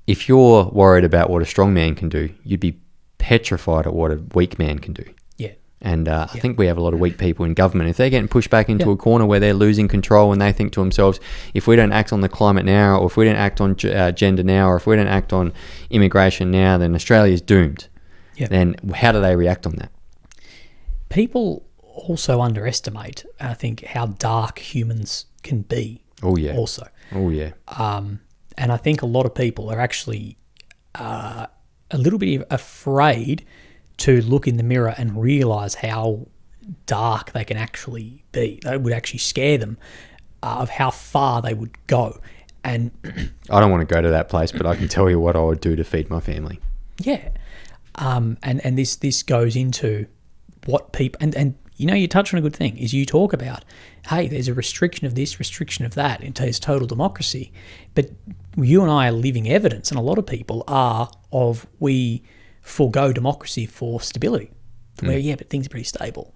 if you're worried about what a strong man can do, you'd be petrified at what a weak man can do. And I think we have a lot of weak people in government. If they're getting pushed back into a corner where they're losing control, and they think to themselves, if we don't act on the climate now, or if we don't act on gender now, or if we don't act on immigration now, then Australia's doomed. Then how do they react on that? People also underestimate, I think, how dark humans can be. Oh, yeah. Also. Oh, yeah. And I think a lot of people are actually a little bit afraid to look in the mirror and realise how dark they can actually be. That would actually scare them of how far they would go. And I don't want to go to that place, but I can tell you what I would do to feed my family. Yeah. And this goes into what people... And you touch on a good thing, is you talk about, hey, there's a restriction of this, restriction of that, into his total democracy. But you and I are living evidence, and a lot of people are, of we forego democracy for stability. Where, but things are pretty stable.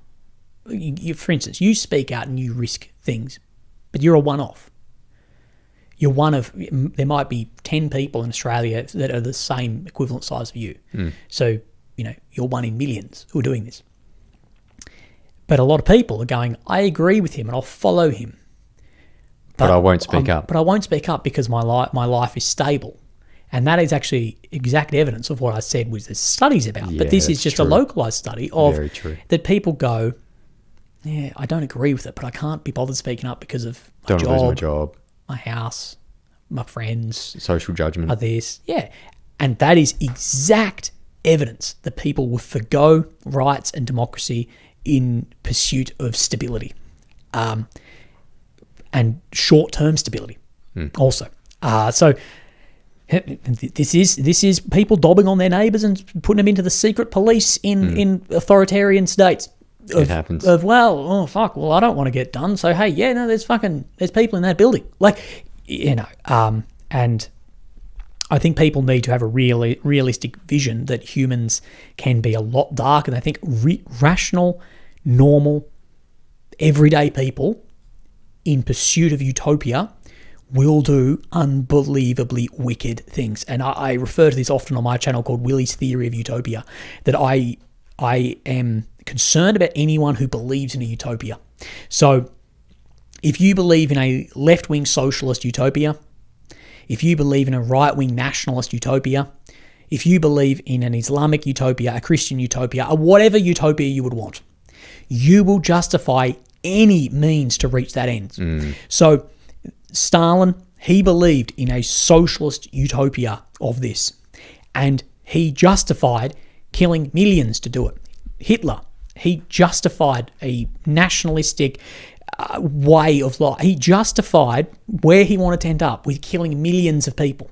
For instance, you speak out and you risk things, but you're a one-off. You're one of... There might be 10 people in Australia that are the same equivalent size of you. So, you're one in millions who are doing this. But a lot of people are going, I agree with him and I'll follow him. But I won't speak up. But I wonon't speak up because my life is stable. And that is actually exact evidence of what I said was there's studies about. But this is just a localised study of that people go, yeah, I don't agree with it, but I can't be bothered speaking up because of my job, my house, my friends. Social judgment. This. Yeah. And that is exact evidence that people will forgo rights and democracy in pursuit of stability, and short-term stability also. So this is people dobbing on their neighbours and putting them into the secret police in authoritarian states. It happens. I don't want to get done. So hey, there's people in that building, and I think people need to have a realistic vision that humans can be a lot darker. And I think rational, normal, everyday people in pursuit of utopia will do unbelievably wicked things. And I refer to this often on my channel called Willy's Theory of Utopia, that I am concerned about anyone who believes in a utopia. So if you believe in a left-wing socialist utopia, if you believe in a right-wing nationalist utopia, if you believe in an Islamic utopia, a Christian utopia, or whatever utopia you would want, you will justify any means to reach that end. So Stalin, he believed in a socialist utopia of this, and he justified killing millions to do it. Hitler, he justified a nationalistic way of life. He justified where he wanted to end up with killing millions of people.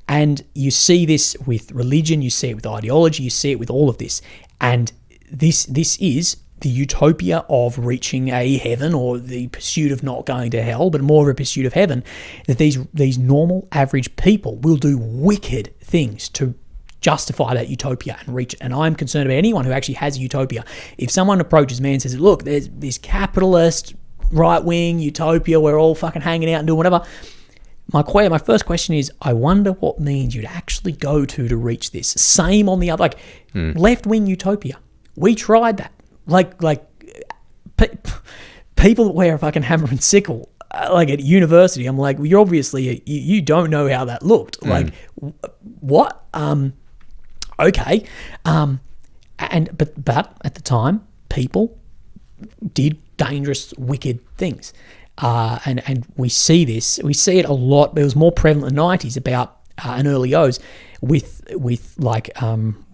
And you see this with religion, you see it with ideology, you see it with all of this. And this is the utopia of reaching a heaven, or the pursuit of not going to hell, but more of a pursuit of heaven, that these normal, average people will do wicked things to justify that utopia and reach it. And I'm concerned about anyone who actually has a utopia. If someone approaches me and says, look, there's this capitalist, right-wing utopia, we're all fucking hanging out and doing whatever, my first question is, I wonder what means you'd actually go to reach this. Same on the other, left-wing utopia. We tried that. People that wear a fucking hammer and sickle, like at university, I'm like, well, you're obviously, you don't know how that looked. Like, what? Okay. But at the time, people did dangerous, wicked things. And we see this. We see it a lot. But it was more prevalent in the 90s about and early O's with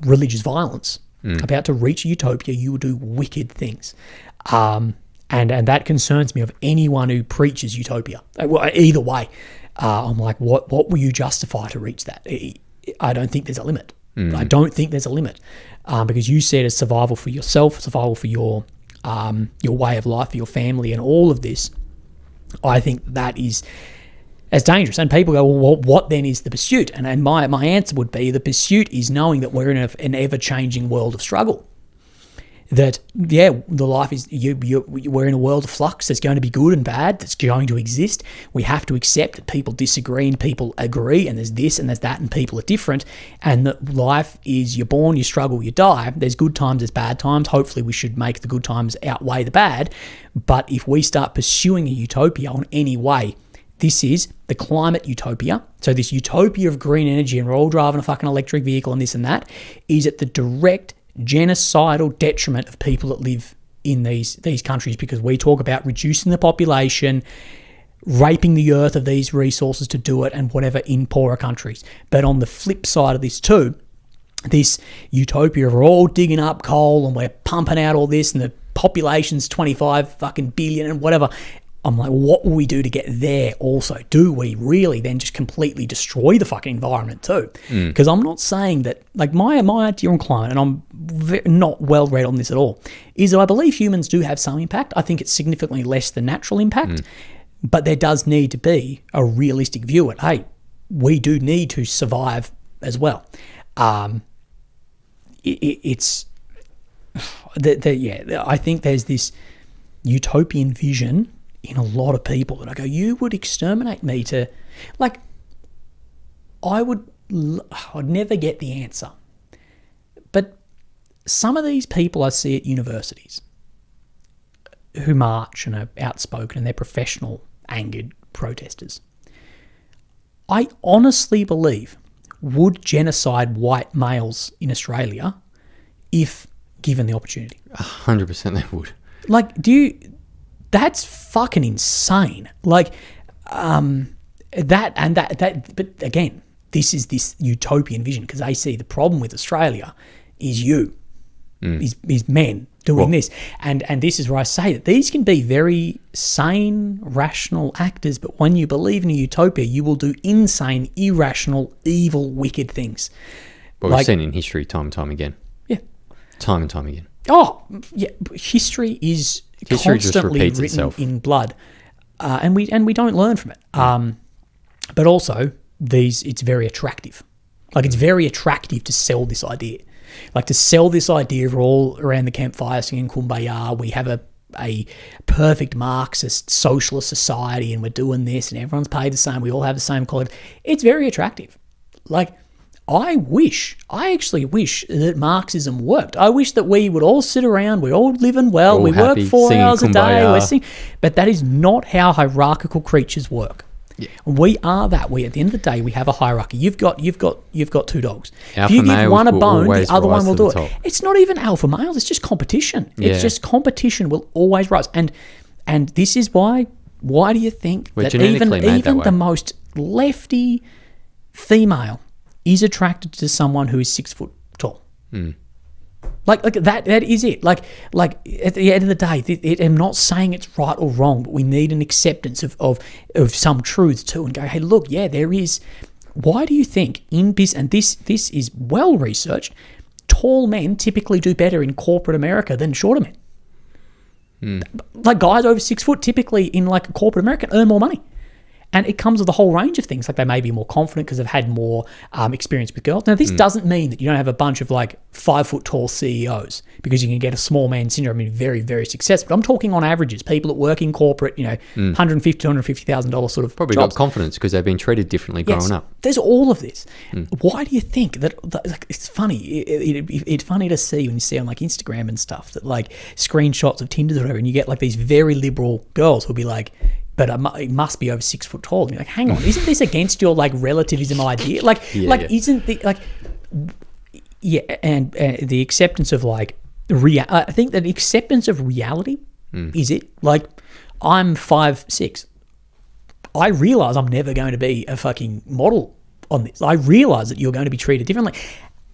religious violence. About to reach a utopia, you will do wicked things. And that concerns me of anyone who preaches utopia. Well, either way, I'm like, what will you justify to reach that? I don't think there's a limit. I don't think there's a limit. Because you said it's survival for yourself, survival for your way of life, for your family, and all of this. I think that is as dangerous. And people go, well, what then is the pursuit? And my answer would be, the pursuit is knowing that we're in an ever-changing world of struggle. That, the life is, we're in a world of flux. There's going to be good and bad. That's going to exist. We have to accept that people disagree and people agree, and there's this and there's that, and people are different. And that life is, you're born, you struggle, you die. There's good times, there's bad times. Hopefully we should make the good times outweigh the bad. But if we start pursuing a utopia on any way, this is the climate utopia. So this utopia of green energy, and we're all driving a fucking electric vehicle and this and that, is at the direct genocidal detriment of people that live in these countries, because we talk about reducing the population, raping the earth of these resources to do it, and whatever, in poorer countries. But on the flip side of this too, this utopia of we're all digging up coal and we're pumping out all this, and the population's 25 fucking billion and whatever. I'm like, what will we do to get there also? Do we really then just completely destroy the fucking environment too? Because I'm not saying that, like, my idea on climate, and I'm not well read on this at all, is that I believe humans do have some impact. I think it's significantly less than natural impact, but there does need to be a realistic view at, hey, we do need to survive as well. I think there's this utopian vision in a lot of people that I go, you would exterminate me to, like, I'd never get the answer. But some of these people I see at universities who march and are outspoken and they're professional, angered protesters, I honestly believe would genocide white males in Australia if given the opportunity. 100% they would. Like, that's fucking insane. Like, but again, this is this utopian vision, because they see the problem with Australia is is men doing this. And this is where I say that these can be very sane, rational actors, but when you believe in a utopia, you will do insane, irrational, evil, wicked things. But we've seen in history time and time again. Yeah. Time and time again. Oh, yeah. History is constantly written in blood, and we don't learn from it. But also, it's very attractive. Like, it's very attractive to sell this idea. Like, to sell this idea of all around the campfire singing Kumbaya, we have a perfect Marxist socialist society and we're doing this and everyone's paid the same, we all have the same quality. It's very attractive. Like, I actually wish that Marxism worked. I wish that we would all sit around, we're all living well, all we work happy, 4 hours a day, Kumbaya. we're singing. But that is not how hierarchical creatures work. Yeah. We are that. We, at the end of the day, we have a hierarchy. You've got 2 dogs. Alpha if you give males one a will bone, always the other one rise will to do the it. top. It's not even alpha males. It's just competition. Yeah. It's just competition will always rise. And this is why do you think We're that genetically made that even way. the most lefty female is attracted to someone who is 6 foot tall? Like that is it. Like at the end of the day, I'm not saying it's right or wrong, but we need an acceptance of some truths too, and go, hey, look, yeah, there is. Why do you think in business, and this is well researched, tall men typically do better in corporate America than shorter men? Like, guys over 6 foot typically in like corporate America earn more money. And it comes with a whole range of things. Like, they may be more confident because they've had more experience with girls. Now, this doesn't mean that you don't have a bunch of like 5 foot tall CEOs, because you can get a small man syndrome and be very, very successful. But I'm talking on averages. People that work in corporate, $150,000, $250,000 sort of Probably jobs. got confidence because they've been treated differently growing up. There's all of this. Why do you think that like, it's funny? It's funny to see when you see on like Instagram and stuff that like screenshots of Tinder or whatever, and you get like these very liberal girls who'll be like, but it must be over 6 foot tall. And you're like, hang on, isn't this against your like relativism idea? Like, isn't the like, and the acceptance of like I think that acceptance of reality is it. Like, I'm 5'6". I realize I'm never going to be a fucking model on this. I realize that you're going to be treated differently.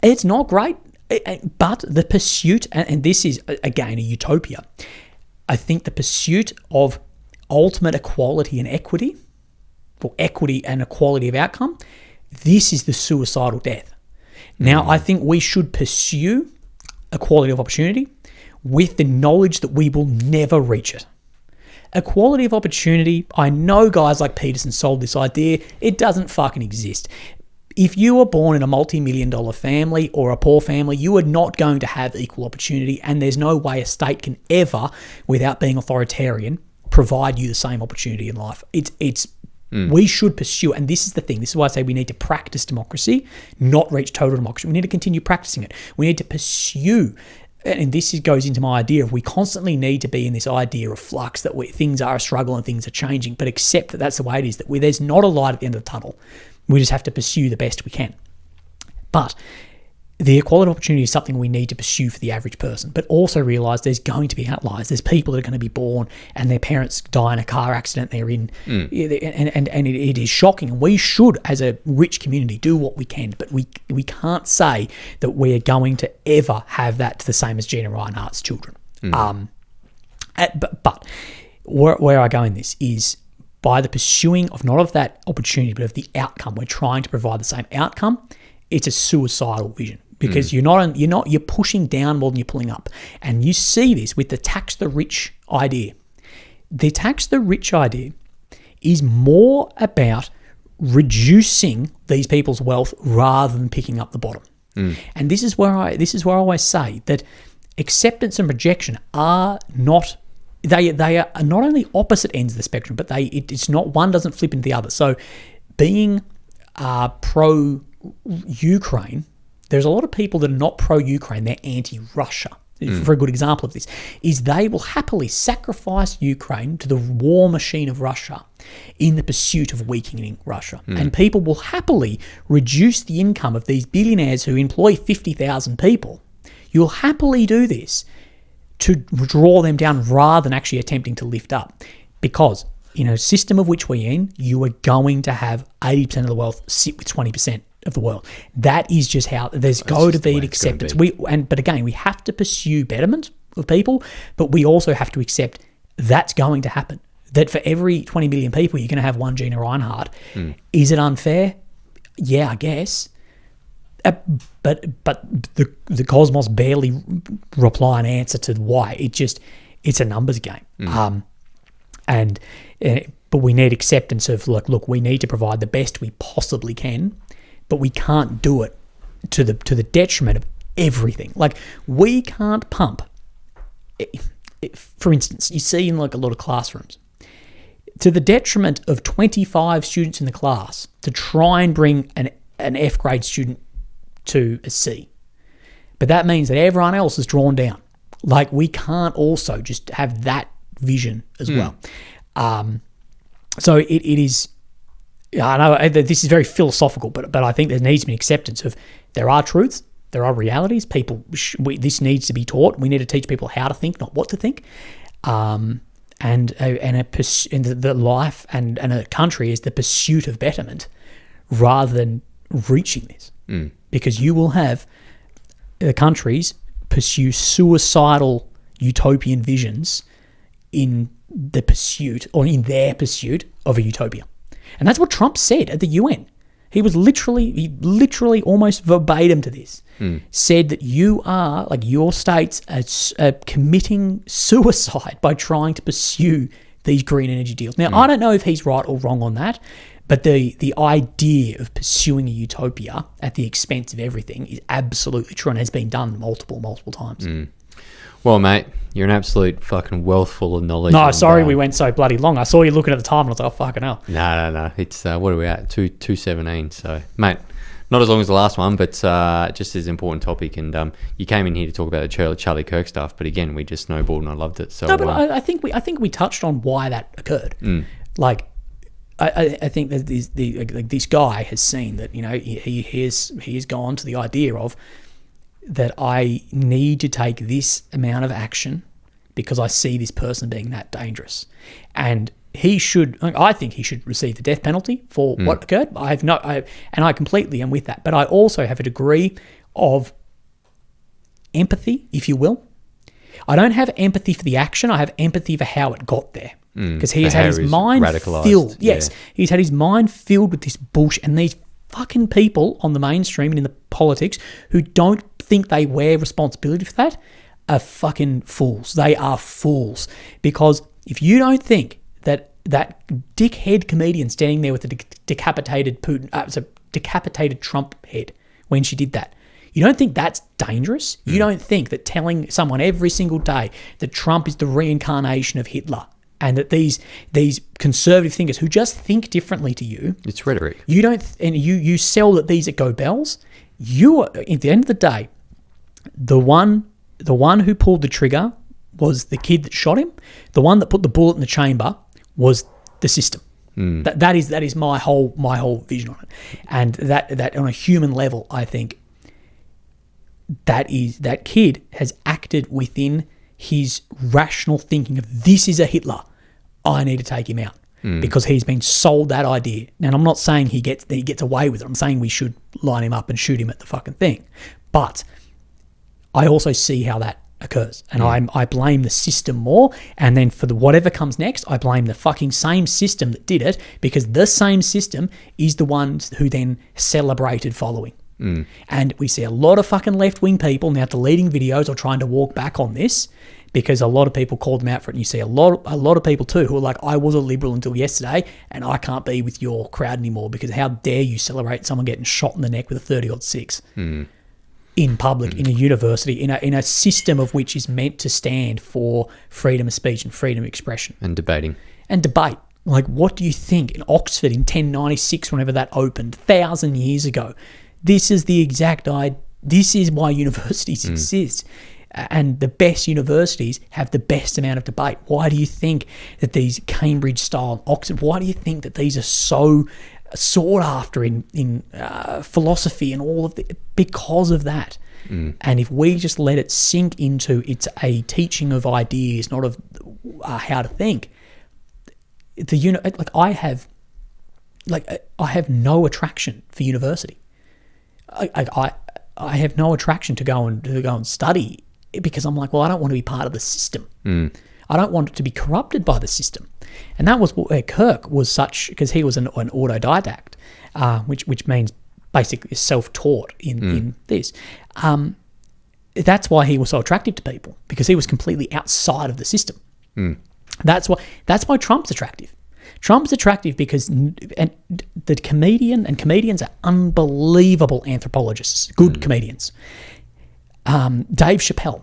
It's not great, but the pursuit, and this is again a utopia. I think the pursuit of ultimate equality and equity, or equity and equality of outcome, this is the suicidal death. Now, I think we should pursue equality of opportunity with the knowledge that we will never reach it. Equality of opportunity, I know guys like Peterson sold this idea. It doesn't fucking exist. If you were born in a multi-million-dollar family or a poor family, you are not going to have equal opportunity, and there's no way a state can ever, without being authoritarian, provide you the same opportunity in life. We should pursue, and this is the thing. This is why I say we need to practice democracy, not reach total democracy. We need to continue practicing it. We need to pursue, and this goes into my idea of we constantly need to be in this idea of flux, that things are a struggle and things are changing, but accept that that's the way it is, that there's not a light at the end of the tunnel. We just have to pursue the best we can. But the equality of opportunity is something we need to pursue for the average person, but also realize there's going to be outliers. There's people that are going to be born and their parents die in a car accident they're in, and it is shocking. And we should, as a rich community, do what we can, but we can't say that we are going to ever have that to the same as Gina Reinhardt's children. But where I go in this is by the pursuing of not of that opportunity, but of the outcome. We're trying to provide the same outcome. It's a suicidal vision. Because you're pushing down more than you're pulling up. And you see this with the tax the rich idea. The tax the rich idea is more about reducing these people's wealth rather than picking up the bottom. And this is where I always say that acceptance and rejection are not, they are not only opposite ends of the spectrum, but it's not, one doesn't flip into the other. So being pro Ukraine, there's a lot of people that are not pro-Ukraine, they're anti-Russia. For a good example of this, is they will happily sacrifice Ukraine to the war machine of Russia in the pursuit of weakening Russia. And people will happily reduce the income of these billionaires who employ 50,000 people. You'll happily do this to draw them down rather than actually attempting to lift up. Because in a system of which we're in, you are going to have 80% of the wealth sit with 20% of the world. That is just how there's got to be an acceptance. But again, we have to pursue betterment of people, but we also have to accept that's going to happen. That for every 20 million people, you're going to have one Gina Reinhardt. Is it unfair? Yeah, I guess. But the Cosmos barely reply and answer to why. It's a numbers game. But we need acceptance of, look, we need to provide the best we possibly can, but we can't do it to the detriment of everything. Like, we can't pump. For instance, you see in like a lot of classrooms, to the detriment of 25 students in the class, to try and bring an F grade student to a C. But that means that everyone else is drawn down. Like, we can't also just have that vision as well. So it is, I know this is very philosophical, but I think there needs to be acceptance of there are truths, there are realities. This needs to be taught. We need to teach people how to think, not what to think. And the life and a country is the pursuit of betterment rather than reaching this. Because you will have countries pursue suicidal utopian visions in their pursuit of a utopia. And that's what Trump said at the UN. He literally almost verbatim to this, said that your states are committing suicide by trying to pursue these green energy deals. Now, I don't know if he's right or wrong on that, but the idea of pursuing a utopia at the expense of everything is absolutely true and has been done multiple times. Well, mate, you're an absolute fucking wealth full of knowledge. No, sorry we went so bloody long. I saw you looking at the time and I was like, oh, fucking hell. No. It's, what are we at? 2:17. So, mate, not as long as the last one, but just as important topic. And you came in here to talk about the Charlie Kirk stuff, but again, we just snowballed and I loved it. So, no, but I think we touched on why that occurred. Like, I think that this guy has seen that, you know, he has gone to the idea of that I need to take this amount of action because I see this person being that dangerous. And I think he should receive the death penalty for what occurred. I completely am with that. But I also have a degree of empathy, if you will. I don't have empathy for the action. I have empathy for how it got there. Because he has had his mind filled. Yes, he's had his mind filled with this bullshit. And these fucking people on the mainstream and in the politics who don't think they wear responsibility for that are fucking fools. They are fools. Because if you don't think that dickhead comedian standing there with a decapitated decapitated Trump head when she did that, you don't think that's dangerous? You don't think that telling someone every single day that Trump is the reincarnation of Hitler and that these conservative thinkers who just think differently to you, it's rhetoric. You don't, and you sell that these are go bells. You are, at the end of the day, the one who pulled the trigger was the kid that shot him. The one that put the bullet in the chamber was the system. That is my whole vision on it, and that on a human level, I think that kid has acted within his rational thinking of this is a Hitler. I need to take him out because he's been sold that idea. Now, I'm not saying he gets away with it. I'm saying we should line him up and shoot him at the fucking thing. But I also see how that occurs, and I blame the system more. And then for whatever comes next, I blame the fucking same system that did it, because the same system is the ones who then celebrated following. And we see a lot of fucking left-wing people now deleting videos or trying to walk back on this because a lot of people called them out for it. And you see a lot of people too who are like, I was a liberal until yesterday and I can't be with your crowd anymore because how dare you celebrate someone getting shot in the neck with a 30-06 in public, in a university, in a system of which is meant to stand for freedom of speech and freedom of expression. And debating. And debate. Like, what do you think in Oxford in 1096, whenever that opened, 1,000 years ago? This is the exact this is why universities exist. And the best universities have the best amount of debate. Why do you think that these Cambridge-style Oxford, why do you think that these are so sought after in philosophy and all of the, because of that. And if we just let it sink into it's a teaching of ideas, not of how to think, I have no attraction for university. I have no attraction to go and study because I'm like, well, I don't want to be part of the system. I don't want it to be corrupted by the system. And that was where Kirk was such, because he was an autodidact, which means basically self-taught in this. That's why he was so attractive to people, because he was completely outside of the system. That's why Trump's attractive. Trump's attractive because the comedians are unbelievable anthropologists, good comedians. Dave Chappelle,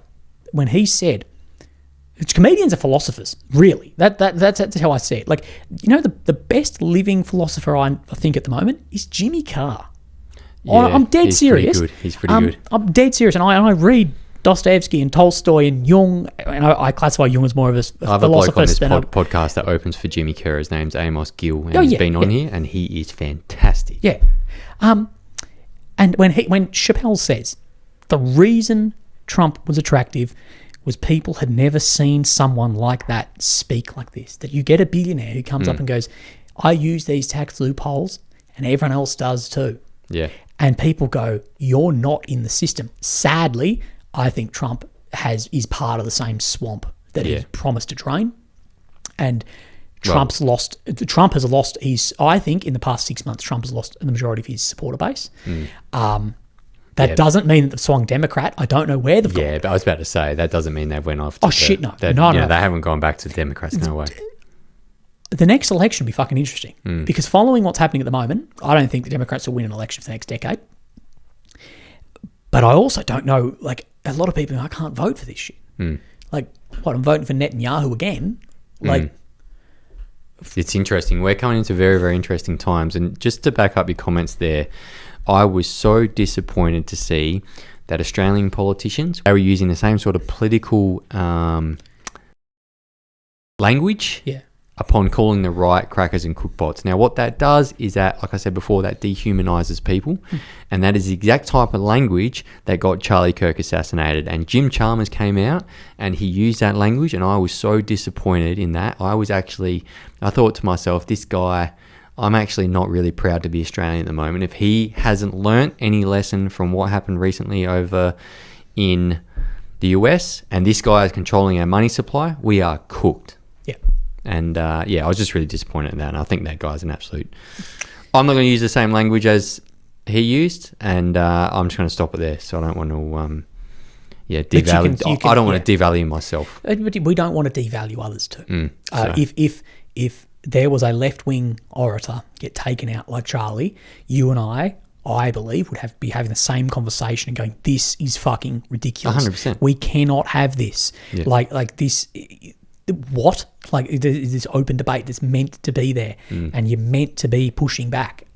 when he said, comedians are philosophers, really. That's how I see it. Like, the best living philosopher I think at the moment is Jimmy Carr. Yeah, I'm dead serious. He's pretty good. I'm dead serious, and I read Dostoevsky and Tolstoy and Jung, and I classify Jung as more of a philosopher. I have a bloke on this podcast that opens for Jimmy Carr. His name's Amos Gill, and he's been on here, and he is fantastic. Yeah. And when Chappelle says the reason Trump was attractive was people had never seen someone like that speak like this, that you get a billionaire who comes up and goes, I use these tax loopholes and everyone else does too. Yeah. And people go, you're not in the system. Sadly, I think Trump is part of the same swamp that he promised to drain. And Trump has lost I think in the past 6 months, Trump has lost the majority of his supporter base. That doesn't mean that they've swung Democrat. I don't know where they've gone. Yeah, but I was about to say, that doesn't mean they've went off. No. No, they haven't gone back to Democrats, no way. The next election will be fucking interesting because following what's happening at the moment, I don't think the Democrats will win an election for the next decade. But I also don't know, like, a lot of people, I can't vote for this shit. Like, I'm voting for Netanyahu again? Like... It's interesting. We're coming into very, very interesting times. And just to back up your comments there, I was so disappointed to see that Australian politicians, they were using the same sort of political language upon calling the right crackers and cookbots. Now, what that does is that, like I said before, that dehumanises people. And that is the exact type of language that got Charlie Kirk assassinated. And Jim Chalmers came out and he used that language, and I was so disappointed in that. I thought to myself, this guy, I'm actually not really proud to be Australian at the moment. If he hasn't learnt any lesson from what happened recently over in the US, and this guy is controlling our money supply, we are cooked. Yeah. And I was just really disappointed in that. And I think that guy's an absolute... I'm not going to use the same language as he used, and I'm just going to stop it there. So I don't want to, devalue. I don't want to devalue myself. But we don't want to devalue others too. If there was a left-wing orator get taken out like Charlie, you and I believe, would be having the same conversation and going, this is fucking ridiculous. 100%. We cannot have this. Yeah. Like this... What? Like, there's this open debate that's meant to be there, and you're meant to be pushing back.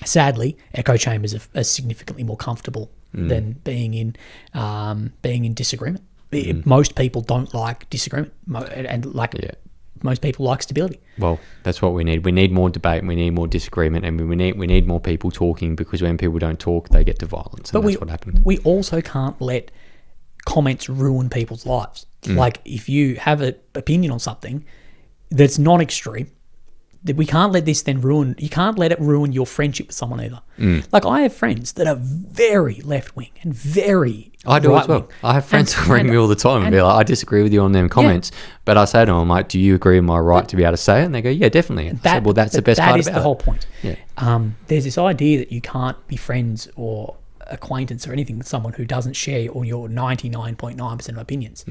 Sadly, echo chambers are significantly more comfortable than being in disagreement. Most people don't like disagreement, and most people like stability. Well, that's what we need. We need more debate, and we need more disagreement, and we need more people talking, because when people don't talk, they get to violence, and that's what happened. We also can't let comments ruin people's lives. Like, if you have an opinion on something that's not extreme, that we can't let this then ruin. You can't let it ruin your friendship with someone either. Like, I have friends that are very left wing and very. I do as well. I have friends who ring me all the time and be like, I disagree with you on them comments, but I say to them, like, do you agree with my right to be able to say it? And they go, yeah, definitely. And I said, well, that's the best part about it. That is the whole point. Yeah. There's this idea that you can't be friends or acquaintance or anything with someone who doesn't share all your 99.9% of opinions.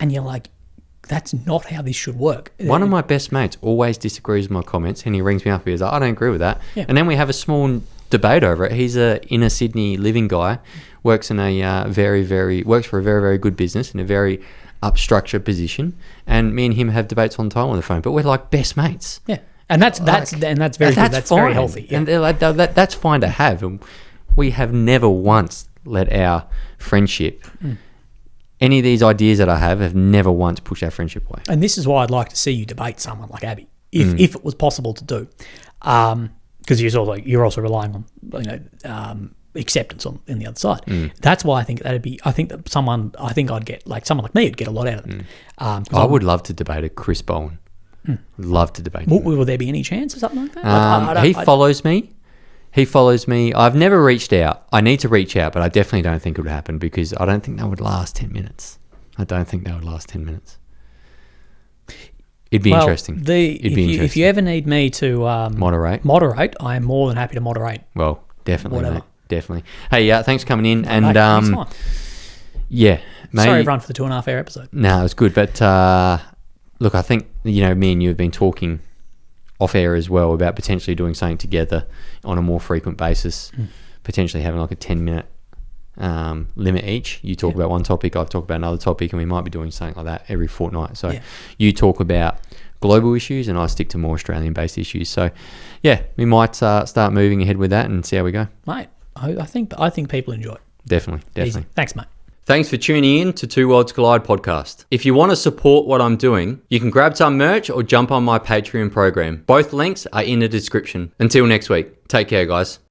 And you're like, that's not how this should work. One of my best mates always disagrees with my comments, and he rings me up and he's like, I don't agree with that. Yeah. And then we have a small debate over it. He's a inner Sydney living guy, works in a works for a very, very good business in a very up-structured position, and me and him have debates on the time on the phone, but we're like best mates. Yeah. And that's very good. That's very healthy. Yeah. And that's fine to have. And we have never once let our friendship... Any of these ideas that I have never once pushed our friendship away. And this is why I'd like to see you debate someone like Abby, if it was possible to do, because you're also relying on acceptance in the other side. That's why I think that'd be. I think I'd get, like, someone like me would get a lot out of it. I would love to debate a Chris Bowen. Love to debate. Will there be any chance or something like that? He follows me. He follows me. I've never reached out. I need to reach out, but I definitely don't think it would happen, because I don't think that would last 10 minutes. It'd be interesting. If you ever need me to moderate, I am more than happy to moderate. Well, definitely, mate. Definitely. Hey, thanks for coming in. And mate, yeah, mate. Sorry, everyone, for the 2.5 hour episode. No, it was good, but look, I think, me and you have been talking off air as well about potentially doing something together on a more frequent basis, potentially having like a 10-minute limit each. You talk about one topic, I've talked about another topic, and we might be doing something like that every fortnight. So you talk about global issues and I stick to more Australian-based issues. So, yeah, we might start moving ahead with that and see how we go. Mate, I think people enjoy it. Definitely. Easy. Thanks, mate. Thanks for tuning in to Two Worlds Collide podcast. If you want to support what I'm doing, you can grab some merch or jump on my Patreon program. Both links are in the description. Until next week, take care, guys.